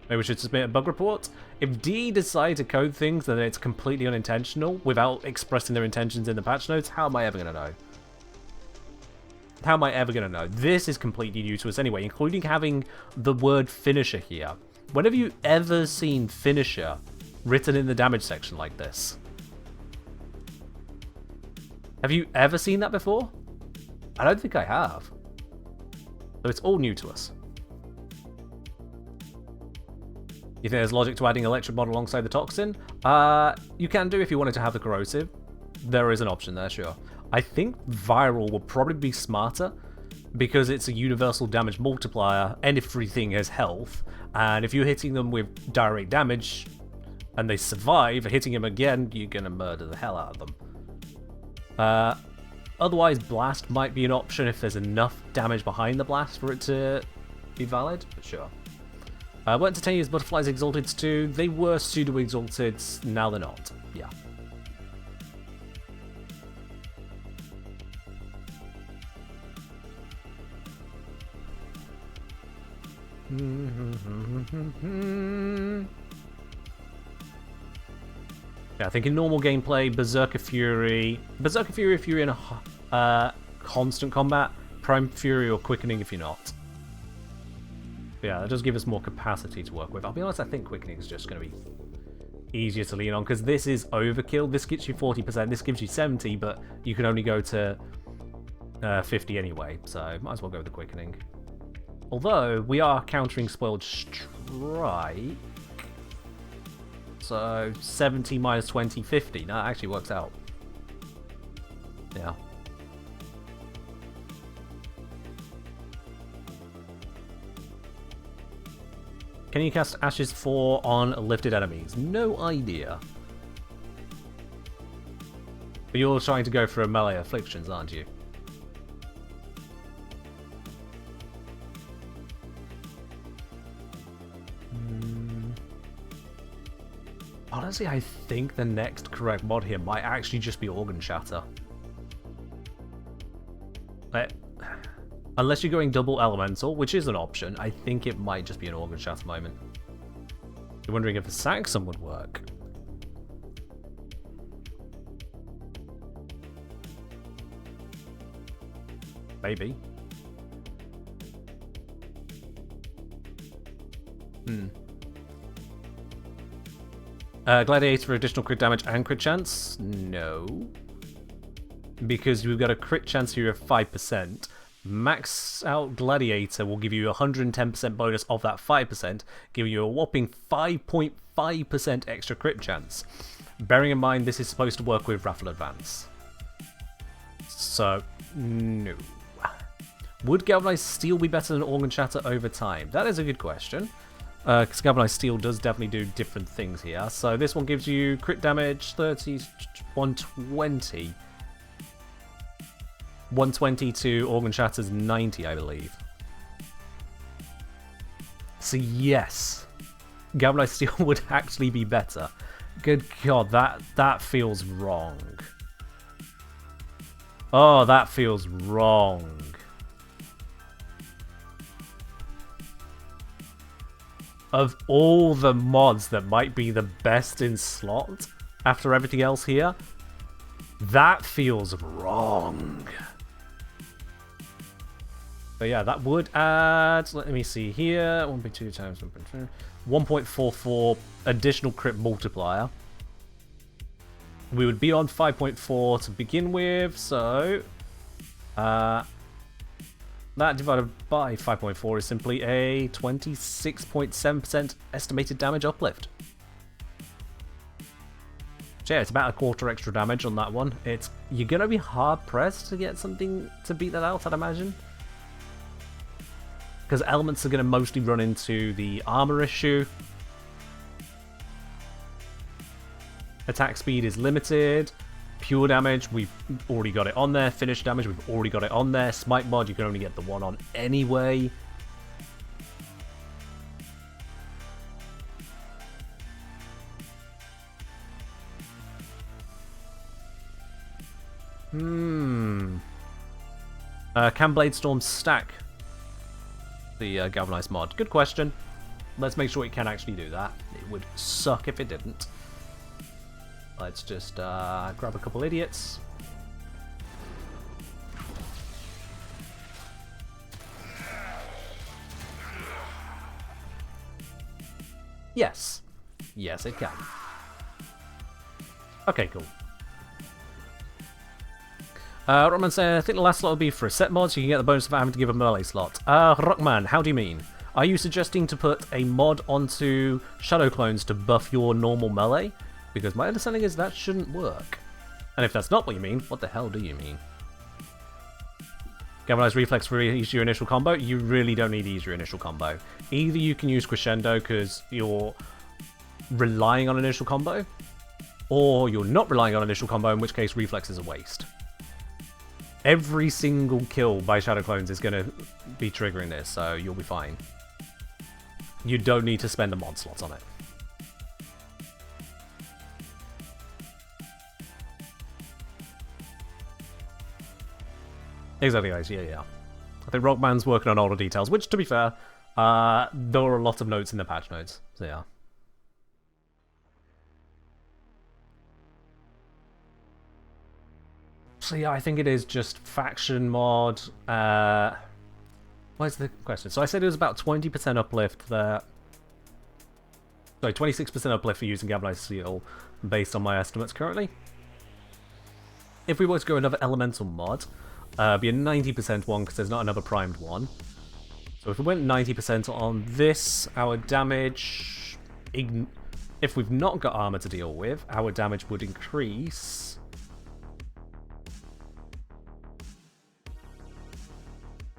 Maybe we should submit a bug report. If D decide to code things then it's completely unintentional without expressing their intentions in the patch notes, how am I ever going to know? How am I ever going to know? This is completely new to us anyway, including having the word finisher here. When have you ever seen finisher written in the damage section like this? Have you ever seen that before? I don't think I have. So it's all new to us. You think there's logic to adding electric mod alongside the toxin? You can do if you wanted to have the corrosive. There is an option there, sure. I think viral will probably be smarter because it's a universal damage multiplier and everything has health. And if you're hitting them with direct damage and they survive, hitting them again, you're going to murder the hell out of them. Otherwise, blast might be an option if there's enough damage behind the blast for it to be valid, but sure. Weren't to 10 years butterflies exalted too? They were pseudo-exalted, now they're not. Yeah. Yeah, I think in normal gameplay, Berserker Fury if you're in a constant combat, Prime Fury or Quickening if you're not. But yeah, that does give us more capacity to work with. I'll be honest, I think Quickening is just going to be easier to lean on, because this is overkill. This gets you 40%, this gives you 70, but you can only go to 50 anyway, so might as well go with the Quickening. Although, we are countering Spoiled Strike, so 70 minus 20, 50. No, that actually works out. Yeah. Can you cast Ashes 4 on lifted enemies? No idea. But you're trying to go for a melee afflictions, aren't you? Honestly, I think the next correct mod here might actually just be Organ Shatter. Unless you're going double elemental, which is an option, I think it might just be an Organ Shatter moment. You're wondering if the Saxon would work. Maybe. Gladiator for additional crit damage and crit chance? No. Because we've got a crit chance here of 5%. Max out Gladiator will give you a 110% bonus of that 5%, giving you a whopping 5.5% extra crit chance. Bearing in mind this is supposed to work with Raffle Advance. So, no. Would Galvanized Steel be better than Organ Shatter over time? That is a good question. Because Galvanized Steel does definitely do different things here. So this one gives you crit damage 30, 120. 120 to Organ Shatter's 90, I believe. So yes, Galvanized Steel would actually be better. Good God, that feels wrong. Oh, that feels wrong. Of all the mods that might be the best in slot after everything else here, that feels wrong. But yeah, that would add, let me see here, 1.2 times 1.2, 1.44 additional crit multiplier. We would be on 5.4 to begin with, so that divided by 5.4 is simply a 26.7% estimated damage uplift. So yeah, it's about a quarter extra damage on that one. You're going to be hard pressed to get something to beat that out, I'd imagine. Because elements are going to mostly run into the armor issue. Attack speed is limited. Pure damage, we've already got it on there. Finish damage, we've already got it on there. Smite mod, you can only get the one on anyway. Can Bladestorm stack the Galvanized mod? Good question. Let's make sure it can actually do that. It would suck if it didn't. Let's just grab a couple idiots. Yes. Yes, it can. Okay, cool. Rockman said, I think the last slot will be for a set mod, so you can get the bonus of having to give a melee slot. Rockman, how do you mean? Are you suggesting to put a mod onto Shadow Clones to buff your normal melee? Because my understanding is that shouldn't work. And if that's not what you mean, what the hell do you mean? Galvanized Reflex for ease your initial combo? You really don't need to use your initial combo. Either you can use Crescendo because you're relying on initial combo, or you're not relying on initial combo, in which case Reflex is a waste. Every single kill by Shadow Clones is going to be triggering this, so you'll be fine. You don't need to spend a mod slot on it. Exactly, guys. Yeah. I think Rockman's working on all the details, which, to be fair, there are a lot of notes in the patch notes. So, yeah. So, yeah, I think it is just faction mod. What's the question? So, I said it was about 20% uplift there. Sorry, 26% uplift for using Galvanized Steel, based on my estimates currently. If we were to go another elemental mod, be a 90% one because there's not another primed one. So if we went 90% on this, our damage, if we've not got armor to deal with, our damage would increase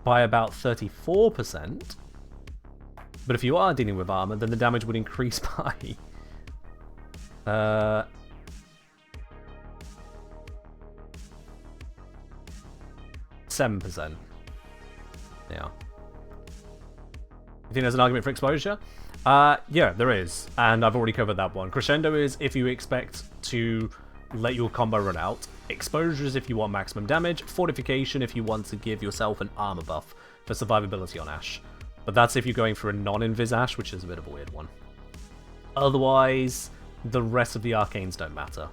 by about 34%. But if you are dealing with armor, then the damage would increase by 7%. Yeah. You think there's an argument for exposure? Yeah, there is. And I've already covered that one. Crescendo is if you expect to let your combo run out. Exposure is if you want maximum damage. Fortification if you want to give yourself an armor buff. for survivability on Ash. But that's if you're going for a non-invis Ash, which is a bit of a weird one. Otherwise, the rest of the arcanes don't matter.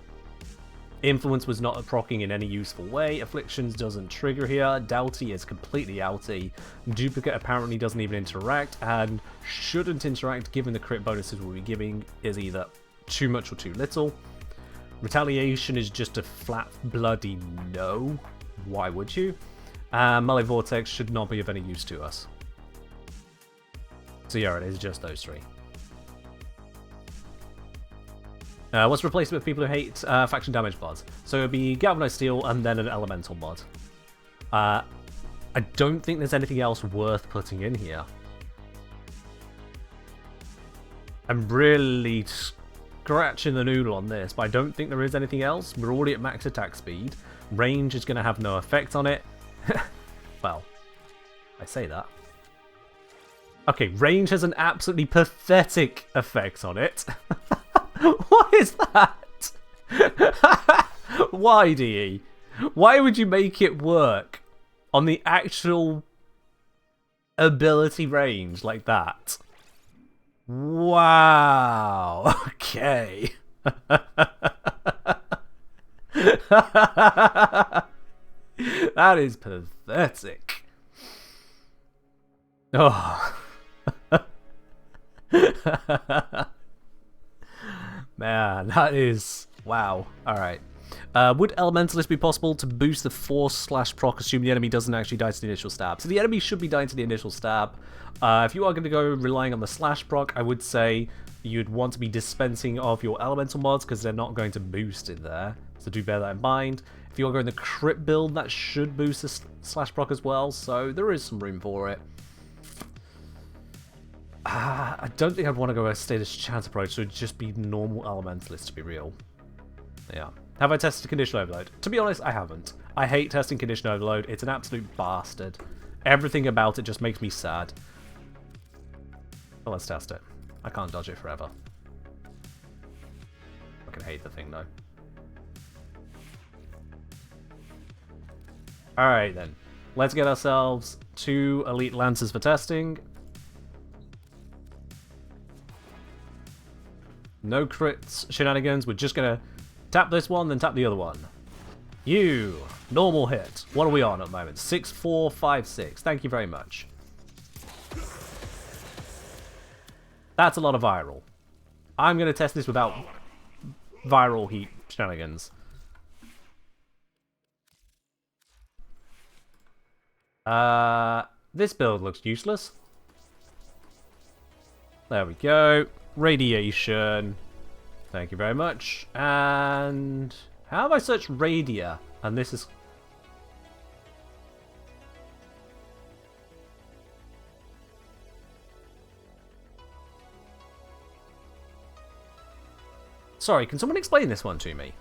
Influence was not proccing in any useful way. Afflictions doesn't trigger here. Doughty is completely outy. Duplicate apparently doesn't even interact, and shouldn't interact given the crit bonuses we'll be giving is either too much or too little. Retaliation is just a flat bloody no. Why would you? Melee Vortex should not be of any use to us. So yeah, it is just those three. What's replaced with people who hate faction damage mods? So it would be Galvanized Steel and then an Elemental mod. I don't think there's anything else worth putting in here. I'm really scratching the noodle on this, but I don't think there is anything else. We're already at max attack speed. Range is going to have no effect on it. Well, I say that. Okay, range has an absolutely pathetic effect on it. What is that? Why, DE? Why would you make it work on the actual ability range like that? Wow. Okay. That is pathetic. Oh. Man, that is... Wow. Alright. Would Elementalist be possible to boost the force/proc assuming the enemy doesn't actually die to the initial stab? So the enemy should be dying to the initial stab. If you are going to go relying on the /proc, I would say you'd want to be dispensing of your elemental mods because they're not going to boost it there. So do bear that in mind. If you're going the crit build, that should boost the /proc as well, so there is some room for it. I don't think I'd want to go a status chance approach, so it'd just be normal Elementalist to be real. Yeah. Have I tested Condition Overload? To be honest, I haven't. I hate testing Condition Overload. It's an absolute bastard. Everything about it just makes me sad. Well, let's test it. I can't dodge it forever. I fucking hate the thing, though. Alright, then. Let's get ourselves 2 Elite Lancers for testing. No crits, shenanigans. We're just gonna tap this one, then tap the other one. You, normal hit. What are we on at the moment? 6, 4, 5, 6. Thank you very much. That's a lot of viral. I'm gonna test this without viral heat shenanigans. This build looks useless. There we go. Radiation. Thank you very much. And how have I searched Radia? And this is... Sorry, can someone explain this one to me?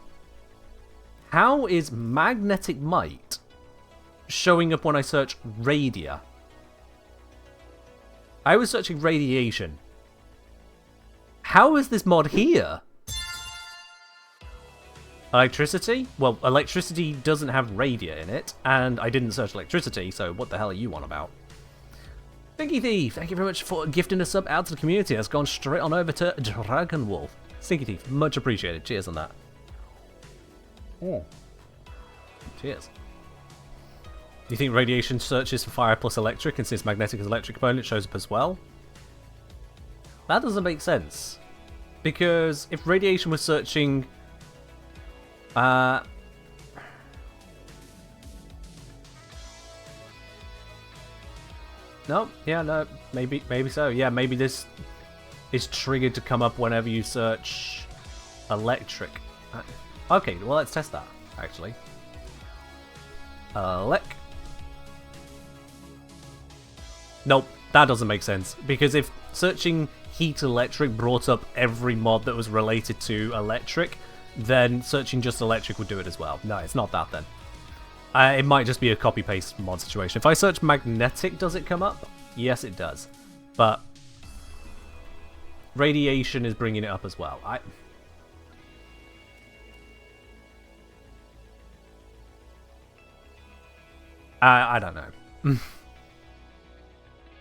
How is Magnetic Might showing up when I search Radia? I was searching Radiation. How is this mod here? Electricity? Well, electricity doesn't have Radia in it, and I didn't search electricity, so what the hell are you on about? Stinky Thief, thank you very much for gifting a sub out to the community. That's gone straight on over to Dragon Wolf. Stinky Thief, much appreciated. Cheers on that. Oh. Cheers. Do you think Radiation searches for fire plus electric, and since magnetic is electric component, shows up as well? That doesn't make sense. Because if Radiation was searching... No, yeah, no, maybe so. Yeah, maybe this is triggered to come up whenever you search electric. Okay, well, let's test that, actually. Nope, that doesn't make sense. Because if searching heat electric brought up every mod that was related to electric, then searching just electric would do it as well. No, it's not that then. It might just be a copy-paste mod situation. If I search magnetic, does it come up? Yes, it does. But Radiation is bringing it up as well. I don't know.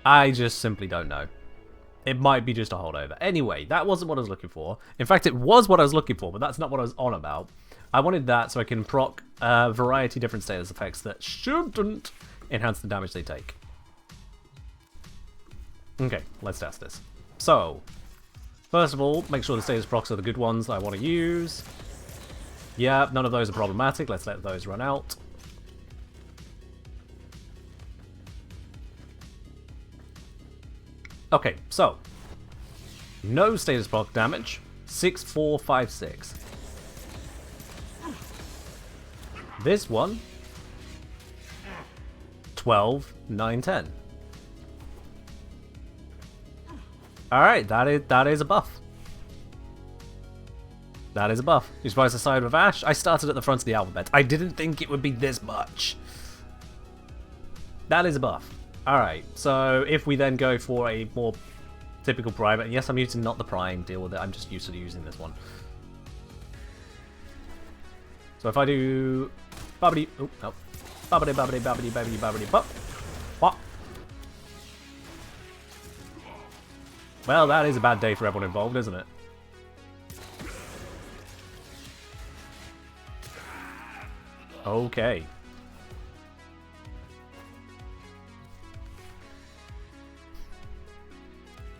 I just simply don't know. It might be just a holdover. Anyway, that wasn't what I was looking for. In fact, it was what I was looking for, but that's not what I was on about. I wanted that so I can proc a variety of different status effects that shouldn't enhance the damage they take. Okay, let's test this. So, first of all, make sure the status procs are the good ones I want to use. Yeah, none of those are problematic. Let's let those run out. Okay, so no status proc damage. 6, 4, 5, 6. This one 12, 9, 10. Alright, that is a buff. That is a buff. You're supposed to side with Ash. I started at the front of the alphabet. I didn't think it would be this much. That is a buff. Alright, so if we then go for a more typical private, and yes, I'm using not the prime, deal with it, I'm just used to using this one. So if I do babbity, oh no, babbity babbity babbity babbity babbity bop, what? Well, that is a bad day for everyone involved, isn't it? Okay.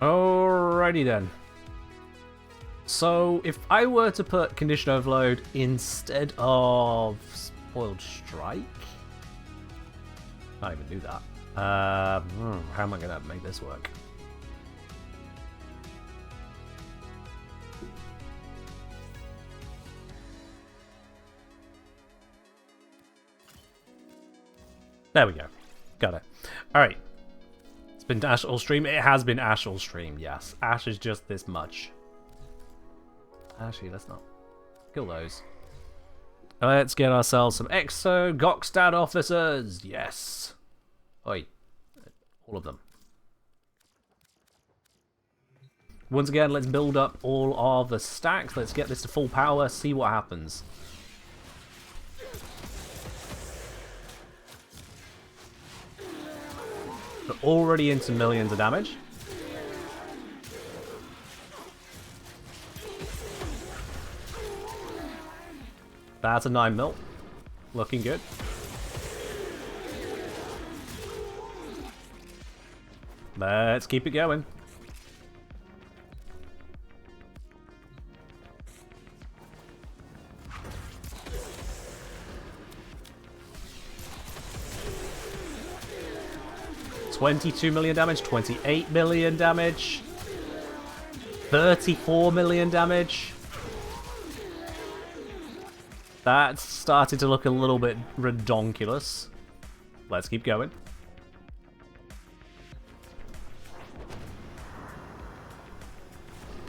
Alrighty then. So, if I were to put Condition Overload instead of Spoiled Strike, I can't even do that. How am I going to make this work? There we go. Got it. Alright. It's been Ash all stream. It has been Ash all stream, yes. Ash is just this much. Actually, let's not kill those. Let's get ourselves some Exo Gokstad officers. Yes. Oi. All of them. Once again, let's build up all of the stacks. Let's get this to full power, see what happens. We're already into millions of damage. That's a 9 mil. Looking good. Let's keep it going. $22 million damage, 28 million damage, 34 million damage. That's starting to look a little bit redonkulous. Let's keep going.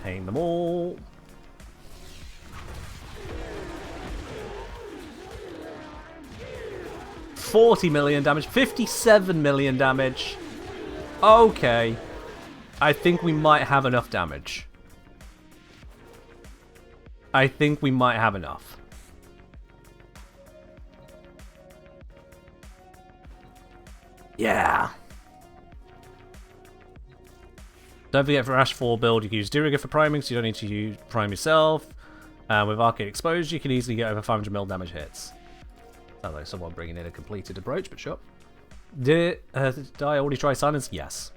Paint them all. $40 million damage, 57 million damage. Okay. I think we might have enough damage. I think we might have enough. Yeah. Don't forget for Ash 4 build, you can use Diriger for priming, so you don't need to use prime yourself. With Arcade Exposure, you can easily get over 500 mil damage hits. Sounds like someone bringing in a completed approach, but sure. Did I already try Silence? Yes.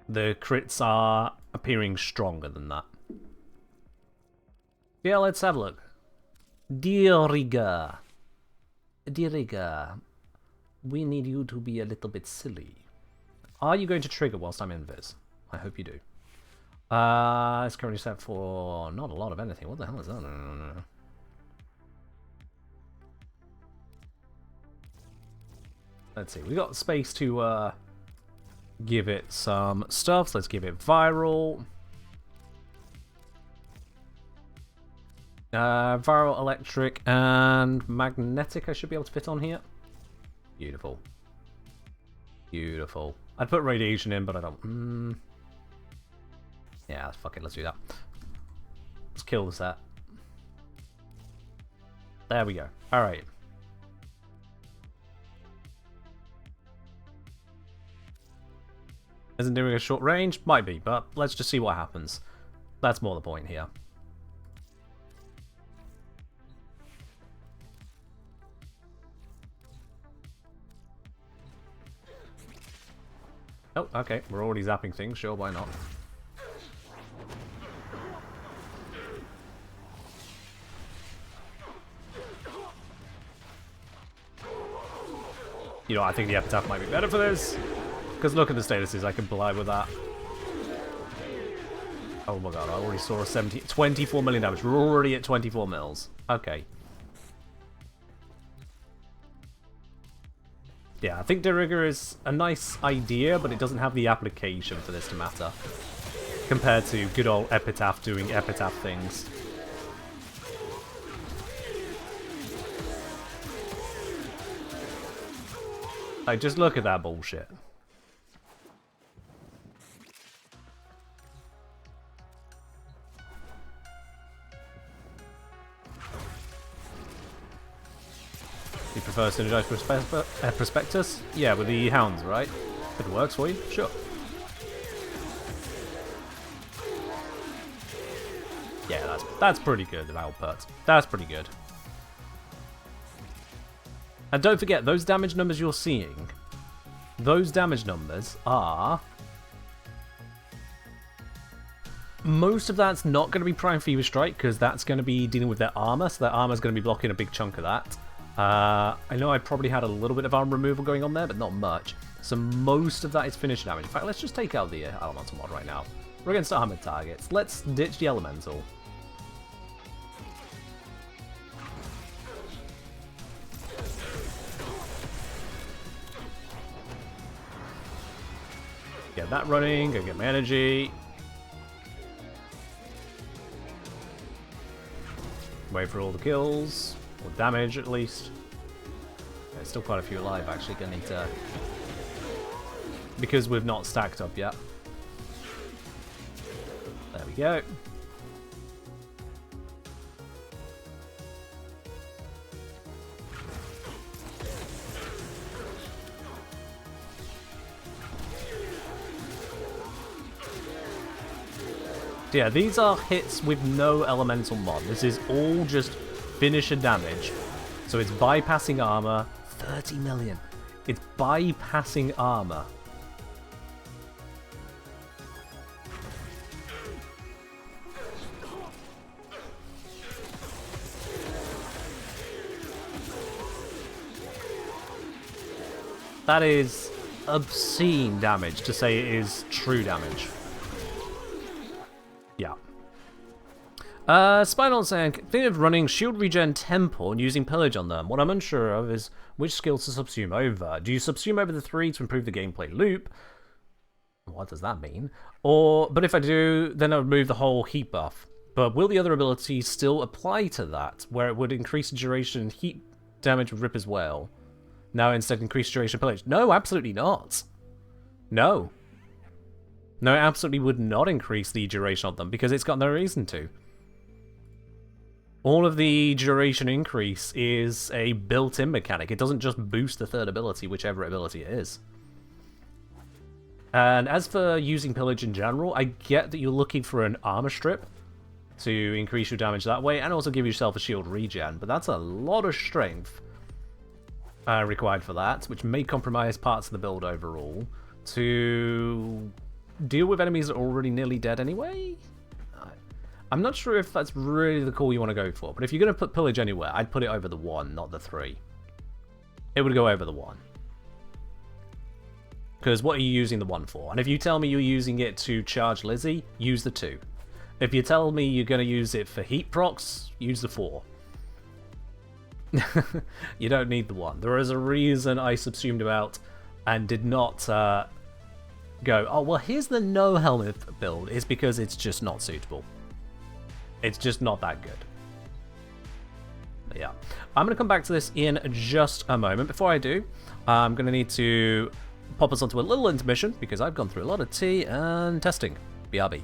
The crits are appearing stronger than that. Yeah, let's have a look. Diriger. Diriger. We need you to be a little bit silly. Are you going to trigger whilst I'm invis? I hope you do. It's currently set for not a lot of anything. What the hell is that? No. Let's see. We got space to give it some stuff. So let's give it viral. Viral, electric, and magnetic. I should be able to fit on here. Beautiful. Beautiful. I'd put radiation in, but I don't. Yeah, fuck it. Let's do that. Let's kill the set. There we go. All right. Isn't doing a short range? Might be, but let's just see what happens. That's more the point here. Oh, okay. We're already zapping things. Sure, why not? You know, I think the epitaph might be better for this. Because look at the statuses. I can comply with that. Oh my god, I already saw a 24 million damage. We're already at 24 mils. Okay. Yeah, I think De Rigger is a nice idea, but it doesn't have the application for this to matter. Compared to good old Epitaph doing Epitaph things. Like, just look at that bullshit. You prefer Synergized Prospectus? Yeah, with the Hounds, right? If it works for you, sure. Yeah, that's pretty good, the output. That's pretty good. And don't forget, those damage numbers you're seeing, those damage numbers are... Most of that's not going to be Prime Fever Strike, because that's going to be dealing with their armor, so their armor is going to be blocking a big chunk of that. I know I probably had a little bit of armor removal going on there, but not much. So most of that is finish damage. In fact, let's just take out the Elemental mod right now. We're against armored targets. Let's ditch the Elemental. Get that running, go get my energy. Wait for all the kills. Or damage, at least. There's still quite a few alive, actually. Gonna need to... Because we've not stacked up yet. There we go. Yeah, these are hits with no elemental mod. This is all just finisher damage. So it's bypassing armor. 30 million. It's bypassing armor. That is obscene damage to say it is true damage. Yeah. Spinal saying, think of running shield regen temple and using pillage on them. What I'm unsure of is which skills to subsume over. Do you subsume over the 3 to improve the gameplay loop? What does that mean? But if I do, then I would remove the whole heat buff. But will the other abilities still apply to that, where it would increase the duration and heat damage would rip as well? Now instead increase duration pillage? No, absolutely not. No. No, it absolutely would not increase the duration of them, because it's got no reason to. All of the duration increase is a built-in mechanic. It doesn't just boost the third ability, whichever ability it is. And as for using pillage in general, I get that you're looking for an armor strip to increase your damage that way, and also give yourself a shield regen, but that's a lot of strength required for that, which may compromise parts of the build overall, to deal with enemies that are already nearly dead anyway? I'm not sure if that's really the call you want to go for, but if you're going to put pillage anywhere, I'd put it over the 1, not the 3. It would go over the 1. Because what are you using the 1 for? And if you tell me you're using it to charge Lizzie, use the 2. If you tell me you're going to use it for heat procs, use the 4. You don't need the 1. There is a reason I subsumed him out and did not go, oh, well, here's the no helmet build. It's because it's just not suitable. It's just not that good. But yeah. I'm going to come back to this in just a moment. Before I do, I'm going to need to pop us onto a little intermission because I've gone through a lot of tea and testing. BRB.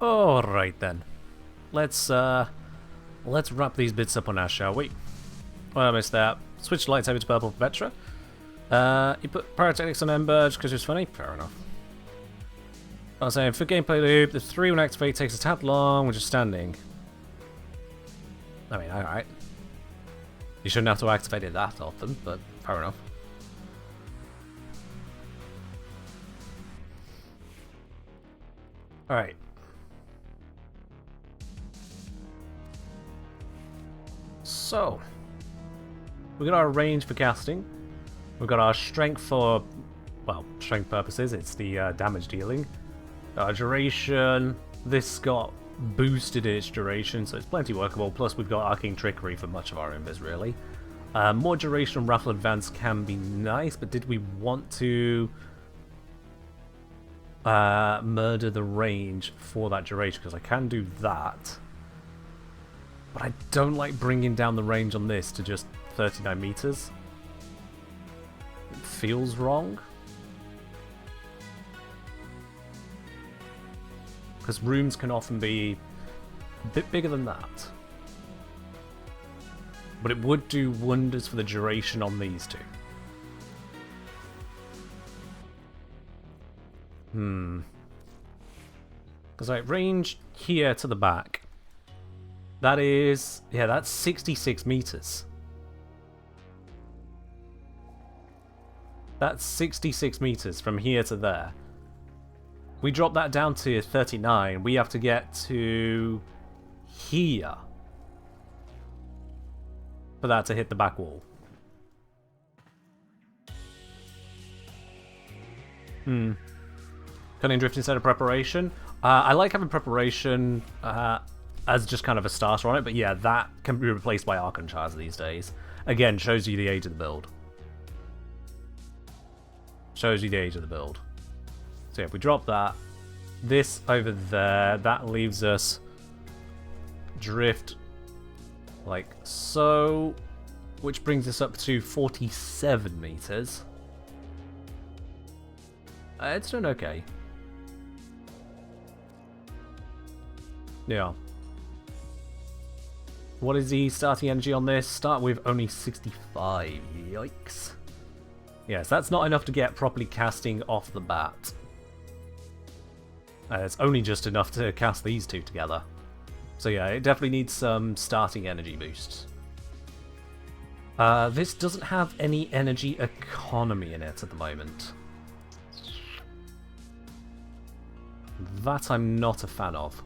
Alright then. Let's wrap these bits up on us, shall we? Well, I missed that. Switch lights over to purple for Petra. You put pyrotechnics on Ember just because it's funny? Fair enough. I was saying, for gameplay loop, the 3 when activate takes a tad long, we're just standing. I mean, alright. You shouldn't have to activate it that often, but fair enough. Alright. So, we got our range for casting. We've got our strength for, well, strength purposes, it's the damage dealing. Our duration, this got boosted in its duration, so it's plenty workable. Plus, we've got Arcane Trickery for much of our invis, really. More duration on Raffle Advance can be nice, but did we want to murder the range for that duration? Because I can do that. But I don't like bringing down the range on this to just 39 meters. It feels wrong. Because rooms can often be a bit bigger than that. But it would do wonders for the duration on these two. Because like range here to the back. That is, yeah, that's 66 meters. That's 66 meters from here to there. We drop that down to 39, we have to get to here for that to hit the back wall. Cunning Drift instead of Preparation. I like having Preparation as just kind of a starter on it, but yeah, that can be replaced by Archon Shards these days. Again, shows you the age of the build. Shows you the age of the build. So yeah, if we drop that, this over there, that leaves us drift like so, which brings us up to 47 meters. It's doing okay. Yeah. What is the starting energy on this? Start with only 65. Yikes. Yes, that's not enough to get properly casting off the bat. It's only just enough to cast these two together. So yeah, it definitely needs some starting energy boosts. This doesn't have any energy economy in it at the moment. That I'm not a fan of.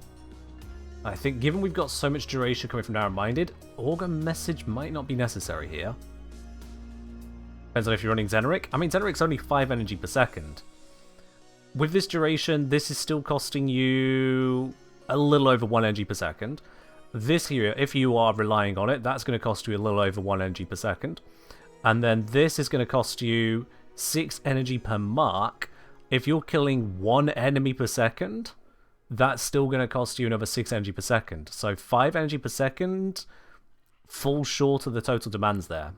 I think given we've got so much duration coming from Narrow-Minded, Augur Message might not be necessary here. Depends on if you're running Xeneric. I mean, Xeneric's only 5 energy per second. With this duration, this is still costing you a little over 1 energy per second. This here, if you are relying on it, that's going to cost you a little over 1 energy per second. And then this is going to cost you 6 energy per mark. If you're killing 1 enemy per second, that's still going to cost you another 6 energy per second. So 5 energy per second falls short of the total demands there.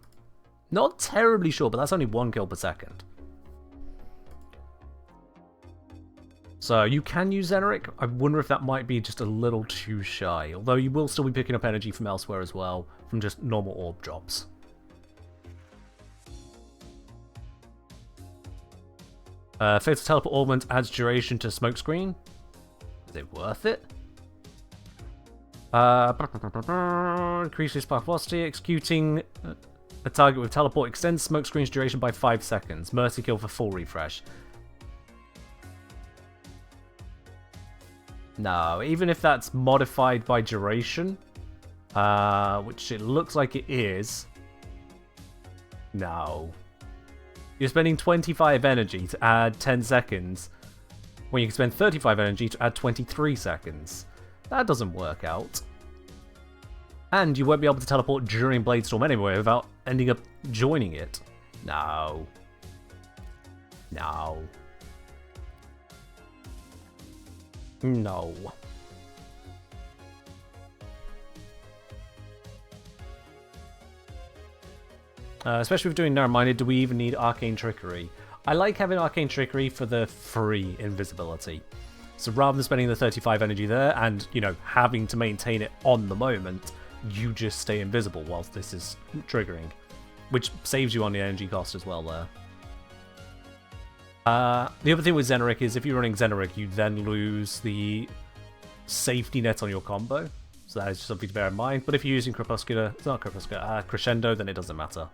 Not terribly short, but that's only 1 kill per second. So you can use Xeneric. I wonder if that might be just a little too shy. Although you will still be picking up energy from elsewhere as well, from just normal orb drops. Fatal Teleport Augment adds duration to Smokescreen. Is it worth it? Increases spark velocity. Executing a target with teleport extends Smokescreen's duration by 5 seconds. Mercy kill for full refresh. No, even if that's modified by duration, which it looks like it is. No. You're spending 25 energy to add 10 seconds, when you can spend 35 energy to add 23 seconds. That doesn't work out. And you won't be able to teleport during Bladestorm anyway without ending up joining it. No. No. No. Especially with doing Narrow-Minded, do we even need Arcane Trickery? I like having Arcane Trickery for the free invisibility. So rather than spending the 35 energy there and, you know, having to maintain it on the moment, you just stay invisible whilst this is triggering, which saves you on the energy cost as well there. The other thing with Xenoric is if you're running Xenoric, you then lose the safety net on your combo. So that is just something to bear in mind. But if you're using Crepuscular, it's not Crepuscular, Crescendo, then it doesn't matter.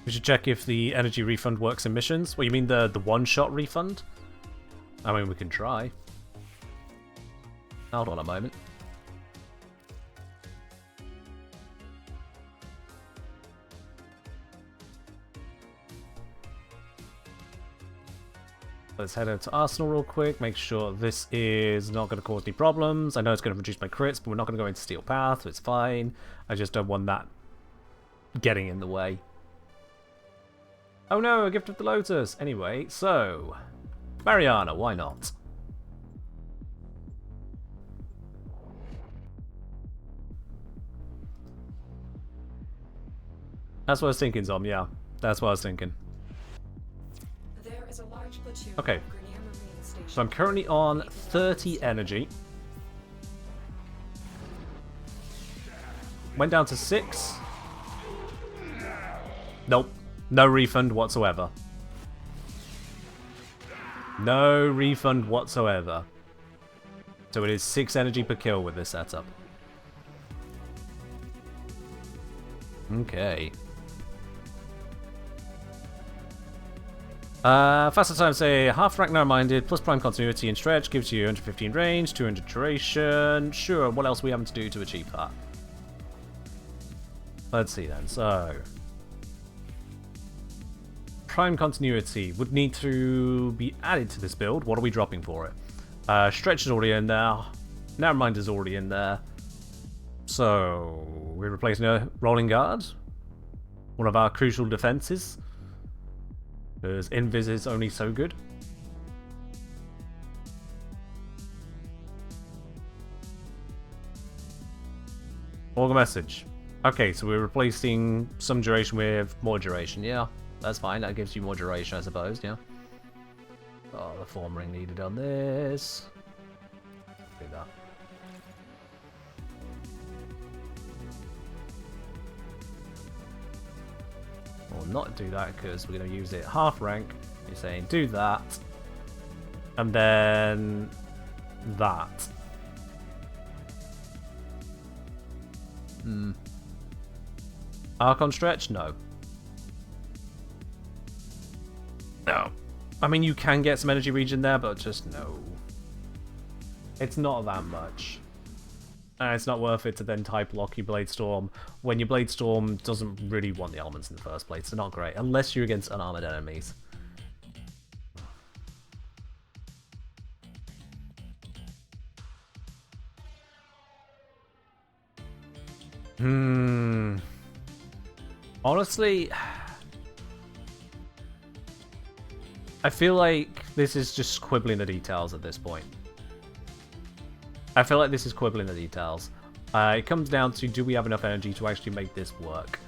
We should check if the energy refund works in missions. Well, you mean the one-shot refund? I mean, we can try. Hold on a moment. Let's head over to Arsenal real quick, make sure this is not going to cause any problems. I know it's going to reduce my crits, but we're not going to go into Steel Path, so it's fine. I just don't want that getting in the way. Oh no, a Gift of the Lotus! Anyway, so... Mariana, why not? That's what I was thinking, Zom, yeah. That's what I was thinking. Okay, so I'm currently on 30 energy. Went down to 6. Nope, no refund whatsoever. No refund whatsoever. So it is 6 energy per kill with this setup. Okay. Faster time, say half rank narrow-minded, plus prime continuity and stretch gives you 115 range, 200 duration. Sure, what else are we having to do to achieve that? Let's see then. So, prime continuity would need to be added to this build. What are we dropping for it? Stretch is already in there. Narrow-minded is already in there. So, we're replacing a rolling guard, one of our crucial defenses. Because Invis is only so good. Orga message. Okay, so we're replacing some duration with more duration. Yeah, that's fine. That gives you more duration, I suppose. Yeah. Oh, the form ring needed on this. Do that. Or not do that because we're going to use it half rank. You're saying do that. And then that. Archon stretch? No. No. I mean, you can get some energy regen there, but just no. It's not that much. And it's not worth it to then type lock your Blade Storm when your Blade Storm doesn't really want the elements in the first place. They're not great, unless you're against unarmored enemies. Honestly, I feel like this is just quibbling the details at this point. I feel like this is quibbling the details. It comes down to, do we have enough energy to actually make this work?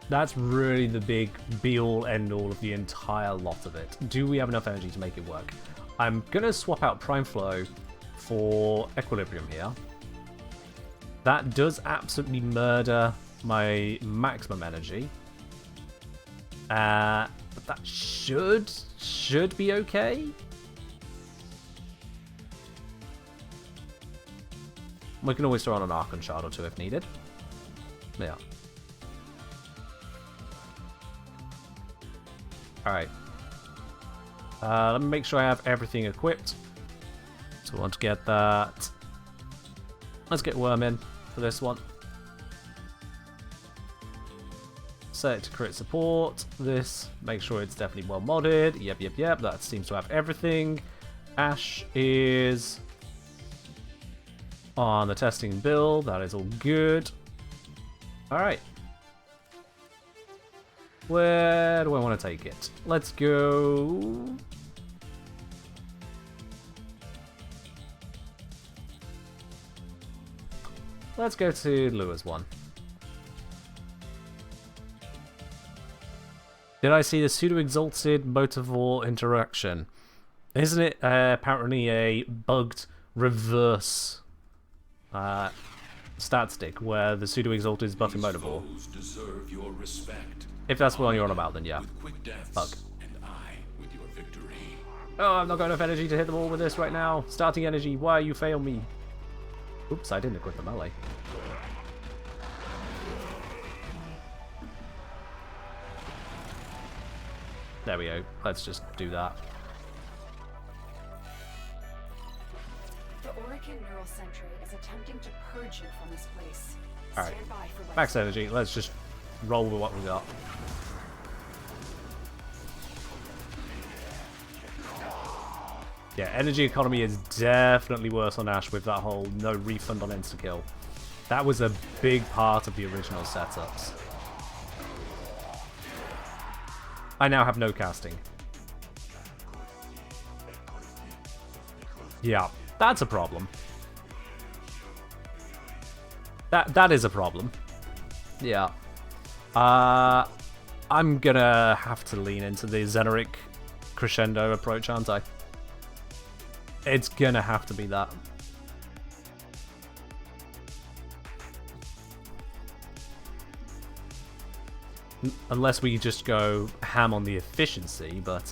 That's really the big be-all, end-all of the entire lot of it. Do we have enough energy to make it work? I'm going to swap out Prime Flow for Equilibrium here. That does absolutely murder my maximum energy. But that should be okay. We can always throw on an Archon Shard or two if needed. Yeah. Alright. Let me make sure I have everything equipped. So I want to get that. Let's get Worm in for this one. Set it to crit support. This, make sure it's definitely well modded. Yep. That seems to have everything. Ash is on the testing build. That is all good. Alright. Where do I want to take it? Let's go. Let's go to Lua's one. Did I see the pseudo-exalted motor interaction? Isn't it apparently a bugged reverse stat stick where the pseudo-exalted is buffing motor? If that's what you're on about, then yeah. Fuck. Oh, I've not got enough energy to hit them all with this right now. Starting energy, why you fail me? Oops, I didn't equip the melee. There we go. Let's just do that. The Orican Neural Sentry is attempting to purge you from this place. Alright. Stand by for Max energy. Let's just roll with what we got. Yeah, energy economy is definitely worse on Ash with that whole no refund on insta-kill. That was a big part of the original setups. I now have no casting. Yeah, that's a problem. That is a problem. Yeah. I'm gonna have to lean into the Xeneric crescendo approach, aren't I? It's gonna have to be that. Unless we just go ham on the efficiency, but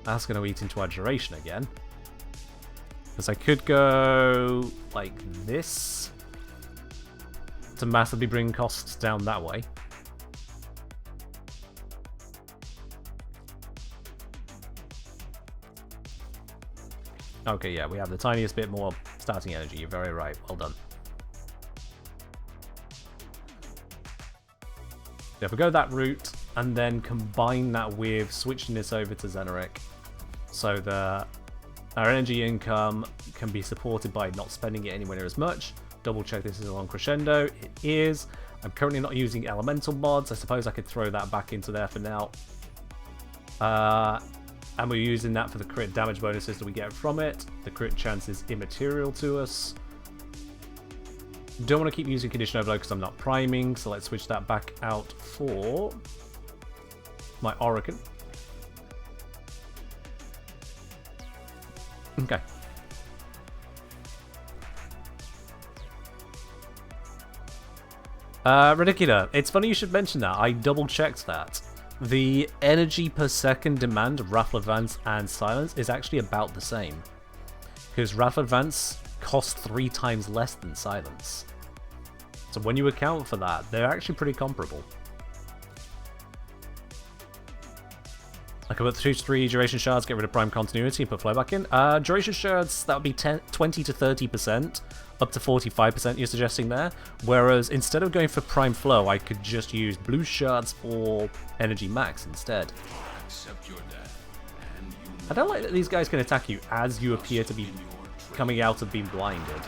that's gonna eat into our duration again. Because I could go like this to massively bring costs down that way. Okay, yeah, we have the tiniest bit more starting energy. You're very right. Well done. So if we go that route and then combine that with switching this over to Xeneric, so that our energy income can be supported by not spending it anywhere near as much. Double check this is along crescendo. It is. I'm currently not using elemental mods. I suppose I could throw that back into there for now. And we're using that for the crit damage bonuses that we get from it. The crit chance is immaterial to us. Don't want to keep using condition overload because I'm not priming, so let's switch that back out for my Orican. Okay. Ridiculous. It's funny you should mention that. I double checked that. The energy per second demand of Raffle Advance and Silence is actually about the same. Because Raffle Advance costs 3 times less than Silence. So when you account for that, they're actually pretty comparable. I can put 2 to 3 duration shards, get rid of prime continuity, and put flow back in. Duration shards, that would be 20 to 30%, up to 45% you're suggesting there. Whereas instead of going for prime flow, I could just use blue shards for energy max instead. I don't like that these guys can attack you as you appear to be coming out of being blinded.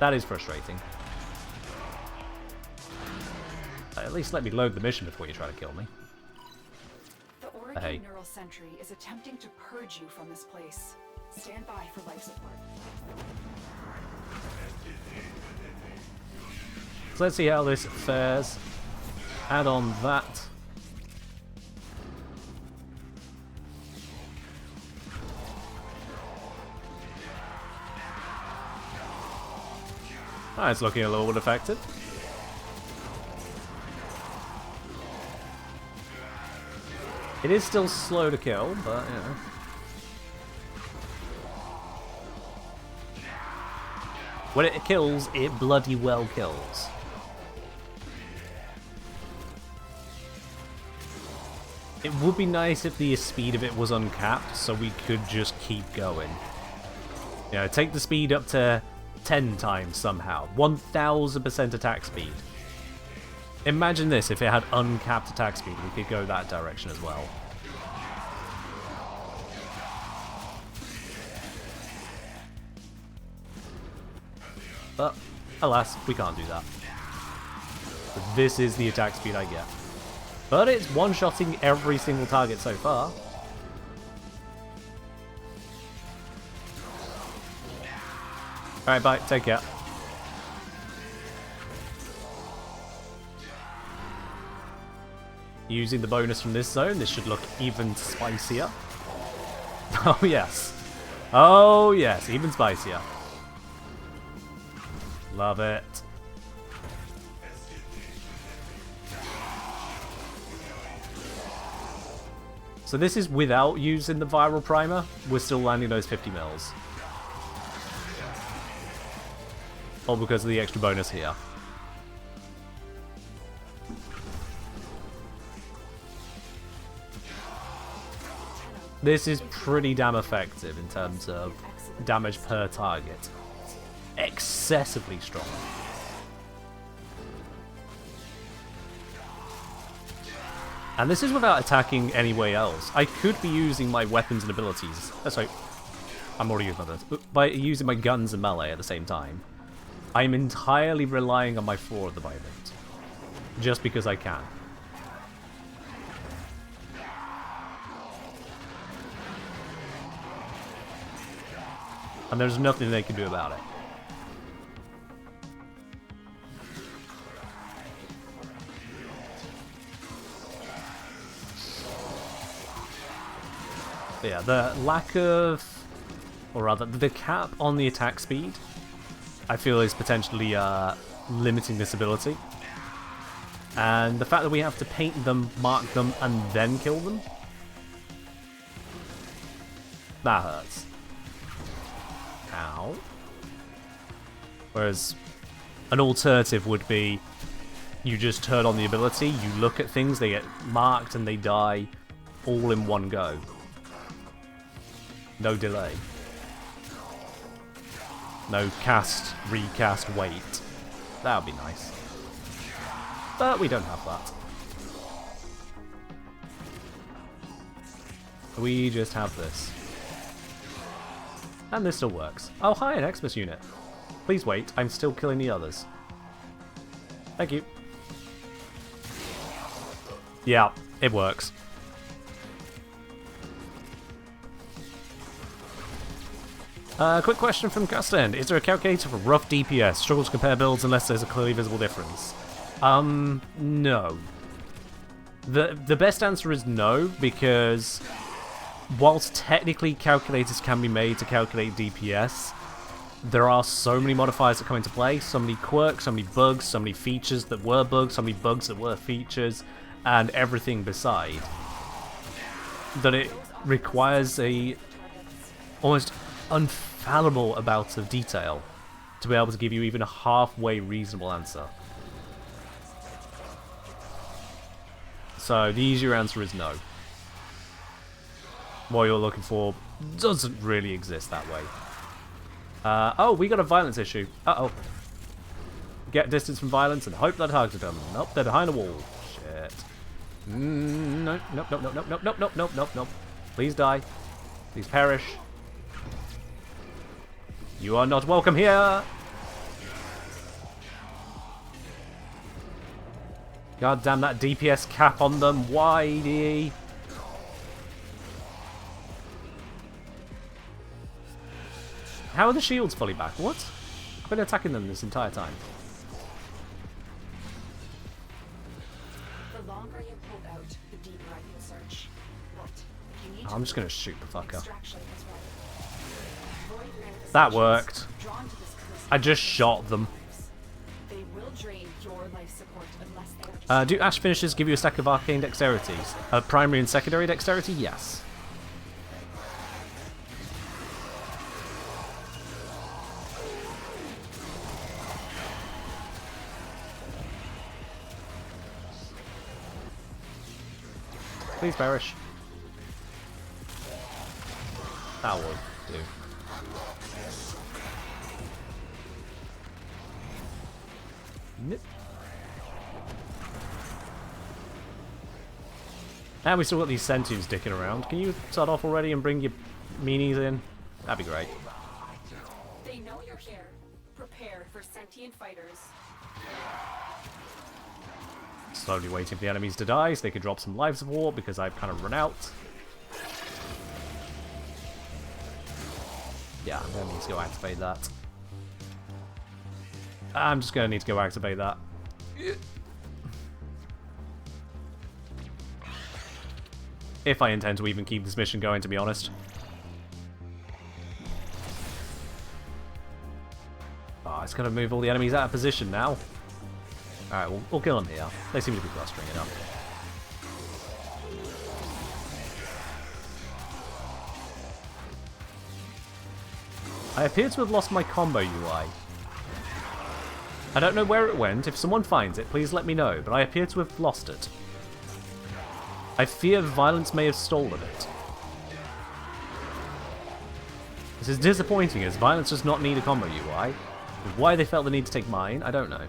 That is frustrating. At least let me load the mission before you try to kill me. The Orican Neural Sentry is attempting to purge you from this place. Stand by for life support. So let's see how this fares. Add on that. Ah, it's looking a little bit effective. It is still slow to kill, but you know. When it kills, it bloody well kills. It would be nice if the speed of it was uncapped, so we could just keep going. You know, take the speed up to 10 times somehow. 1000% attack speed. Imagine this, if it had uncapped attack speed, we could go that direction as well. But, alas, we can't do that. This is the attack speed I get. But it's one-shotting every single target so far. Alright, bye. Take care. Using the bonus from this zone, this should look even spicier. Oh yes. Oh yes, even spicier. Love it. So this is without using the viral primer. We're still landing those 50 mils. All because of the extra bonus here. This is pretty damn effective in terms of damage per target. Excessively strong. And this is without attacking any way else. I could be using my weapons and abilities. Sorry, I'm already using those. By using my guns and melee at the same time. I'm entirely relying on my 4 at the moment. Just because I can. And there's nothing they can do about it. But yeah, the lack of, or rather, the cap on the attack speed, I feel is potentially limiting this ability. And the fact that we have to paint them, mark them, and then kill them, that hurts. Ow. Whereas an alternative would be you just turn on the ability, you look at things, they get marked and they die all in one go. No delay. No cast, recast, wait. That would be nice. But we don't have that. We just have this. And this still works. Oh, hi, an Xmas unit. Please wait, I'm still killing the others. Thank you. Yeah, it works. Quick question from Custend. Is there a calculator for rough DPS? Struggle to compare builds unless there's a clearly visible difference. No. The best answer is no, because whilst technically calculators can be made to calculate DPS, there are so many modifiers that come into play, so many quirks, so many bugs, so many features that were bugs, so many bugs that were features, and everything beside, that it requires a almost unfathomable amount of detail to be able to give you even a halfway reasonable answer. So the easier answer is no. What you're looking for doesn't really exist that way. Oh, we got a violence issue. Uh-oh. Get distance from violence and hope that targets them. Nope, they're behind a wall. Shit. No, nope, nope, nope, nope, nope, nope, nope, nope, nope, nope. Please die. Please perish. You are not welcome here! God damn that DPS cap on them, Whitey! How are the shields fully back? What? I've been attacking them this entire time. The longer you hold out, the deeper I can search. But if you need I'm just gonna shoot the fucker. extraction as well. Void That manifestations worked. drawn to this cursed I just shot them. They will drain your life support unless they are Do Ash finishes give you a stack of arcane dexterities? Primary and secondary dexterity? Yes. Please perish. That would do. Nip. And we still got these sentients dicking around. Can you start off already and bring your meanies in? That'd be great. They know you're here. Prepare for sentient fighters. Slowly waiting for the enemies to die so they can drop some life support because I've kind of run out. Yeah, I'm going to need to go activate that. I'm just going to need to go activate that. If I intend to even keep this mission going, to be honest. Oh, it's going to move all the enemies out of position now. Alright, we'll kill them here. They seem to be clustering it up. I appear to have lost my combo UI. I don't know where it went. If someone finds it, please let me know, but I appear to have lost it. I fear Violence may have stolen it. This is disappointing, as Violence does not need a combo UI. Why they felt the need to take mine, I don't know.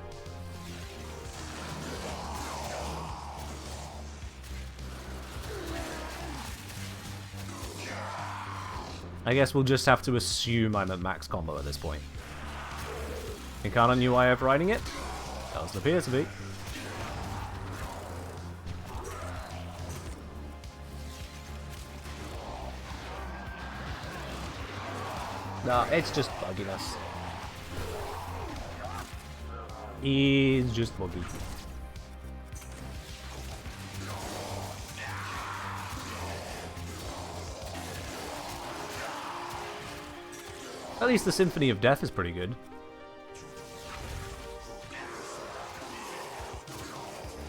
I guess we'll just have to assume I'm at max combo at this point. You can't on UI overriding it? Doesn't appear to be. No, it's just bugginess. It's just buggy. At least the Symphony of Death is pretty good.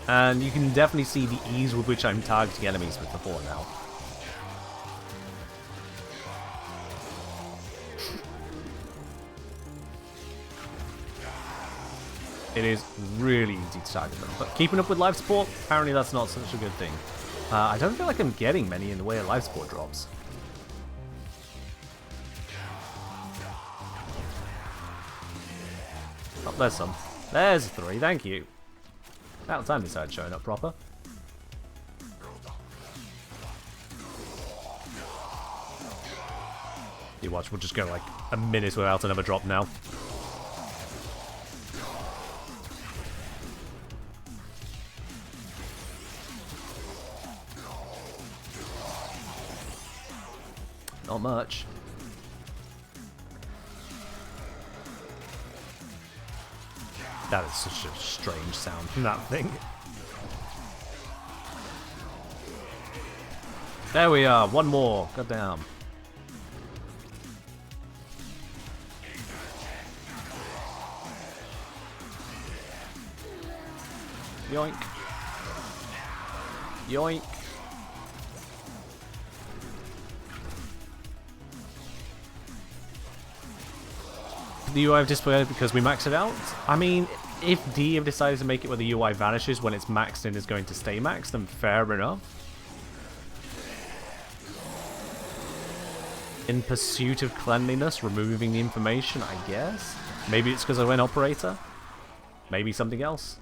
And you can definitely see the ease with which I'm targeting enemies with the 4 now. It is really easy to target them. But keeping up with life support, apparently that's not such a good thing. I don't feel like I'm getting many in the way of life support drops. Oh, there's some. There's 3, thank you. About time they started showing up proper. You watch, we'll just go like a minute without another drop now. Not much. That is such a strange sound from that thing. There we are, one more. Goddamn. Yoink. Yoink. The UI have displayed because we maxed it out. I mean, if D have decided to make it where the UI vanishes when it's maxed and is going to stay maxed, then fair enough. In pursuit of cleanliness, removing the information, I guess. Maybe it's because I went operator. Maybe something else.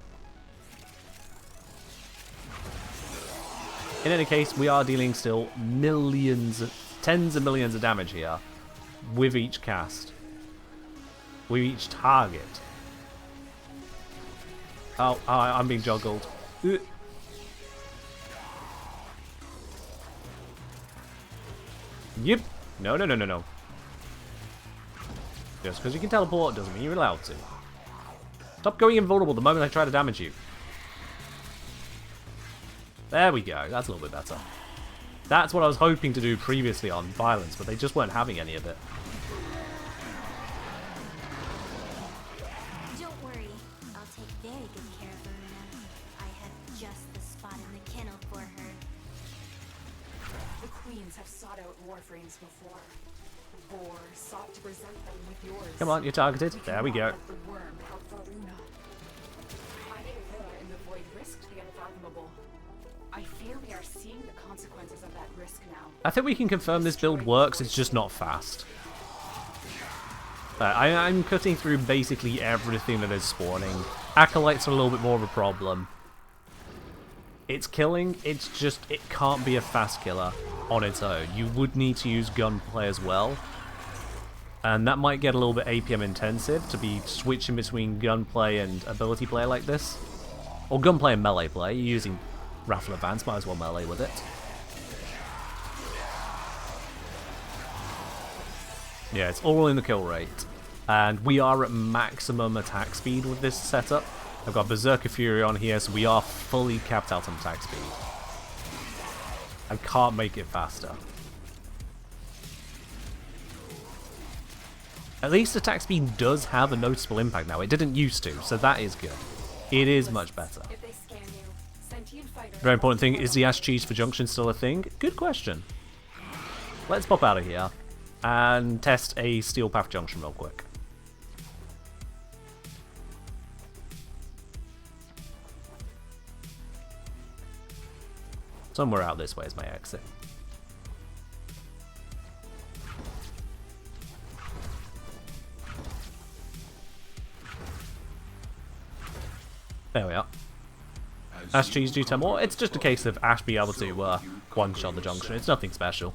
In any case, we are dealing still millions, tens of millions of damage here with each cast. With each target. Oh, I'm being juggled. Yep. No, no, no, no, no. Just because you can teleport doesn't mean you're allowed to. Stop going invulnerable the moment I try to damage you. There we go. That's a little bit better. That's what I was hoping to do previously on Violence, but they just weren't having any of it. Warframes before. War sought to present them with yours. Come on, you're targeted. There we go. The worm helped Varuna. Hiding her in the void risked the unfathomable. I fear we are seeing the consequences of that risk now. I think we can confirm this build works, it's just not fast. I'm cutting through basically everything that is spawning. Acolytes are a little bit more of a problem. It's killing, it's just, it can't be a fast killer on its own. You would need to use gunplay as well. And that might get a little bit APM intensive to be switching between gunplay and ability play like this. Or gunplay and melee play. You're using Raffle Advance, might as well melee with it. Yeah, it's all in the kill rate. And we are at maximum attack speed with this setup. I've got Berserker Fury on here, so we are fully capped out on attack speed. I can't make it faster. At least attack speed does have a noticeable impact now. It didn't used to, so that is good. It is much better. If they scan you, sentient fighter. Very important thing, is the Ash Cheese for Junction still a thing? Good question. Let's pop out of here and test a Steel Path Junction real quick. Somewhere out this way is my exit. There we are. Ash Cheese do 10 more. It's just a case of Ash being able to one-shot the junction. It's nothing special.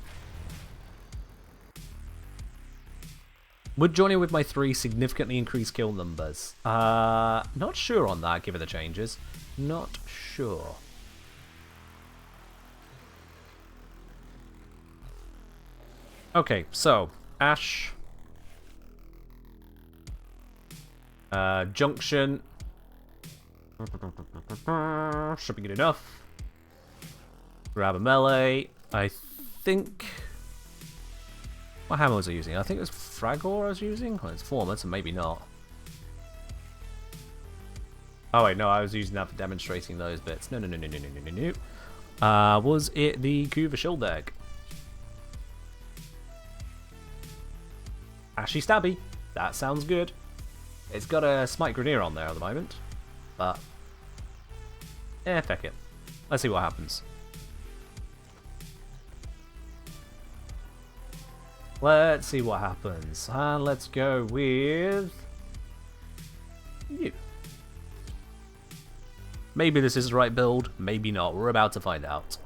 Would joining with my 3 significantly increase kill numbers? Not sure on that, given the changes. Not sure. Okay, so Ash, Junction, should be good enough. Grab a melee. I think, what hammer was I using? I think it was Fragor I was using. Well, it's former, so maybe not. Oh wait, no, I was using that for demonstrating those bits. No. Was it the Kuva Shield Egg? Ashy Stabby. That sounds good. It's got a Smite Grenadier on there at the moment. But, feck it. Let's see what happens. Let's see what happens. And let's go with you. Maybe this is the right build, maybe not. We're about to find out.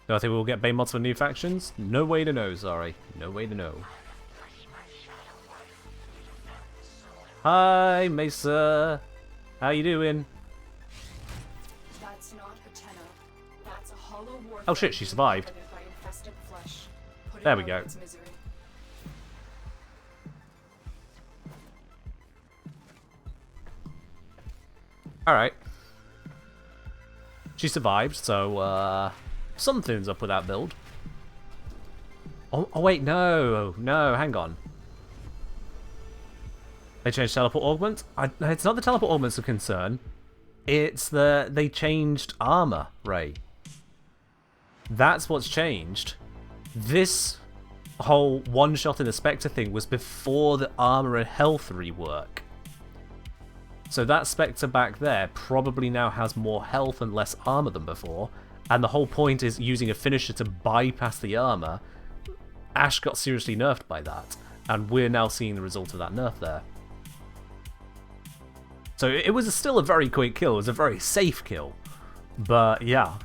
Do I think we'll get Bane mods for new factions? No way to know, sorry. No way to know. Hi, Mesa. How you doing? That's not a tenno. That's a hollow Warframe. Oh shit, she survived. By infested flesh. Put it There we out go. of its misery. Alright. She survived, so, something's up with that build. Oh wait, no, hang on. They changed teleport augment? It's not the teleport augment's a concern. It's they changed armor, Ray. That's what's changed. This whole one-shot in the Spectre thing was before the armor and health rework. So that Spectre back there probably now has more health and less armor than before. And the whole point is using a finisher to bypass the armor. Ash got seriously nerfed by that. And we're now seeing the result of that nerf there. So it was still a very quick kill. It was a very safe kill. But yeah,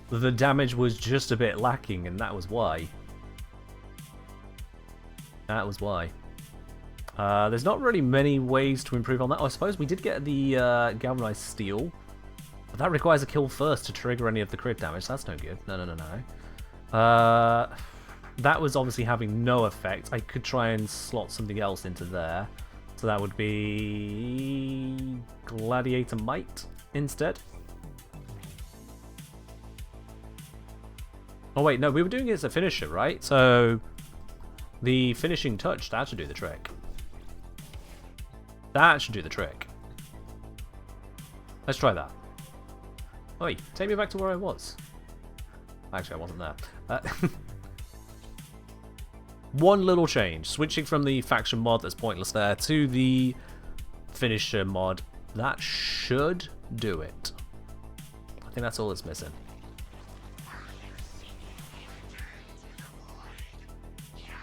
the damage was just a bit lacking, and that was why. That was why. There's not really many ways to improve on that. Oh, I suppose we did get the galvanized steel. But that requires a kill first to trigger any of the crit damage. That's no good. No. That was obviously having no effect. I could try and slot something else into there. So that would be Gladiator Might instead. Oh wait, no, we were doing it as a finisher, right? So the finishing touch, that should do the trick. That should do the trick. Let's try that. Oi, take me back to where I was. Actually, I wasn't there. One little change. Switching from the faction mod that's pointless there to the finisher mod. That should do it. I think that's all that's missing.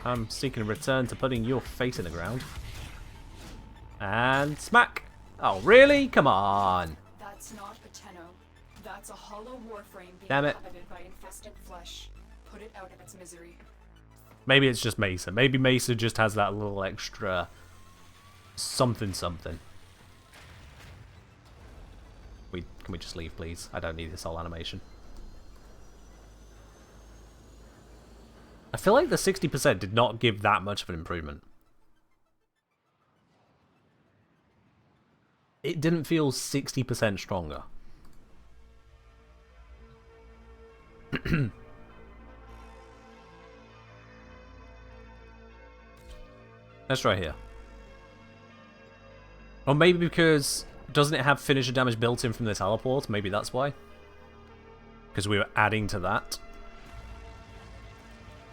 I'm seeking a return to putting your face in the ground. And smack! Oh, really? Come on! That's not a tenno. That's a hollow Warframe being Damn it. inhabited by infested flesh. Put it out of its misery. Maybe it's just Mesa. Maybe Mesa just has that little extra something. Can we just leave, please? I don't need this whole animation. I feel like the 60% did not give that much of an improvement. it didn't feel 60% stronger. Let's try here. Or maybe because, doesn't it have finisher damage built in from the teleport? Maybe that's why. Because we were adding to that.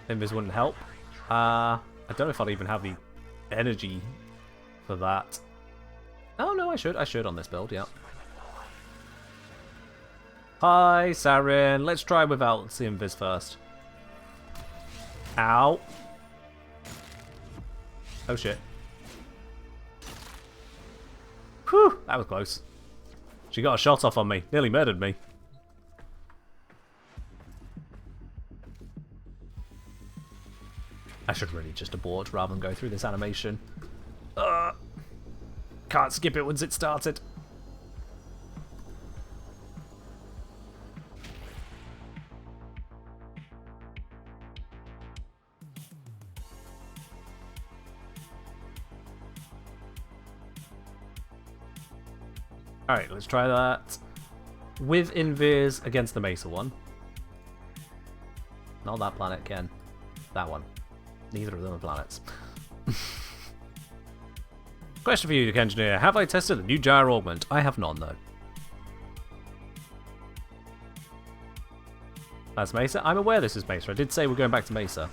Invis wouldn't help. I don't know if I'd even have the energy for that. Oh no, I should. I should on this build, yeah. Hi, Sarin. Let's try without the Invis first. Ow. Oh shit. Whew, that was close. She got a shot off on me. Nearly murdered me. I should really just abort rather than go through this animation. Can't skip it once it started. Alright, let's try that. With Invis against the Mesa one. Not that planet, Ken. That one. Neither of them are planets. Question for you, Engineer. Have I tested the new gyro augment? I have none, though. That's Mesa. I'm aware this is Mesa. I did say we're going back to Mesa.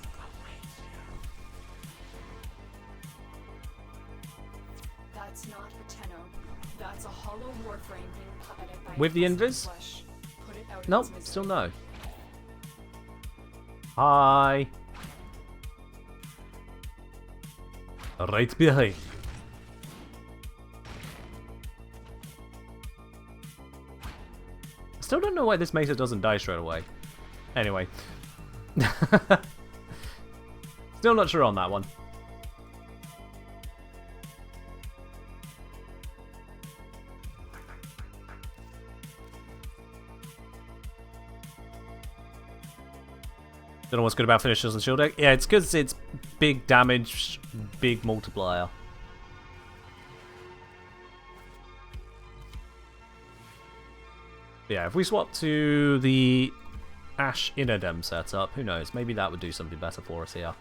That's not a Tenno. That's a hollow Warframe being puppeted by With the infested Invis? flesh. Put it out of Nope, its misery. still no. Hi. Right behind. Still don't know why this Mesa doesn't die straight away. Anyway. Still not sure on that one. Don't know what's good about finishers and shield deck. Yeah, it's because it's big damage, big multiplier. Yeah, if we swap to the Ash Inadem setup, who knows? Maybe that would do something better for us here.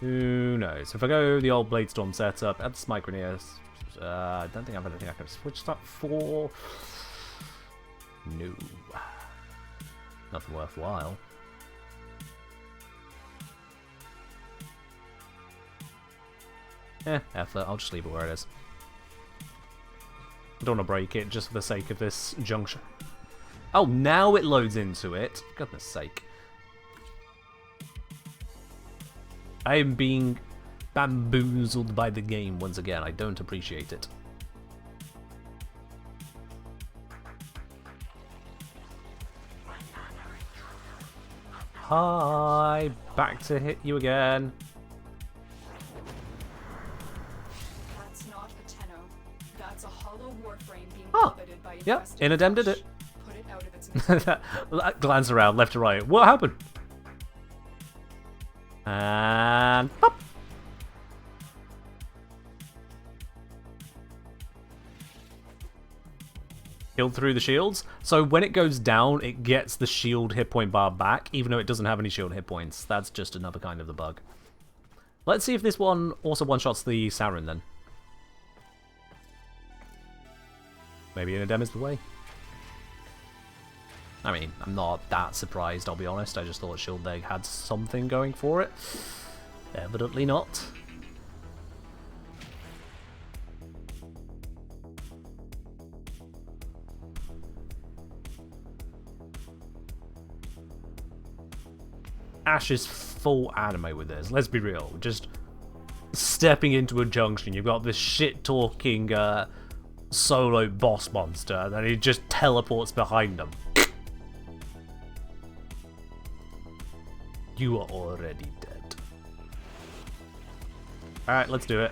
Who knows? If I go the old Bladestorm setup, add the Smicroneer, I don't think I have anything I can switch that for. No. Nothing worthwhile. Effort. I'll just leave it where it is. I don't want to break it just for the sake of this junction. Oh, now it loads into it. For goodness sake. I am being bamboozled by the game once again. I don't appreciate it. Hi, back to hit you again. That's not a Tenno. That's a hollow Warframe being Oh, puppeted by yep, infested Inadem did flesh. it. Put it out of its misery. Glance around, left to right. What happened? And pop. Killed through the shields. So when it goes down, it gets the shield hit point bar back, even though it doesn't have any shield hit points. That's just another kind of the bug. Let's see if this one also one-shots the Sarin then. Maybe Inadem is the way. I mean, I'm not that surprised, I'll be honest. I just thought Shield Leg had something going for it. Evidently not. Ash is full anime with this, let's be real. Just stepping into a junction, you've got this shit-talking solo boss monster, and then he just teleports behind them. You are already dead. Alright, let's do it.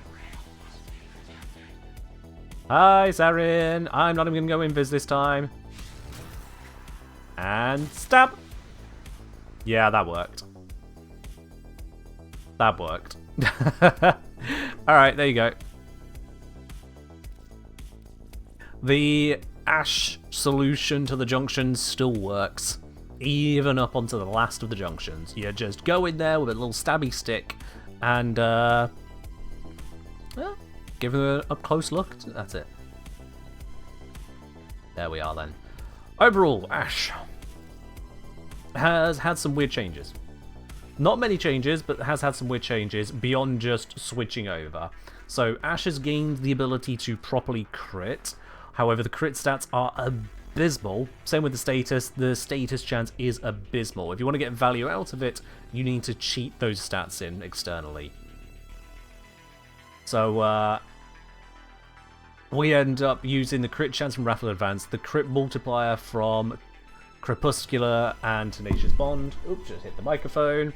Hi, Sarin. I'm not even going to go invis this time. And stab! Yeah, that worked. That worked. Alright, there you go. The Ash solution to the junctions still works, even up onto the last of the junctions. You just go in there with a little stabby stick and well, give it an up close look. That's it. There we are then. Overall, Ash has had some weird changes. Not many changes, but has had some weird changes beyond just switching over. So Ash has gained the ability to properly crit. However, the crit stats are abysmal. Same with the status. The status chance is abysmal. If you want to get value out of it, you need to cheat those stats in externally. So we end up using the crit chance from Raffle Advance, the crit multiplier from Crepuscular and Tenacious Bond. Oops, just hit the microphone.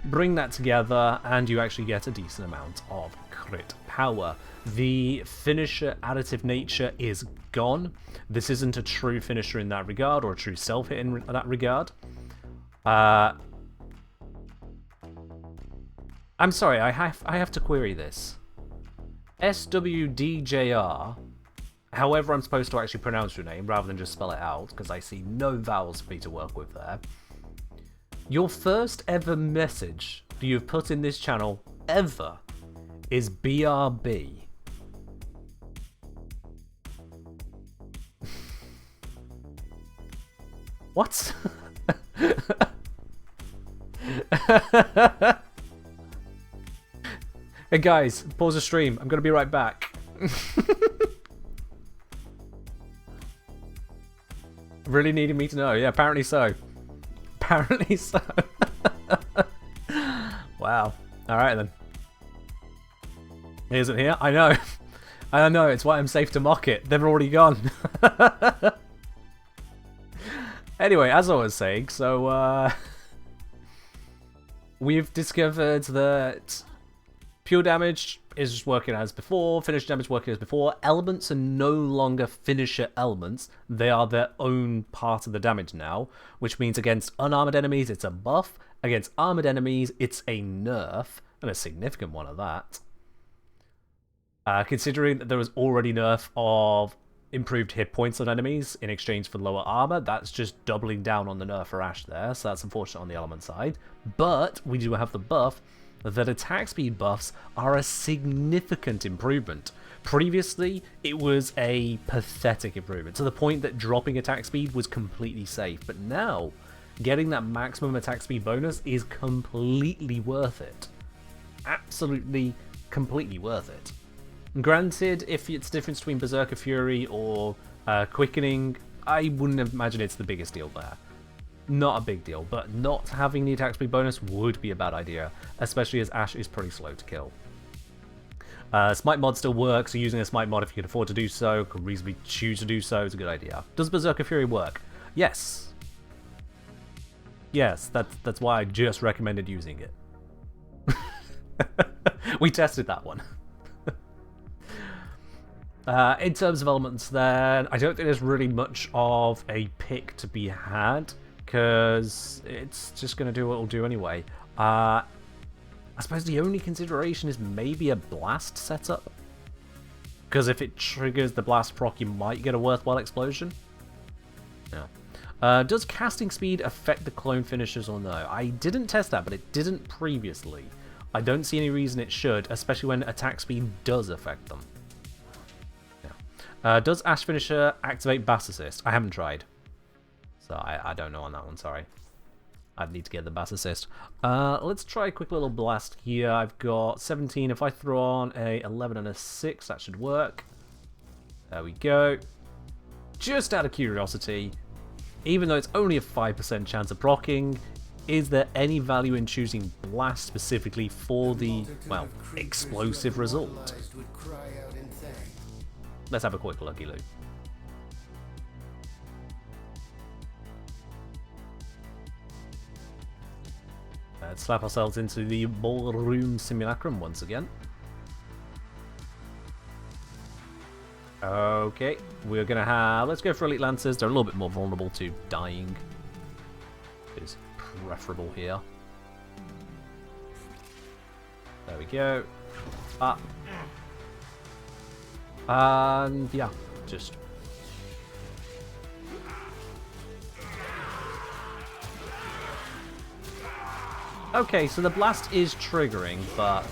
Bring that together and you actually get a decent amount of crit power. The finisher additive nature is gone. This isn't a true finisher in that regard, or a true self-hit in that regard. I'm sorry, I have to query this. SWDJR, however I'm supposed to actually pronounce your name rather than just spell it out, because I see no vowels for me to work with there. Your first ever message that you've put in this channel ever is BRB. What? Hey guys, pause the stream. I'm gonna be right back. Really needed me to know. Yeah, apparently so. Apparently so. Wow. Alright then. He isn't here? I know. I know, it's why I'm safe to mock it. They're already gone. Anyway, as I was saying, so we've discovered that pure damage is working as before, finisher damage working as before. Elements are no longer finisher elements. They are their own part of the damage now, which means against unarmored enemies it's a buff, against armored enemies it's a nerf, and a significant one of that. Considering that there was already nerf of improved hit points on enemies in exchange for lower armor, that's just doubling down on the nerf for Ash there, so that's unfortunate on the element side. But we do have the buff that attack speed buffs are a significant improvement. Previously, it was a pathetic improvement, to the point that dropping attack speed was completely safe, but now, getting that maximum attack speed bonus is completely worth it. Absolutely, completely worth it. Granted, if it's the difference between Berserker Fury or Quickening, I wouldn't imagine it's the biggest deal there. Not a big deal, but not having the attack speed bonus would be a bad idea, especially as Ash is pretty slow to kill. Smite mod still works, so using a Smite mod if you can afford to do so, could reasonably choose to do so, is a good idea. Does Berserker Fury work? Yes. Yes, that's why I just recommended using it. We tested that one. In terms of elements then, I don't think there's really much of a pick to be had, because it's just going to do what it'll do anyway. I suppose the only consideration is maybe a blast setup, because if it triggers the blast proc, you might get a worthwhile explosion. Yeah. Does casting speed affect the clone finishers or no? I didn't test that, but it didn't previously. I don't see any reason it should, especially when attack speed does affect them. Yeah. Does Ash Finisher activate Bass Assist? I haven't tried. So I don't know on that one, sorry. I'd need to get the Bass Assist. Let's try a quick little blast here. I've got 17. If I throw on a 11 and a 6, that should work. There we go. Just out of curiosity, even though it's only a 5% chance of proccing, is there any value in choosing Blast specifically for the, well, explosive result? Let's have a quick looky-loo. Let's slap ourselves into the ballroom simulacrum once again. Okay, we're gonna have, let's go for Elite Lancers. They're a little bit more vulnerable to dying. It's preferable here. There we go. And yeah, just... Okay, so the blast is triggering, but...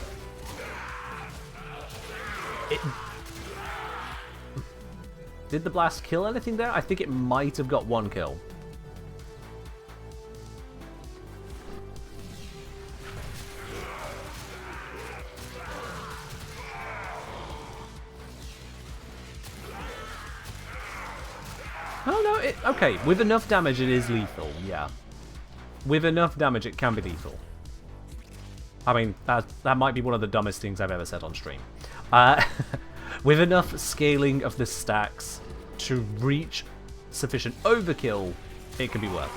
Did the blast kill anything there? I think it might have got one kill. Oh no, okay, with enough damage it is lethal, yeah. With enough damage it can be lethal. I mean, that might be one of the dumbest things I've ever said on stream. With enough scaling of the stacks to reach sufficient overkill, it can be worth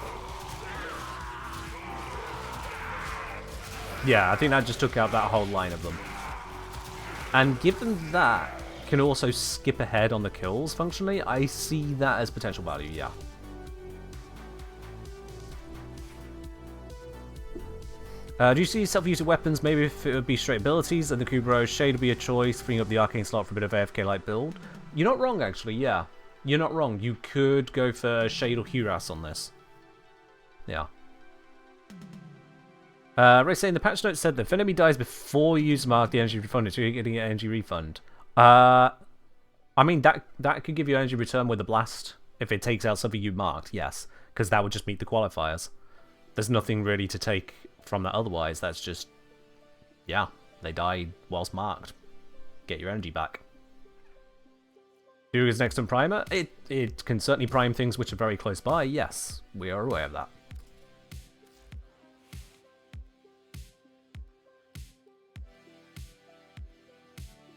it. Yeah, I think that just took out that whole line of them. And given that can also skip ahead on the kills functionally, I see that as potential value, yeah. Do you see self-using weapons? Maybe if it would be straight abilities and the Kubro Shade would be a choice, freeing up the arcane slot for a bit of AFK-like build. You're not wrong, actually, yeah. You're not wrong. You could go for Shade or Cuirass on this. Yeah. Ray saying the patch note said that if enemy dies before you use mark, the energy refunded, so you're getting an energy refund. I mean, that could give you energy return with a blast if it takes out something you marked, yes. Because that would just meet the qualifiers. There's nothing really to take from that otherwise. That's just, yeah, they died whilst marked. Get your energy back. Who is next on Primer? It can certainly prime things which are very close by, yes. We are aware of that.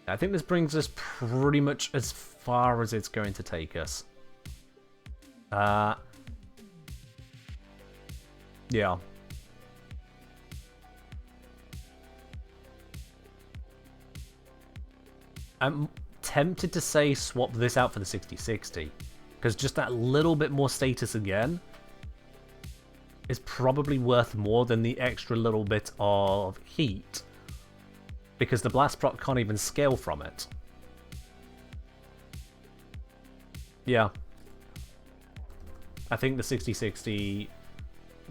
I think this brings us pretty much as far as it's going to take us. Yeah. I'm tempted to say swap this out for the 6060, because just that little bit more status again is probably worth more than the extra little bit of heat, because the blast proc can't even scale from it. Yeah. I think the 6060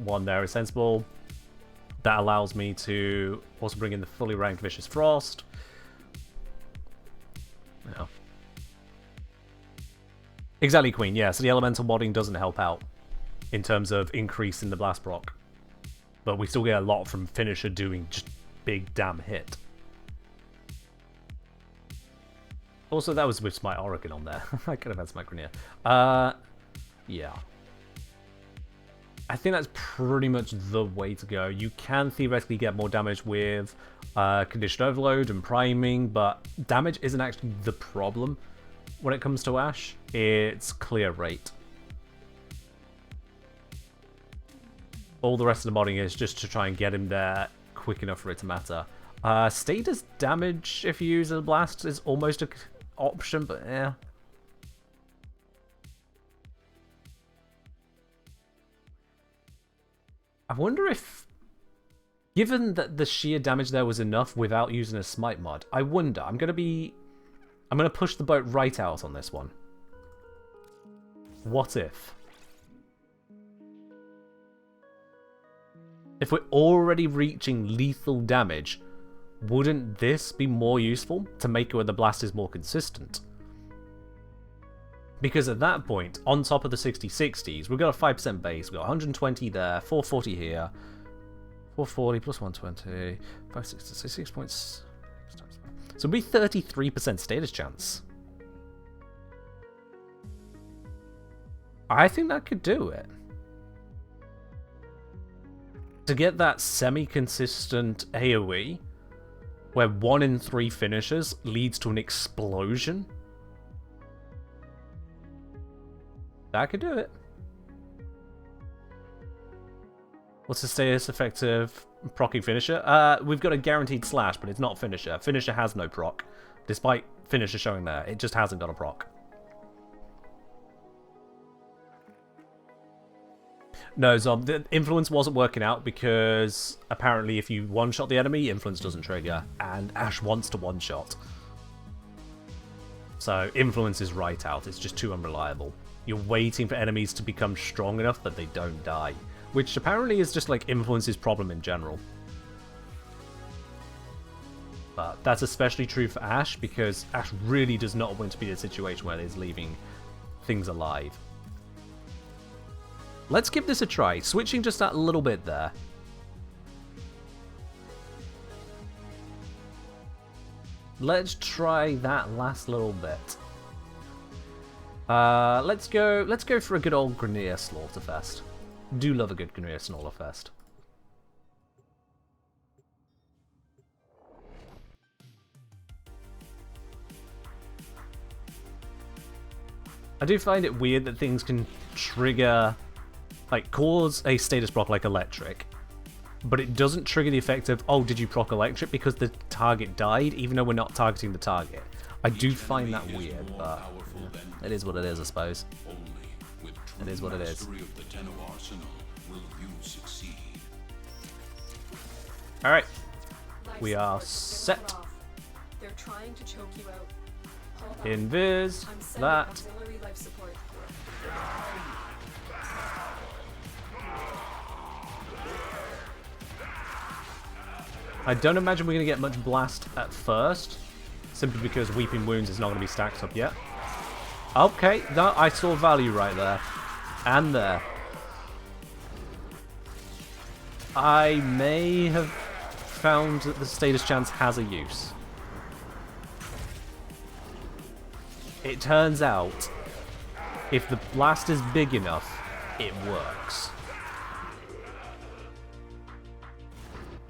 one there is sensible. That allows me to also bring in the fully ranked Vicious Frost. Yeah. Exactly, Queen, yeah. So the elemental modding doesn't help out in terms of increasing the blast proc. But we still get a lot from Finisher doing just big damn hit. Also, that was with Smite Oregon on there. I could have had Smite Grenier. Yeah. I think that's pretty much the way to go. You can theoretically get more damage with Conditioned Overload and priming, but damage isn't actually the problem when it comes to Ash. It's clear rate. All the rest of the modding is just to try and get him there quick enough for it to matter. Status damage, if you use a blast, is almost an option, but yeah. I wonder if, given that the sheer damage there was enough without using a smite mod, I wonder, I'm going to push the boat right out on this one. What if? If we're already reaching lethal damage, wouldn't this be more useful to make it where the blast is more consistent? Because at that point, on top of the 6060s, we've got a 5% base, we've got 120 there, 440 here, 440 plus 120, 560, 6 points. So it'd be 33% status chance. I think that could do it. To get that semi-consistent AoE, where 1 in 3 finishes leads to an explosion, that could do it. What's the status effective proccing finisher? We've got a guaranteed slash, but it's not finisher. Finisher has no proc. Despite finisher showing there, it just hasn't got a proc. No, Zob, the influence wasn't working out because apparently if you one-shot the enemy, influence doesn't trigger, and Ash wants to one-shot. So influence is right out, it's just too unreliable. You're waiting for enemies to become strong enough that they don't die, which apparently is just like influence's problem in general. But that's especially true for Ash, because Ash really does not want to be in a situation where he's leaving things alive. Let's give this a try, switching just that little bit there. Let's try that last little bit. Let's go for a good old Grineer Slaughterfest. Do love a good Grineer Slaughterfest. I do find it weird that things can trigger, like, cause a status block like electric, but it doesn't trigger the effect of, oh, did you proc electric because the target died, even though we're not targeting the target. I do find that weird, but yeah, it is what it is, I suppose. It is what it is. Alright, we are set. They're trying to choke you out. Invis, that. I don't imagine we're going to get much blast at first, simply because Weeping Wounds is not going to be stacked up yet. Okay, no, I saw value right there. And there. I may have found that the status chance has a use. It turns out, if the blast is big enough, it works.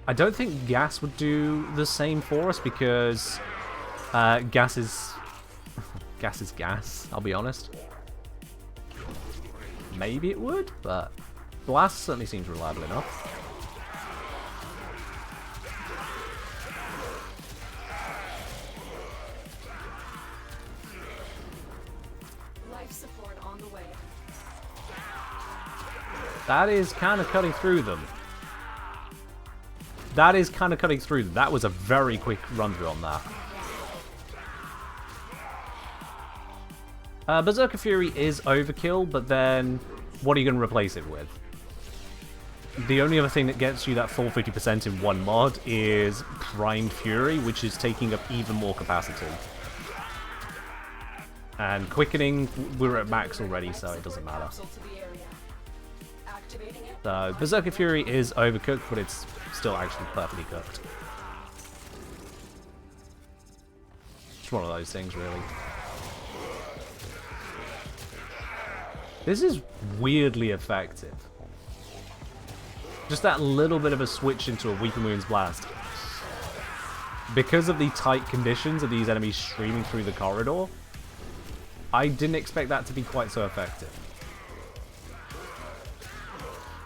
I don't think gas would do the same for us because gas is gas, I'll be honest. Maybe it would, but blast certainly seems reliable enough. Life support on the way. That is kind of cutting through them. That is kind of cutting through them. That was a very quick run through on that. Berserker Fury is overkill, but then what are you going to replace it with? The only other thing that gets you that full 50% in one mod is Primed Fury, which is taking up even more capacity. And Quickening, we're at max already, so it doesn't matter. So Berserker Fury is overcooked, but it's still actually perfectly cooked. It's one of those things, really. This is weirdly effective. Just that little bit of a switch into a Weeping Wounds blast. Because of the tight conditions of these enemies streaming through the corridor, I didn't expect that to be quite so effective.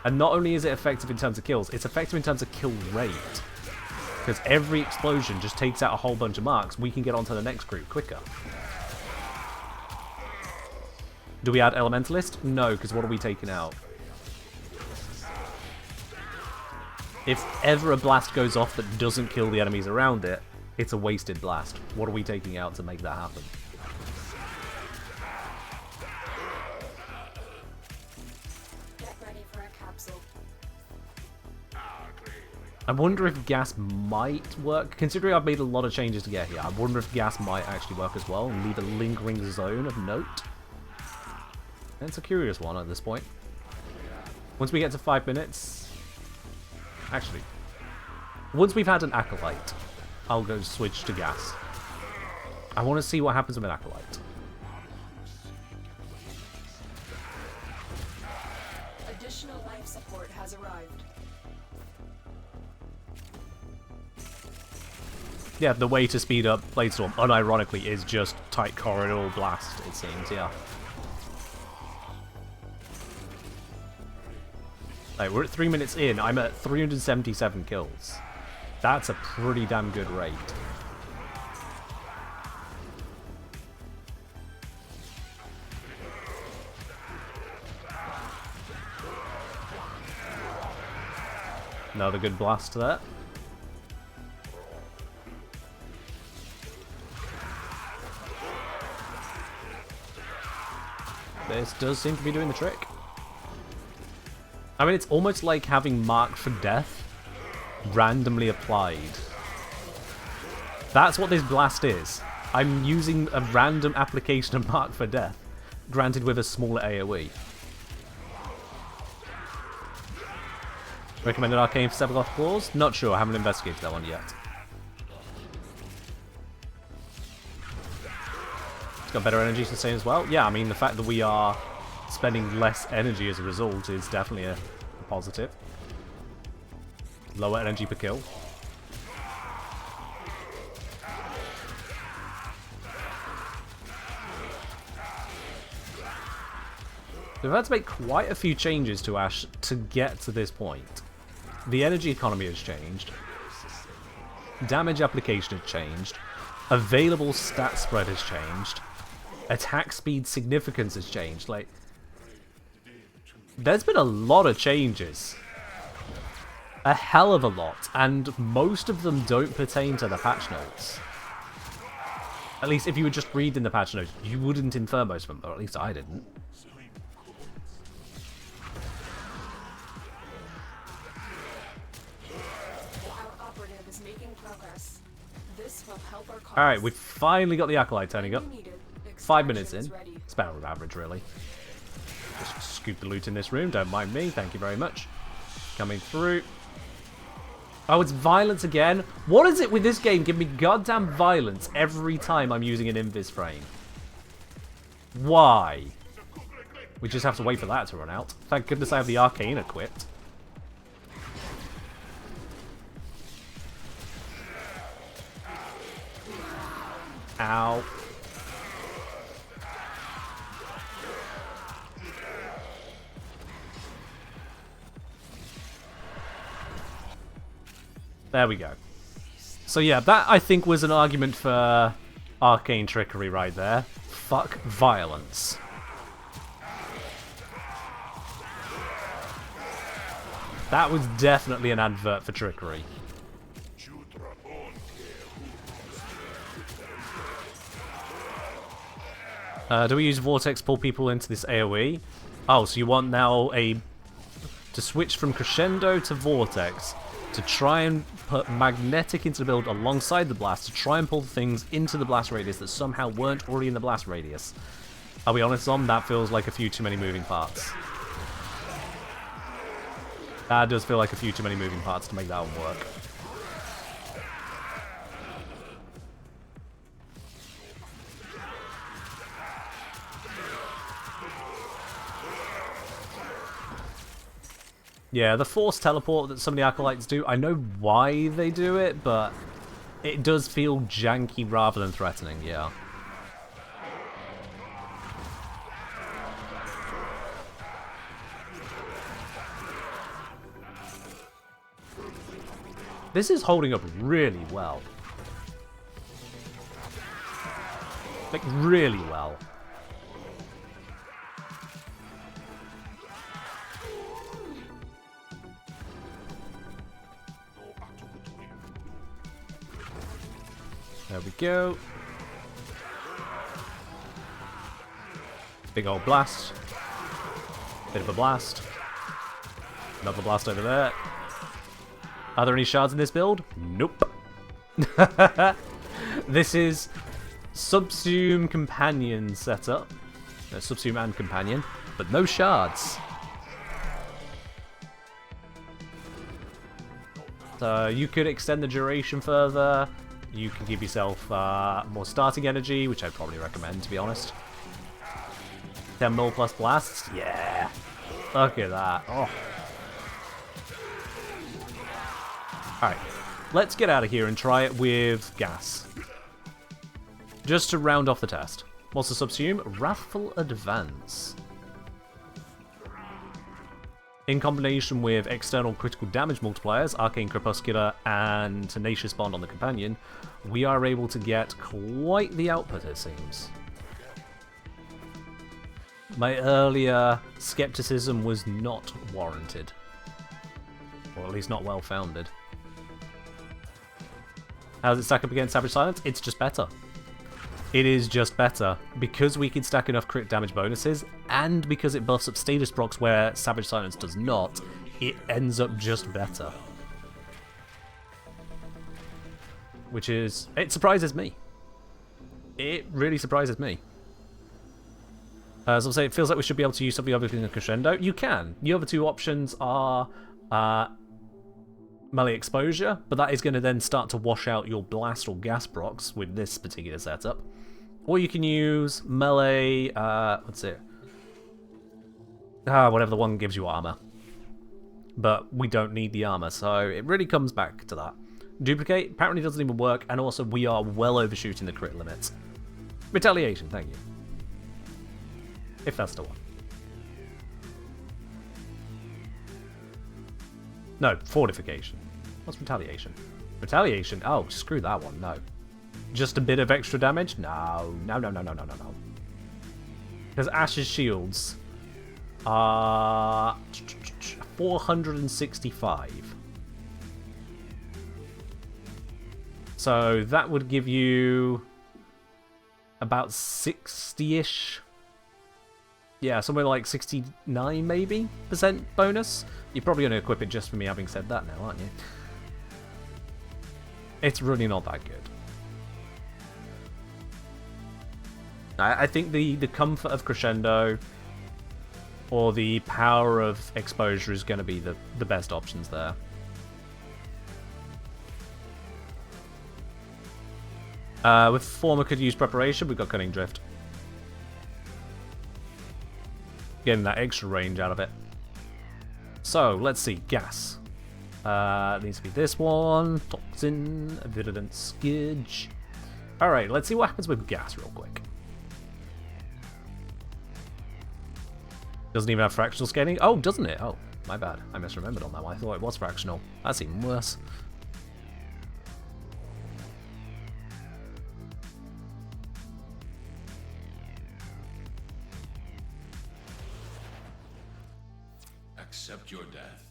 And not only is it effective in terms of kills, it's effective in terms of kill rate. Because every explosion just takes out a whole bunch of marks, we can get onto the next group quicker. Do we add Elementalist? No, because what are we taking out? If ever a blast goes off that doesn't kill the enemies around it, it's a wasted blast. What are we taking out to make that happen? I wonder if gas might work. Considering I've made a lot of changes to get here, I wonder if gas might actually work as well and leave a lingering zone of note. And it's a curious one at this point. Once we get to 5 minutes... Actually, once we've had an Acolyte, I'll go switch to gas. I want to see what happens with an Acolyte. Additional life support has arrived. Yeah, the way to speed up Bladestorm, unironically, is just tight corridor blast, it seems, yeah. Like, we're at 3 minutes in, I'm at 377 kills. That's a pretty damn good rate. Another good blast there. This does seem to be doing the trick. I mean, it's almost like having Mark for Death randomly applied. That's what this blast is. I'm using a random application of Mark for Death, granted with a smaller AoE. Recommended Arcane for Sephiroth Claws? Not sure, I haven't investigated that one yet. It's got better energy sustain as well. Yeah, I mean, the fact that we are spending less energy as a result is definitely a positive. Lower energy per kill. We've had to make quite a few changes to Ash to get to this point. The energy economy has changed. Damage application has changed. Available stat spread has changed. Attack speed significance has changed. Like, there's been a lot of changes. A hell of a lot, and most of them don't pertain to the patch notes. At least if you were just reading the patch notes, you wouldn't infer most of them, or at least I didn't. Alright, we've finally got the Acolyte turning up. 5 minutes in. It's about average, really. Just scoop the loot in this room, don't mind me, thank you very much. Coming through. Oh, it's violence again? What is it with this game? Give me goddamn violence every time I'm using an invis frame. Why? We just have to wait for that to run out. Thank goodness I have the Arcane equipped. Ow. There we go. So yeah, that I think was an argument for arcane trickery right there. Fuck violence. That was definitely an advert for trickery. Do we use Vortex to pull people into this AoE? Oh, so you want now to switch from Crescendo to Vortex to try and put Magnetic into the build alongside the Blast to try and pull things into the Blast radius that somehow weren't already in the Blast radius. I'll be honest, Zom, that feels like a few too many moving parts. That does feel like a few too many moving parts to make that one work. Yeah, the force teleport that some of the Acolytes do, I know why they do it, but it does feel janky rather than threatening, yeah. This is holding up really well. Like, really well. There we go. Big old blast. Bit of a blast. Another blast over there. Are there any shards in this build? Nope. This is Subsume Companion setup. No, Subsume and Companion, but no shards. So you could extend the duration further. You can give yourself more starting energy, which I'd probably recommend, to be honest. 10 mil plus blasts? Yeah. Look at that. Oh. Alright. Let's get out of here and try it with gas. Just to round off the test. What's the subsume? Wrathful Advance. In combination with external critical damage multipliers, Arcane Crepuscular, and Tenacious Bond on the Companion, we are able to get quite the output, it seems. My earlier skepticism was not warranted. Or at least not well founded. How does it stack up against Savage Silence? It's just better. It is just better. Because we can stack enough crit damage bonuses, and because it buffs up status procs where Savage Silence does not, it ends up just better. Which is... it surprises me. It really surprises me. As I'm saying, it feels like we should be able to use something other than Crescendo. You can. The other two options are melee exposure, but that is going to then start to wash out your blast or gas procs with this particular setup. Or you can use melee, what's it? Whatever the one gives you armor. But we don't need the armor, so it really comes back to that. Duplicate apparently doesn't even work, and also we are well overshooting the crit limits. Retaliation, thank you. If that's the one. No, fortification. What's retaliation? Retaliation? Oh, screw that one, no. Just a bit of extra damage? No. No, no, no, no, no, no, no. Because Ash's shields are 465. So that would give you about 60-ish. Yeah, somewhere like 69 maybe % bonus. You're probably going to equip it just for me having said that now, aren't you? It's really not that good. I think the comfort of Crescendo or the power of Exposure is going to be the best options there. With Former could use Preparation, we've got Cunning Drift. Getting that extra range out of it. So, let's see. Gas. It needs to be this one. Toxin. Virulent Skidge. Alright, let's see what happens with gas real quick. Doesn't even have fractional scaling. Oh, doesn't it? Oh, my bad. I misremembered on that one. I thought it was fractional. That's even worse. Accept your death,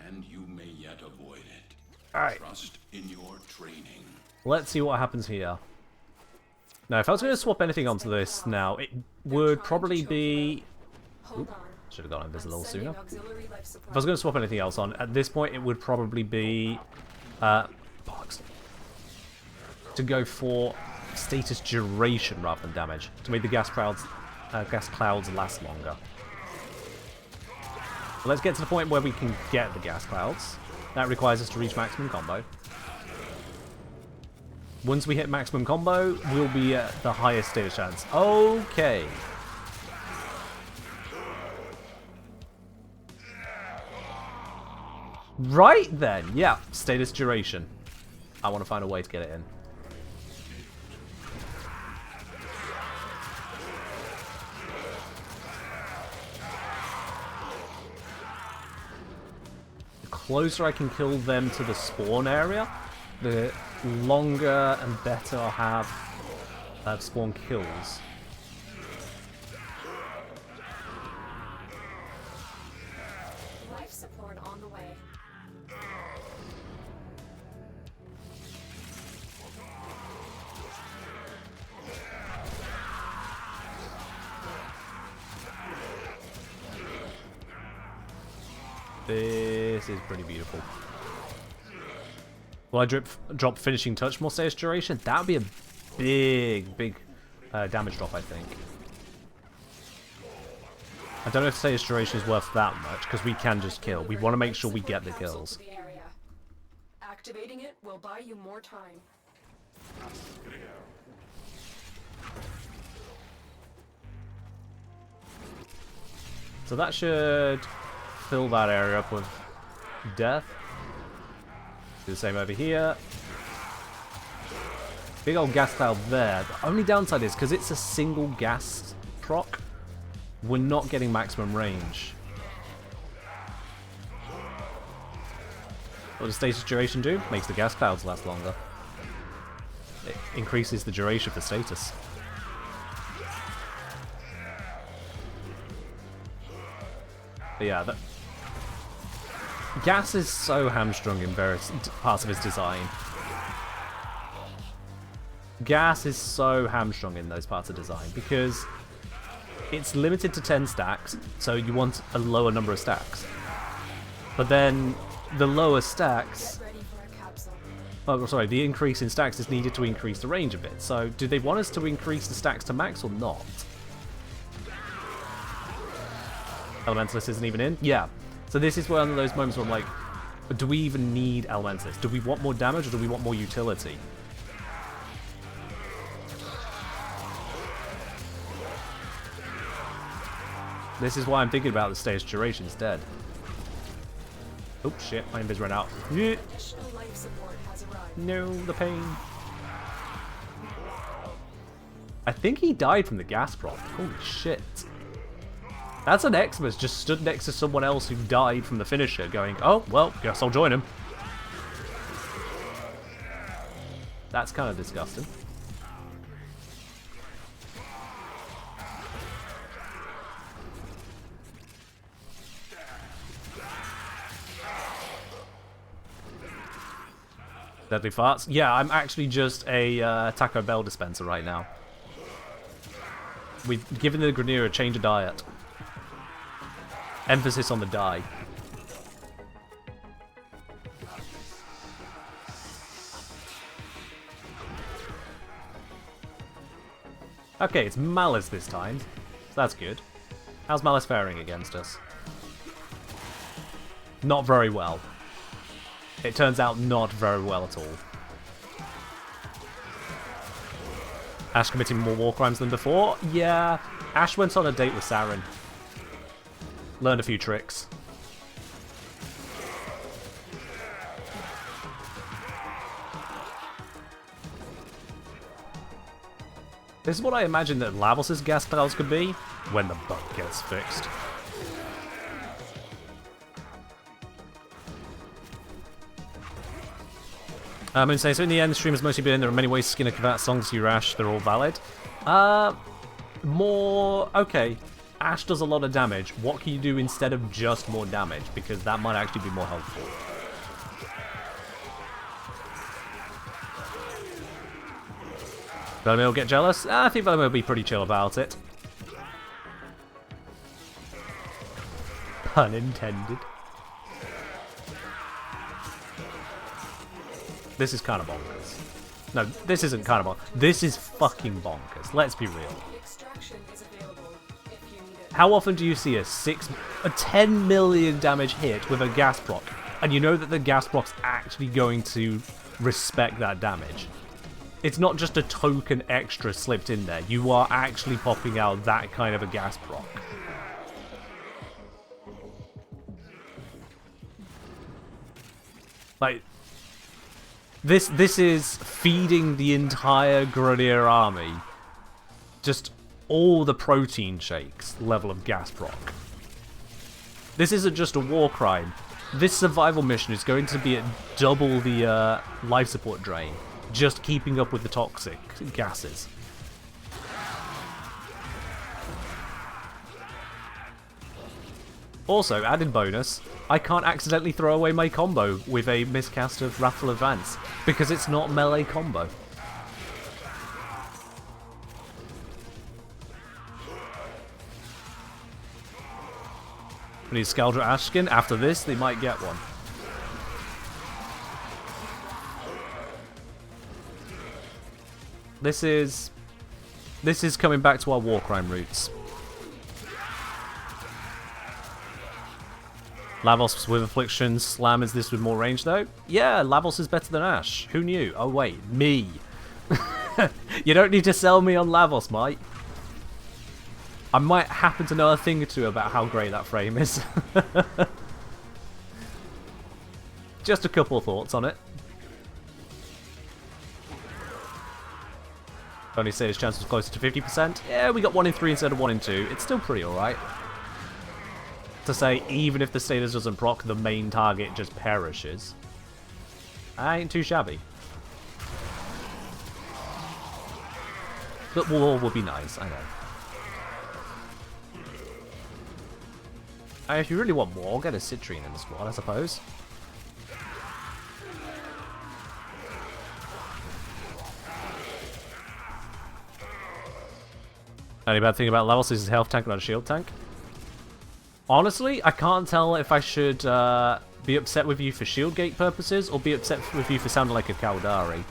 and you may yet avoid it. Alright. Trust in your training. Let's see what happens here. Now, if I was going to swap anything onto this now, it would probably be... Should have gone invisible a little sooner. If I was going to swap anything else on, at this point it would probably be... bollocks. To go for status duration rather than damage. To make the gas clouds last longer. Let's get to the point where we can get the gas clouds. That requires us to reach maximum combo. Once we hit maximum combo, we'll be at the highest status chance. Okay. Right then, yeah, status duration. I want to find a way to get it in. The closer I can kill them to the spawn area, the longer and better I'll have spawn kills. Life support on the way. This is pretty beautiful. Will I drop finishing touch more status duration? That would be a big damage drop, I think. I don't know if status duration is worth that much, because we can just kill. We want to make sure we get the kills. Activating it will buy you more time. So that should fill that area up with death. Do the same over here. Big old gas cloud there. The only downside is, because it's a single gas proc, we're not getting maximum range. What does status duration do? Makes the gas clouds last longer. It increases the duration for status. But yeah, gas is so hamstrung in various parts of its design. gas is so hamstrung in those parts of design because it's limited to 10 stacks, so you want a lower number of stacks. But then the lower stacks... Ready for a capsule. Oh, sorry, the increase in stacks is needed to increase the range a bit. So do they want us to increase the stacks to max or not? Elementalist isn't even in? Yeah. So this is one of those moments where I'm like, do we even need Elementalist? Do we want more damage or do we want more utility? This is why I'm thinking about the stage duration instead. Oh shit, my invis ran out. Yeah. Additional life support has arrived. No, the pain. I think he died from the gas prop. Holy shit. That's an Xmas just stood next to someone else who died from the finisher going, oh, well, guess I'll join him. That's kind of disgusting. Deadly farts? Yeah, I'm actually just a Taco Bell dispenser right now. We've given the Grenier a change of diet. Emphasis on the die. Okay, it's Malice this time. So that's good. How's Malice faring against us? Not very well. It turns out not very well at all. Ash committing more war crimes than before? Yeah, Ash went on a date with Saren. Learned a few tricks. This is what I imagine that Lavos' gas tiles could be when the bug gets fixed. I'm going to say, so in the end, the stream has mostly been, there are many ways to skin a combat songs you Ash, they're all valid. Okay, Ash does a lot of damage. What can you do instead of just more damage? Because that might actually be more helpful. Velamir will get jealous? I think Velamir will be pretty chill about it. Pun intended. This is kind of bonkers. No, this isn't kind of bonkers. This is fucking bonkers. Let's be real. Extraction is available if you need it. How often do you see a 10 million damage hit with a gas proc, and you know that the gas proc's actually going to respect that damage? It's not just a token extra slipped in there. You are actually popping out that kind of a gas proc. Like, this is feeding the entire Grenier army just all the protein shakes level of gas proc. This isn't just a war crime. This survival mission is going to be at double the life support drain, just keeping up with the toxic gases. Also, added bonus, I can't accidentally throw away my combo with a miscast of Wrathful Advance, because it's not melee combo. We need Scaldra Ashkin. After this, they might get one. This is coming back to our war crime roots. Lavos with Affliction, Slam is this with more range though? Yeah, Lavos is better than Ash. Who knew? Oh wait, me. You don't need to sell me on Lavos, mate. I might happen to know a thing or two about how great that frame is. Just a couple of thoughts on it. Only say his chance was closer to 50%. Yeah, we got 1 in 3 instead of 1 in 2. It's still pretty alright. To say, even if the status doesn't proc, the main target just perishes. Ain't too shabby. But war would be nice, I know. If you really want more, get a Citrine in the squad, I suppose. Only bad thing about Lavos is his health tank, not a shield tank. Honestly, I can't tell if I should be upset with you for shield gate purposes or be upset with you for sounding like a Caldari.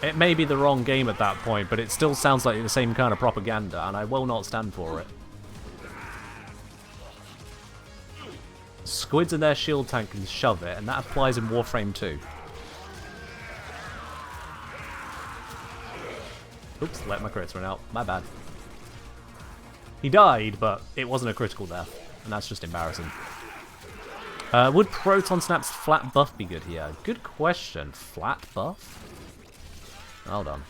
It may be the wrong game at that point, but it still sounds like the same kind of propaganda, and I will not stand for it. Squids in their shield tank can shove it, and that applies in Warframe too. Oops, let my crits run out. My bad. He died, but it wasn't a critical death, and that's just embarrassing. Would Proton Snap's flat buff be good here? Good question. Flat buff? Hold on.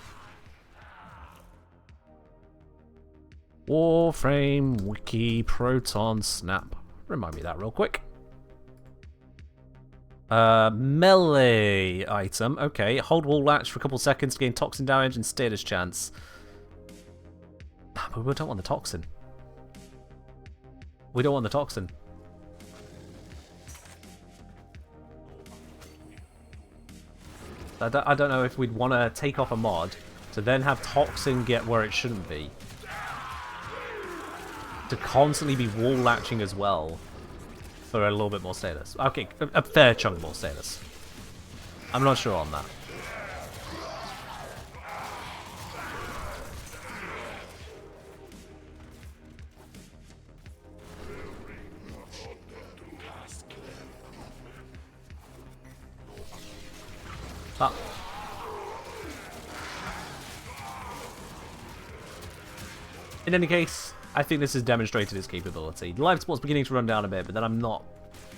Warframe Wiki Proton Snap. Remind me of that real quick. Melee item. Okay, hold wall latch for a couple seconds to gain toxin damage and status chance. But we don't want the toxin. We don't want the toxin. I don't know if we'd want to take off a mod to then have toxin get where it shouldn't be. To constantly be wall latching as well. For a little bit more status. Okay, a fair chunk more status. I'm not sure on that. Ah. In any case, I think this has demonstrated its capability. The life support's beginning to run down a bit, but then I'm not,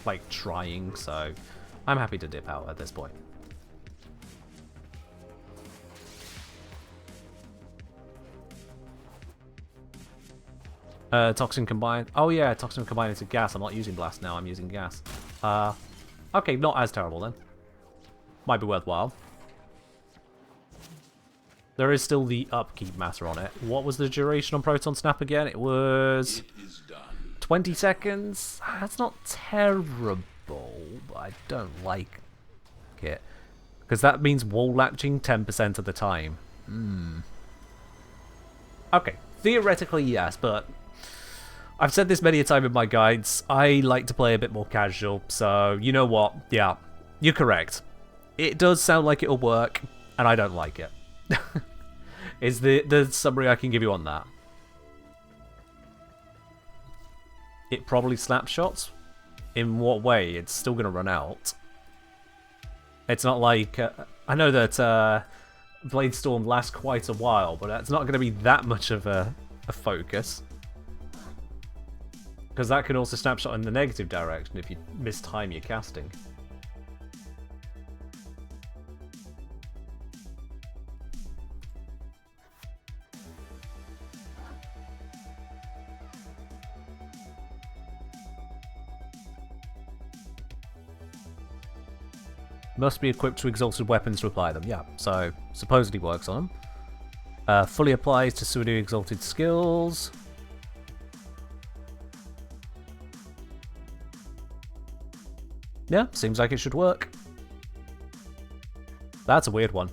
like, trying, so I'm happy to dip out at this point. Toxin combined. Oh yeah, toxin combined into gas. I'm not using blast now, I'm using gas. Okay, not as terrible then. Might be worthwhile. There is still the upkeep matter on it. What was the duration on Proton Snap again? It was 20 seconds. That's not terrible, but I don't like it. Because that means wall latching 10% of the time. Okay, theoretically yes, but I've said this many a time in my guides. I like to play a bit more casual, so you know what? Yeah, you're correct. It does sound like it'll work, and I don't like it. Is the summary I can give you on that. It probably slaps shots. In what way? It's still going to run out. It's not like... I know that Bladestorm lasts quite a while, but it's not going to be that much of a focus. Because that can also snapshot in the negative direction if you mistime your casting. Must be equipped to exalted weapons to apply them. Yeah, so supposedly works on them. Fully applies to pseudo exalted skills. Yeah, seems like it should work. That's a weird one.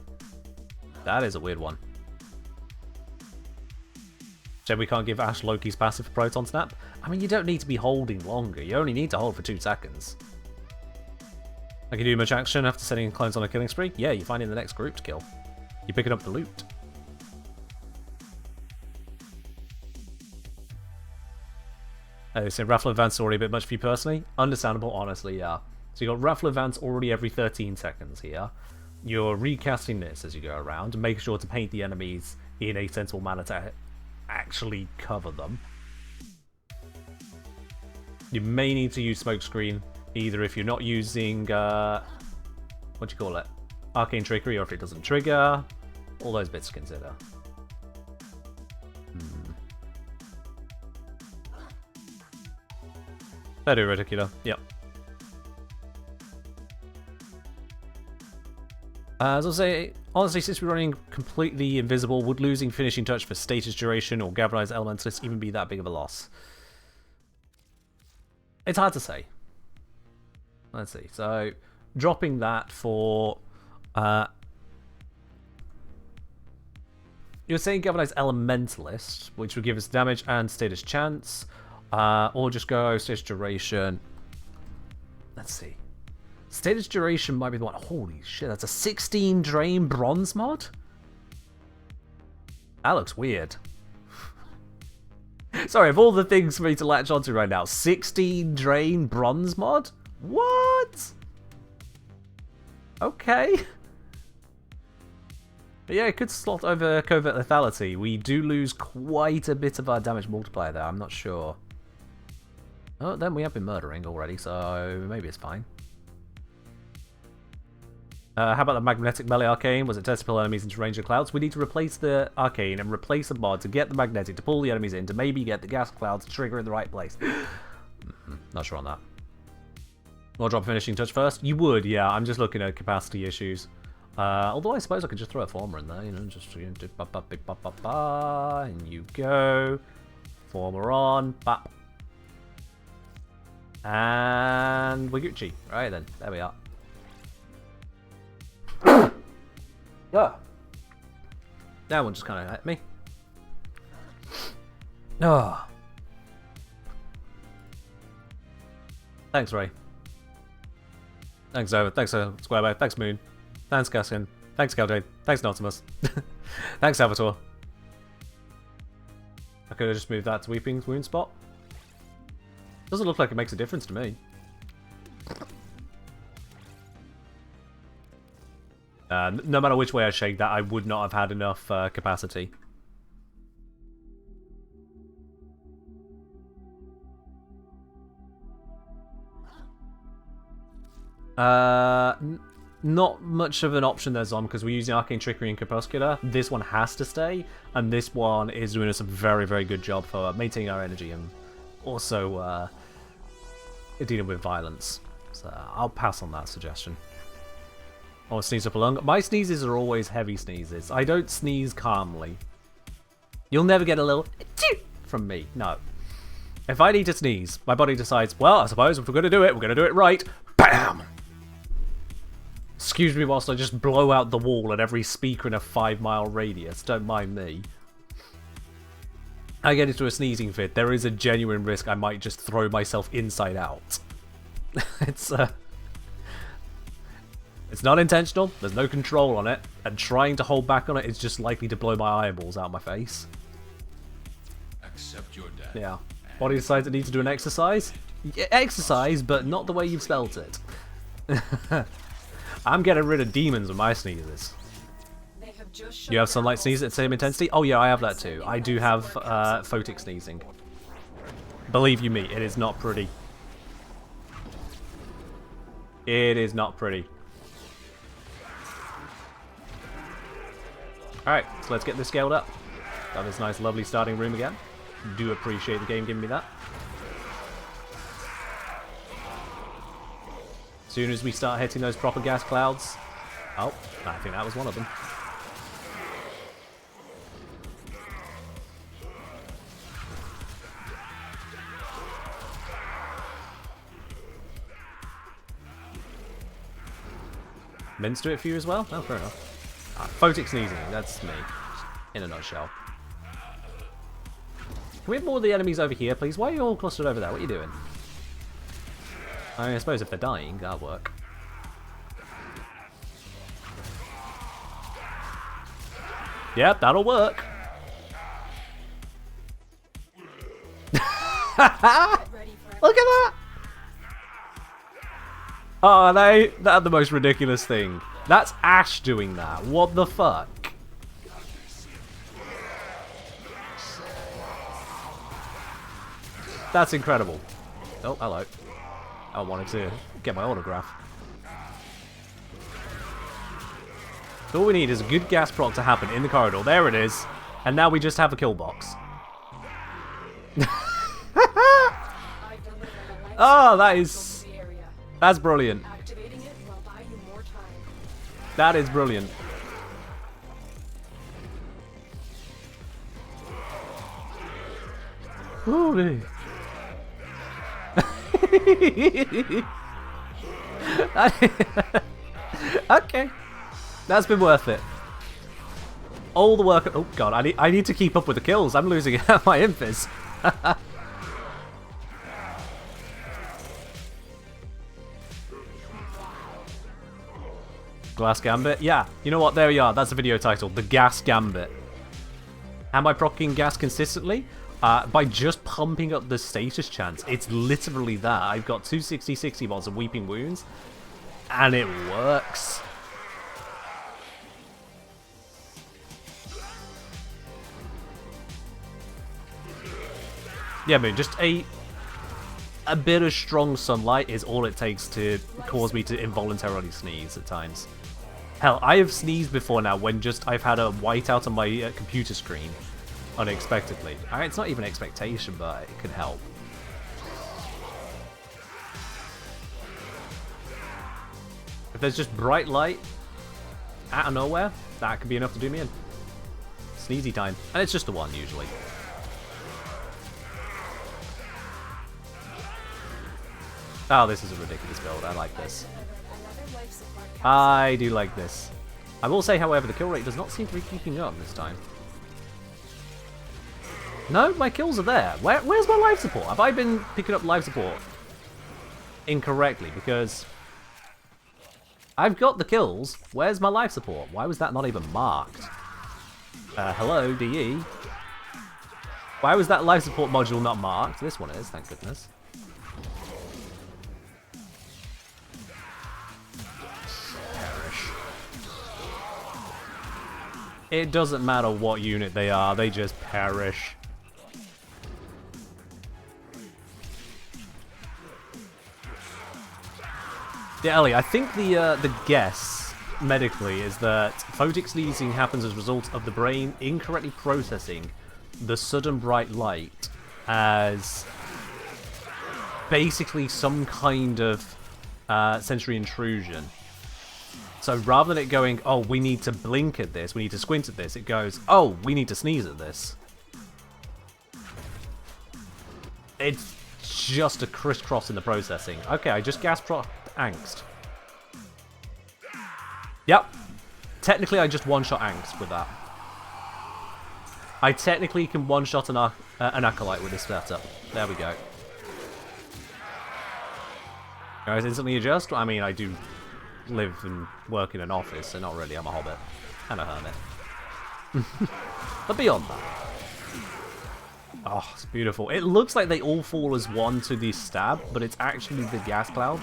That is a weird one. So we can't give Ash Loki's passive for Proton Snap? I mean, you don't need to be holding longer. You only need to hold for 2 seconds. I can do much action after sending clones on a killing spree? Yeah, you're finding the next group to kill. You're picking up the loot. So Raffle Advance already a bit much for you personally? Understandable, honestly, yeah. So you got Raffle Advance already every 13 seconds here. You're recasting this as you go around, and make sure to paint the enemies in a sensible manner to actually cover them. You may need to use Smokescreen, either if you're not using, what do you call it? Arcane Trickery, or if it doesn't trigger. All those bits to consider. That is ridiculous. Yep. As I say, honestly, since we're running completely invisible, would losing Finishing Touch for status duration or Galvanized Elementalist even be that big of a loss? It's hard to say. Let's see. So, dropping that for You're saying galvanize elementalist, which would give us damage and status chance, or just go status duration. Let's see. Status duration might be the one. Holy shit, that's a 16 drain bronze mod? That looks weird. Sorry, of all the things for me to latch onto right now, 16 drain bronze mod? What? Okay. But yeah, it could slot over covert lethality. We do lose quite a bit of our damage multiplier there, I'm not sure. Oh, then we have been murdering already, so maybe it's fine. How about the magnetic melee arcane? Was it tested to pull enemies into range of clouds? We need to replace the arcane and replace the mod to get the magnetic, to pull the enemies in, to maybe get the gas clouds to trigger in the right place. Not sure on that. Or drop finishing touch first? You would, yeah. I'm just looking at capacity issues. Although I suppose I could just throw a former in there, you know, just do ba ba ba ba ba ba, and you go. Former on, bap. And we're Gucci. Right then, there we are. Yeah. That one just kind of hit me. Oh. Thanks, Ray. Thanks, Over. Thanks, Squarebow. Thanks, Moon. Thanks, Gaskin. Thanks, Galjade. Thanks, Notimus. Thanks, Salvatore. I could have just moved that to Weeping's wound spot. Doesn't look like it makes a difference to me. No matter which way I shake that, I would not have had enough capacity. Not much of an option there's on because we're using Arcane Trickery and Crepuscular. This one has to stay, and this one is doing us a very, very good job for maintaining our energy and also dealing with violence. So I'll pass on that suggestion. Or sneeze up a lung. My sneezes are always heavy sneezes. I don't sneeze calmly. You'll never get a little from me. No. If I need to sneeze, my body decides, well, I suppose if we're going to do it, we're going to do it right. BAM! Excuse me whilst I just blow out the wall at every speaker in a 5-mile radius. Don't mind me. I get into a sneezing fit. There is a genuine risk I might just throw myself inside out. It's not intentional, there's no control on it, and trying to hold back on it is just likely to blow my eyeballs out my face. Accept your death. Yeah. Body decides it needs to do an exercise? Yeah, exercise, but not the way you've spelt it. I'm getting rid of demons with my sneezes. You have sunlight sneeze at the same intensity? Oh yeah, I have that too. I do have photic sneezing. Believe you me, it is not pretty. It is not pretty. Alright, so let's get this scaled up. Got this nice lovely starting room again. Do appreciate the game giving me that. As soon as we start hitting those proper gas clouds... Oh, I think that was one of them. Mints do it for you as well? Oh, fair enough. Photic sneezing, that's me. In a nutshell. Can we have more of the enemies over here, please? Why are you all clustered over there? What are you doing? I suppose if they're dying, that'll work. Yep, that'll work. Look at that! Oh, they're the most ridiculous thing. That's Ash doing that. What the fuck? That's incredible. Oh, hello. I wanted to get my autograph. So all we need is a good gas proc to happen in the corridor. There it is. And now we just have a kill box. Oh, that's brilliant. That is brilliant. Holy. Okay. That's been worth it. all the work... Oh, God, I need to keep up with the kills. I'm losing my invis. Glass Gambit? Yeah, you know what? There we are. That's the video title. The Gas Gambit. Am I proccing gas consistently? By just pumping up the status chance. It's literally that. I've got 260 mods of Weeping Wounds, and it works. Yeah, man, just a bit of strong sunlight is all it takes to cause me to involuntarily sneeze at times. Hell, I have sneezed before now when just I've had a whiteout on my computer screen unexpectedly. It's not even expectation, but it can help. If there's just bright light out of nowhere, that could be enough to do me in. Sneezy time. And it's just the one, usually. Oh, this is a ridiculous build. I like this. I do like this. I will say, however, the kill rate does not seem to be keeping up this time. No, my kills are there. Where's my life support? Have I been picking up life support incorrectly? Because I've got the kills. Where's my life support? Why was that not even marked? Hello, DE. Why was that life support module not marked? This one is, thank goodness. It doesn't matter what unit they are, they just perish. Yeah, Ellie, I think the guess medically is that photic sneezing happens as a result of the brain incorrectly processing the sudden bright light as basically some kind of sensory intrusion. So rather than it going, oh, we need to blink at this, we need to squint at this, it goes, oh, we need to sneeze at this. It's just a crisscross in the processing. Okay, I just gas proc angst. Yep. Technically, I just one-shot angst with that. I technically can one-shot an acolyte with this setup. There we go. Guys, instantly adjust? I mean, I do live and work in an office, so not really. I'm a hobbit and a hermit. But beyond that, oh, it's beautiful. It looks like they all fall as one to the stab, but it's actually the gas cloud,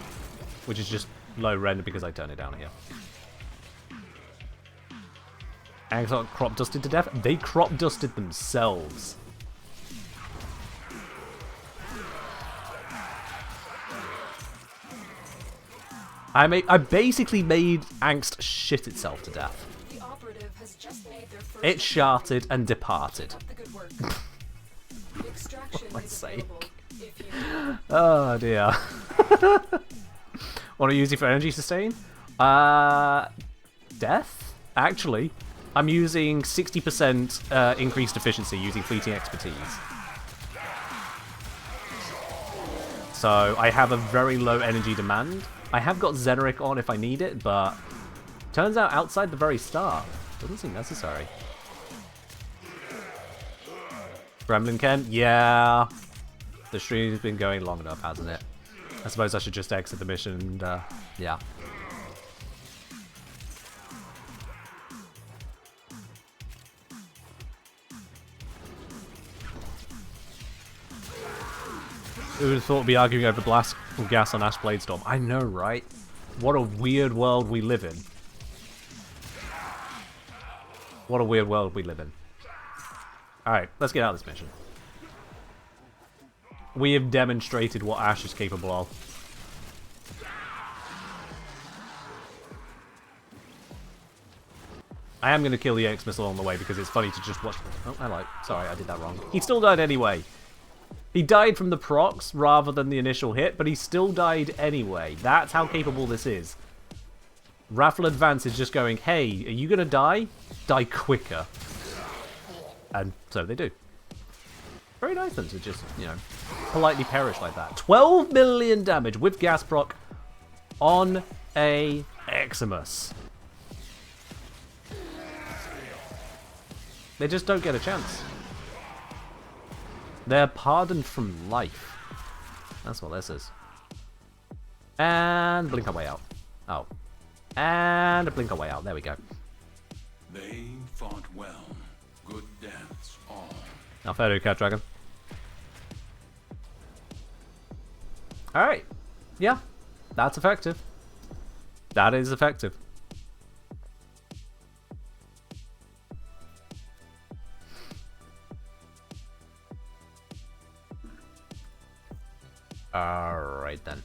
which is just low render because I turn it down here. Angst crop dusted to death. They crop dusted themselves. I basically made Angst shit itself to death. The operative has just made their first It sharted and departed. the good work. The extraction For my is available sake. if you Oh dear. Want to use it for energy sustain? Death? Actually, I'm using 60% increased efficiency using fleeting expertise. So I have a very low energy demand. I have got Xeneric on if I need it, but turns out outside the very start, doesn't seem necessary. Gremlin Ken? Yeah. The stream's been going long enough, hasn't it? I suppose I should just exit the mission and, yeah. Who would have thought we'd be arguing over blast or gas on Ash Bladestorm? I know, right? What a weird world we live in. What a weird world we live in. Alright, let's get out of this mission. We have demonstrated what Ash is capable of. I am going to kill the X-Missile on the way because it's funny to just watch... Oh, hello. Sorry, I did that wrong. He still died anyway. He died from the procs rather than the initial hit, but he still died anyway. That's how capable this is. Raffle Advance is just going, hey, are you going to die? Die quicker. And so they do. Very nice of them to just, you know, politely perish like that. 12 million damage with gas proc on a Eximus. They just don't get a chance. They're pardoned from life. That's what this is. And blink our way out. Oh. And blink our way out. There we go. They fought well. Good deaths all. Now fair do, Cat Dragon. Alright. Yeah. That's effective. That is effective. Alright then.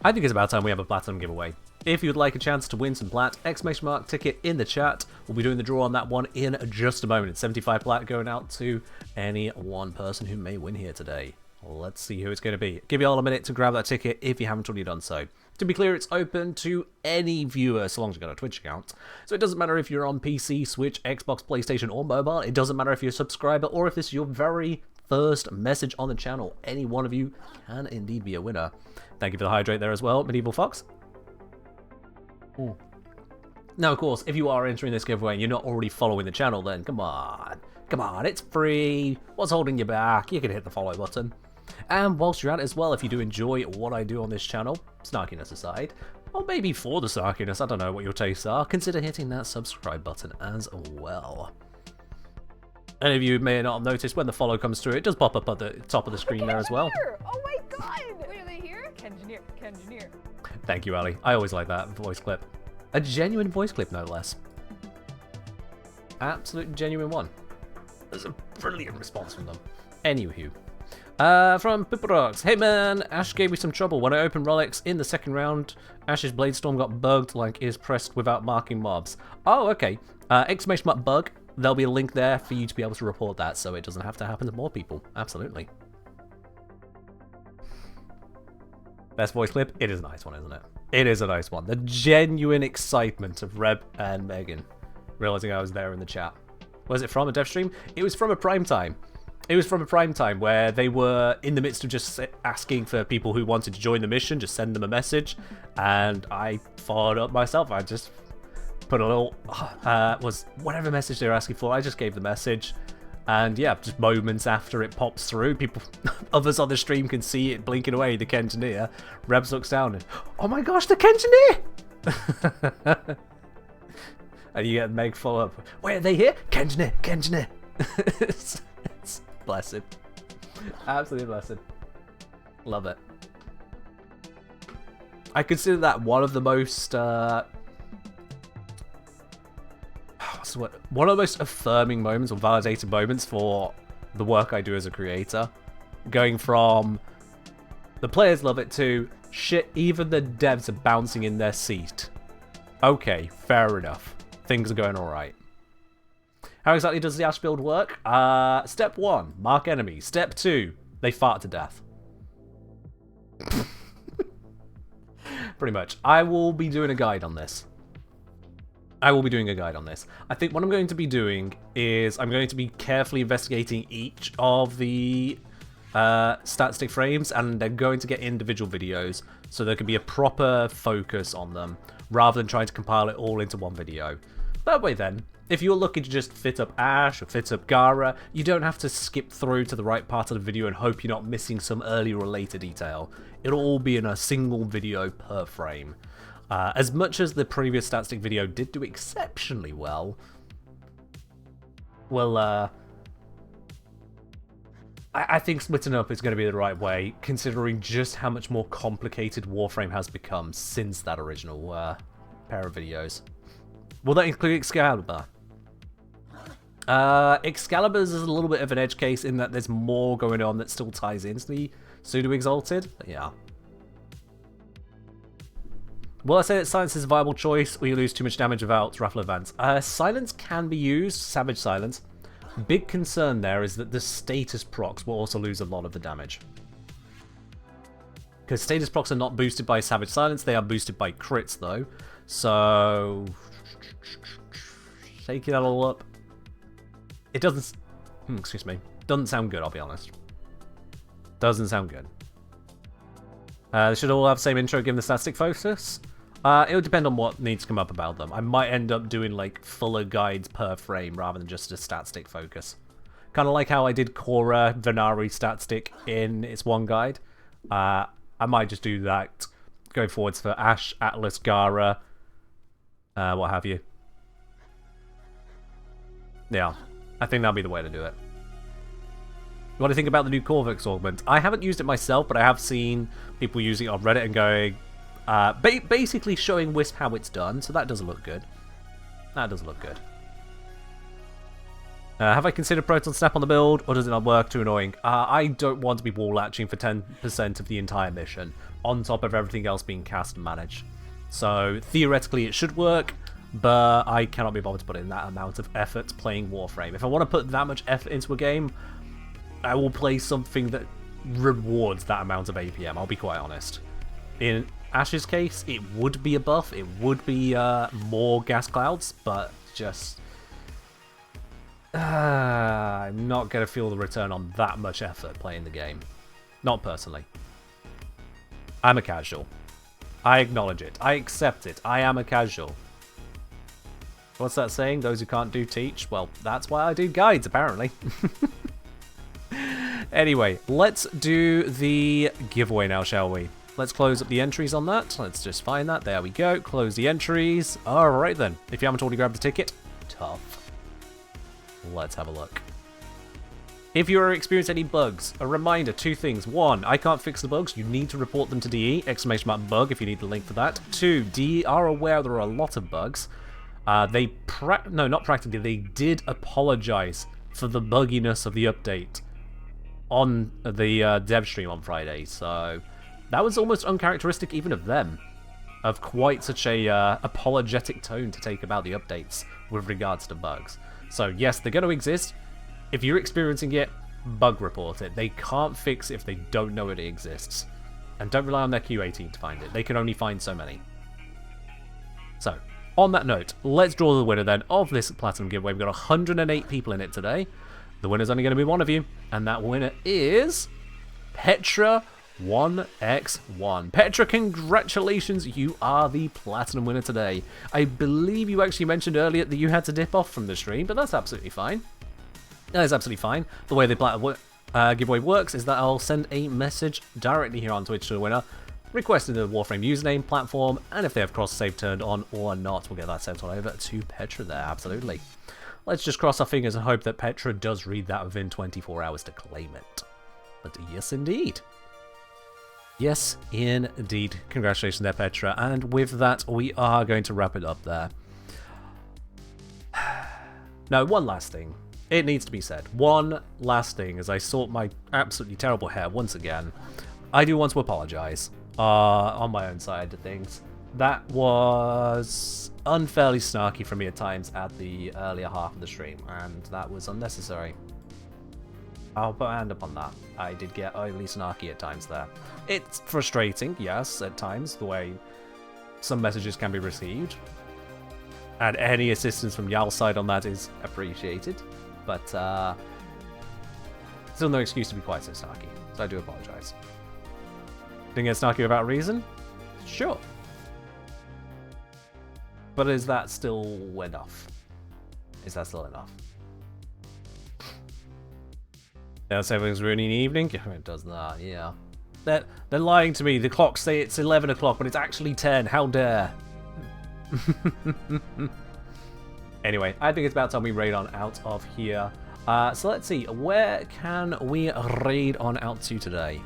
I think it's about time we have a platinum giveaway. If you'd like a chance to win some plat, exclamation mark ticket in the chat. We'll be doing the draw on that one in just a moment. It's 75 plat going out to any one person who may win here today. Let's see who it's going to be. Give you all a minute to grab that ticket if you haven't already done so. To be clear, it's open to any viewer so long as you've got a Twitch account. So it doesn't matter if you're on PC, Switch, Xbox, PlayStation, or mobile. It doesn't matter if you're a subscriber or if this is your very first message on the channel. Any one of you can indeed be a winner. Thank you for the hydrate there as well, Medieval Fox. Ooh. Now, of course, if you are entering this giveaway and you're not already following the channel, then come on. Come on, it's free. What's holding you back? You can hit the follow button. And whilst you're at it as well, if you do enjoy what I do on this channel, snarkiness aside, or maybe for the snarkiness, I don't know what your tastes are, consider hitting that subscribe button as well. Any of you may not have noticed when the follow comes through, it does pop up at the top of the screen there as well. Oh my god! Wait, are they here? Kengineer. Thank you, Ali. I always like that voice clip. A genuine voice clip, no less. Absolute genuine one. There's a brilliant response from them. Anywho. From Piparox. Hey man, Ash gave me some trouble. When I opened Relics in the second round, Ash's Bladestorm got bugged like is pressed without marking mobs. Oh, okay. Exclamation mark bug. There'll be a link there for you to be able to report that so it doesn't have to happen to more people. Absolutely. Best voice clip? It is a nice one, isn't it? It is a nice one. The genuine excitement of Reb and Megan realizing I was there in the chat. Was it from a dev stream? It was from a prime time. It was from a prime time where they were in the midst of just asking for people who wanted to join the mission, just send them a message, and I followed up myself. I just put a little, was whatever message they were asking for, I just gave the message, and yeah, just moments after it pops through, people, others on the stream can see it blinking away, the Kengineer. Rebs looks down and, oh my gosh, the Kengineer! And you get Meg follow up, wait, are they here? Kengineer! It's blessed. Absolutely blessed. Love it. I consider that one of the most, one of the most affirming moments or validated moments for the work I do as a creator. Going from the players love it to shit, even the devs are bouncing in their seat. Okay, fair enough. Things are going alright. How exactly does the Ash build work? Step 1, mark enemies. Step 2, they fart to death. Pretty much. I will be doing a guide on this. I think what I'm going to be doing is I'm going to be carefully investigating each of the static frames, and they're going to get individual videos so there can be a proper focus on them rather than trying to compile it all into one video. That way then, if you're looking to just fit up Ash or fit up Gara, you don't have to skip through to the right part of the video and hope you're not missing some early related detail. It'll all be in a single video per frame. As much as the previous static video did do exceptionally well, I think splitting up is going to be the right way, considering just how much more complicated Warframe has become since that original pair of videos. Will that include Excalibur? Excalibur's is a little bit of an edge case in that there's more going on that still ties into the Pseudo-Exalted. Yeah. Will I say that silence is a viable choice, or you lose too much damage without Raffle Advance? Silence can be used, Savage Silence. Big concern there is that the status procs will also lose a lot of the damage. Because status procs are not boosted by Savage Silence, they are boosted by crits though. So, shaking that all up. It doesn't, excuse me, doesn't sound good, I'll be honest. Doesn't sound good. They should all have the same intro given the static focus. It'll depend on what needs to come up about them. I might end up doing like fuller guides per frame rather than just a stat stick focus. Kind of like how I did Korra Venari stat stick in its one guide. I might just do that going forwards for Ash, Atlas, Gara, what have you. Yeah, I think that'll be the way to do it. What do you think about the new Corvix augment? I haven't used it myself, but I have seen people using it on Reddit and going, basically showing Wisp how it's done, so that does look good. That does look good. Have I considered Proton Snap on the build, or does it not work? Too annoying. I don't want to be wall latching for 10% of the entire mission, on top of everything else being cast and managed. So, theoretically it should work, but I cannot be bothered to put in that amount of effort playing Warframe. If I want to put that much effort into a game, I will play something that rewards that amount of APM, I'll be quite honest. In Ash's case, it would be a buff, it would be more gas clouds, but just... I'm not going to feel the return on that much effort playing the game. Not personally. I'm a casual. I acknowledge it. I accept it. I am a casual. What's that saying? Those who can't do teach? Well, that's why I do guides, apparently. Anyway, let's do the giveaway now, shall we? Let's close up the entries on that. Let's just find that. There we go. Close the entries. Alright then. If you haven't already grabbed the ticket, tough. Let's have a look. If you are experiencing any bugs, a reminder, two things. One, I can't fix the bugs. You need to report them to DE, !bug if you need the link for that. Two, DE are aware there are a lot of bugs. They did apologize for the bugginess of the update on the dev stream on Friday. So that was almost uncharacteristic even of them, of quite such a apologetic tone to take about the updates with regards to bugs. So yes, they're going to exist. If you're experiencing it, bug report it. They can't fix it if they don't know it exists. And don't rely on their QA team to find it. They can only find so many. So, on that note, let's draw the winner then of this Platinum giveaway. We've got 108 people in it today. The winner's only going to be one of you. And that winner is... Petra 1x1. Petra, congratulations, you are the Platinum winner today. I believe you actually mentioned earlier that you had to dip off from the stream, but that's absolutely fine. That is absolutely fine. The way the giveaway works is that I'll send a message directly here on Twitch to the winner, requesting the Warframe username, platform, and if they have cross-save turned on or not, we'll get that sent on over to Petra there, absolutely. Let's just cross our fingers and hope that Petra does read that within 24 hours to claim it. But yes, indeed. Yes, indeed. Congratulations there, Petra. And with that, we are going to wrap it up there. Now, one last thing. It needs to be said. One last thing, as I sort my absolutely terrible hair once again. I do want to apologize on my own side of things. That was unfairly snarky from me at times at the earlier half of the stream, and that was unnecessary. I'll put a hand up on that. I did get overly snarky at times there. It's frustrating, yes, at times, the way some messages can be received. And any assistance from y'all's side on that is appreciated. But, still no excuse to be quite so snarky. So I do apologise. Didn't get snarky without reason? Sure. But is that still enough? Is that still enough? Does everything's ruining the evening? It does not, yeah. They're lying to me. The clocks say it's 11 o'clock, but it's actually 10. How dare. Anyway, I think it's about time we raid on out of here. So let's see. Where can we raid on out to today?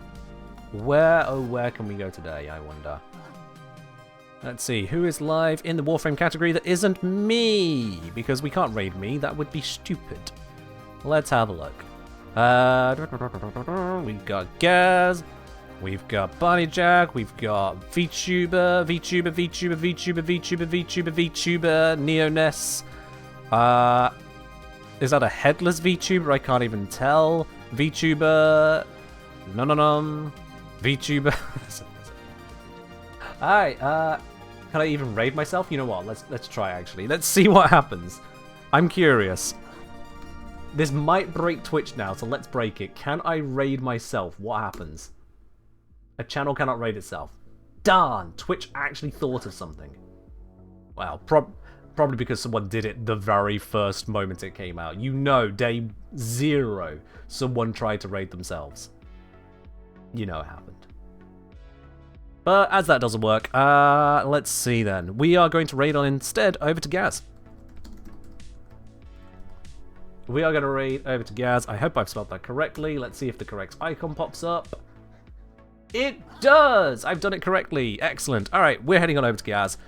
Where can we go today, I wonder? Let's see. Who is live in the Warframe category that isn't me? Because we can't raid me. That would be stupid. Let's have a look. We've got Gaz, we've got Barney Jack, we've got VTuber, Neoness. Is that a headless VTuber? I can't even tell. VTuber, VTuber. Alright, can I even raid myself? You know what? Let's try actually. Let's see what happens. I'm curious. This might break Twitch now, so let's break it. Can I raid myself? What happens? A channel cannot raid itself. Darn! Twitch actually thought of something. Well, probably because someone did it the very first moment it came out. You know, day 0, someone tried to raid themselves. You know it happened. But as that doesn't work, let's see then. We are going to raid on instead over to Gaz. We are going to raid over to Gaz. I hope I've spelled that correctly. Let's see if the correct icon pops up. It does! I've done it correctly. Excellent. Alright, we're heading on over to Gaz.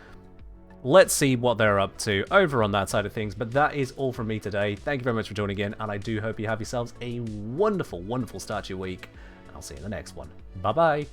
Let's see what they're up to over on that side of things. But that is all from me today. Thank you very much for joining in. And I do hope you have yourselves a wonderful, wonderful start to your week. And I'll see you in the next one. Bye-bye.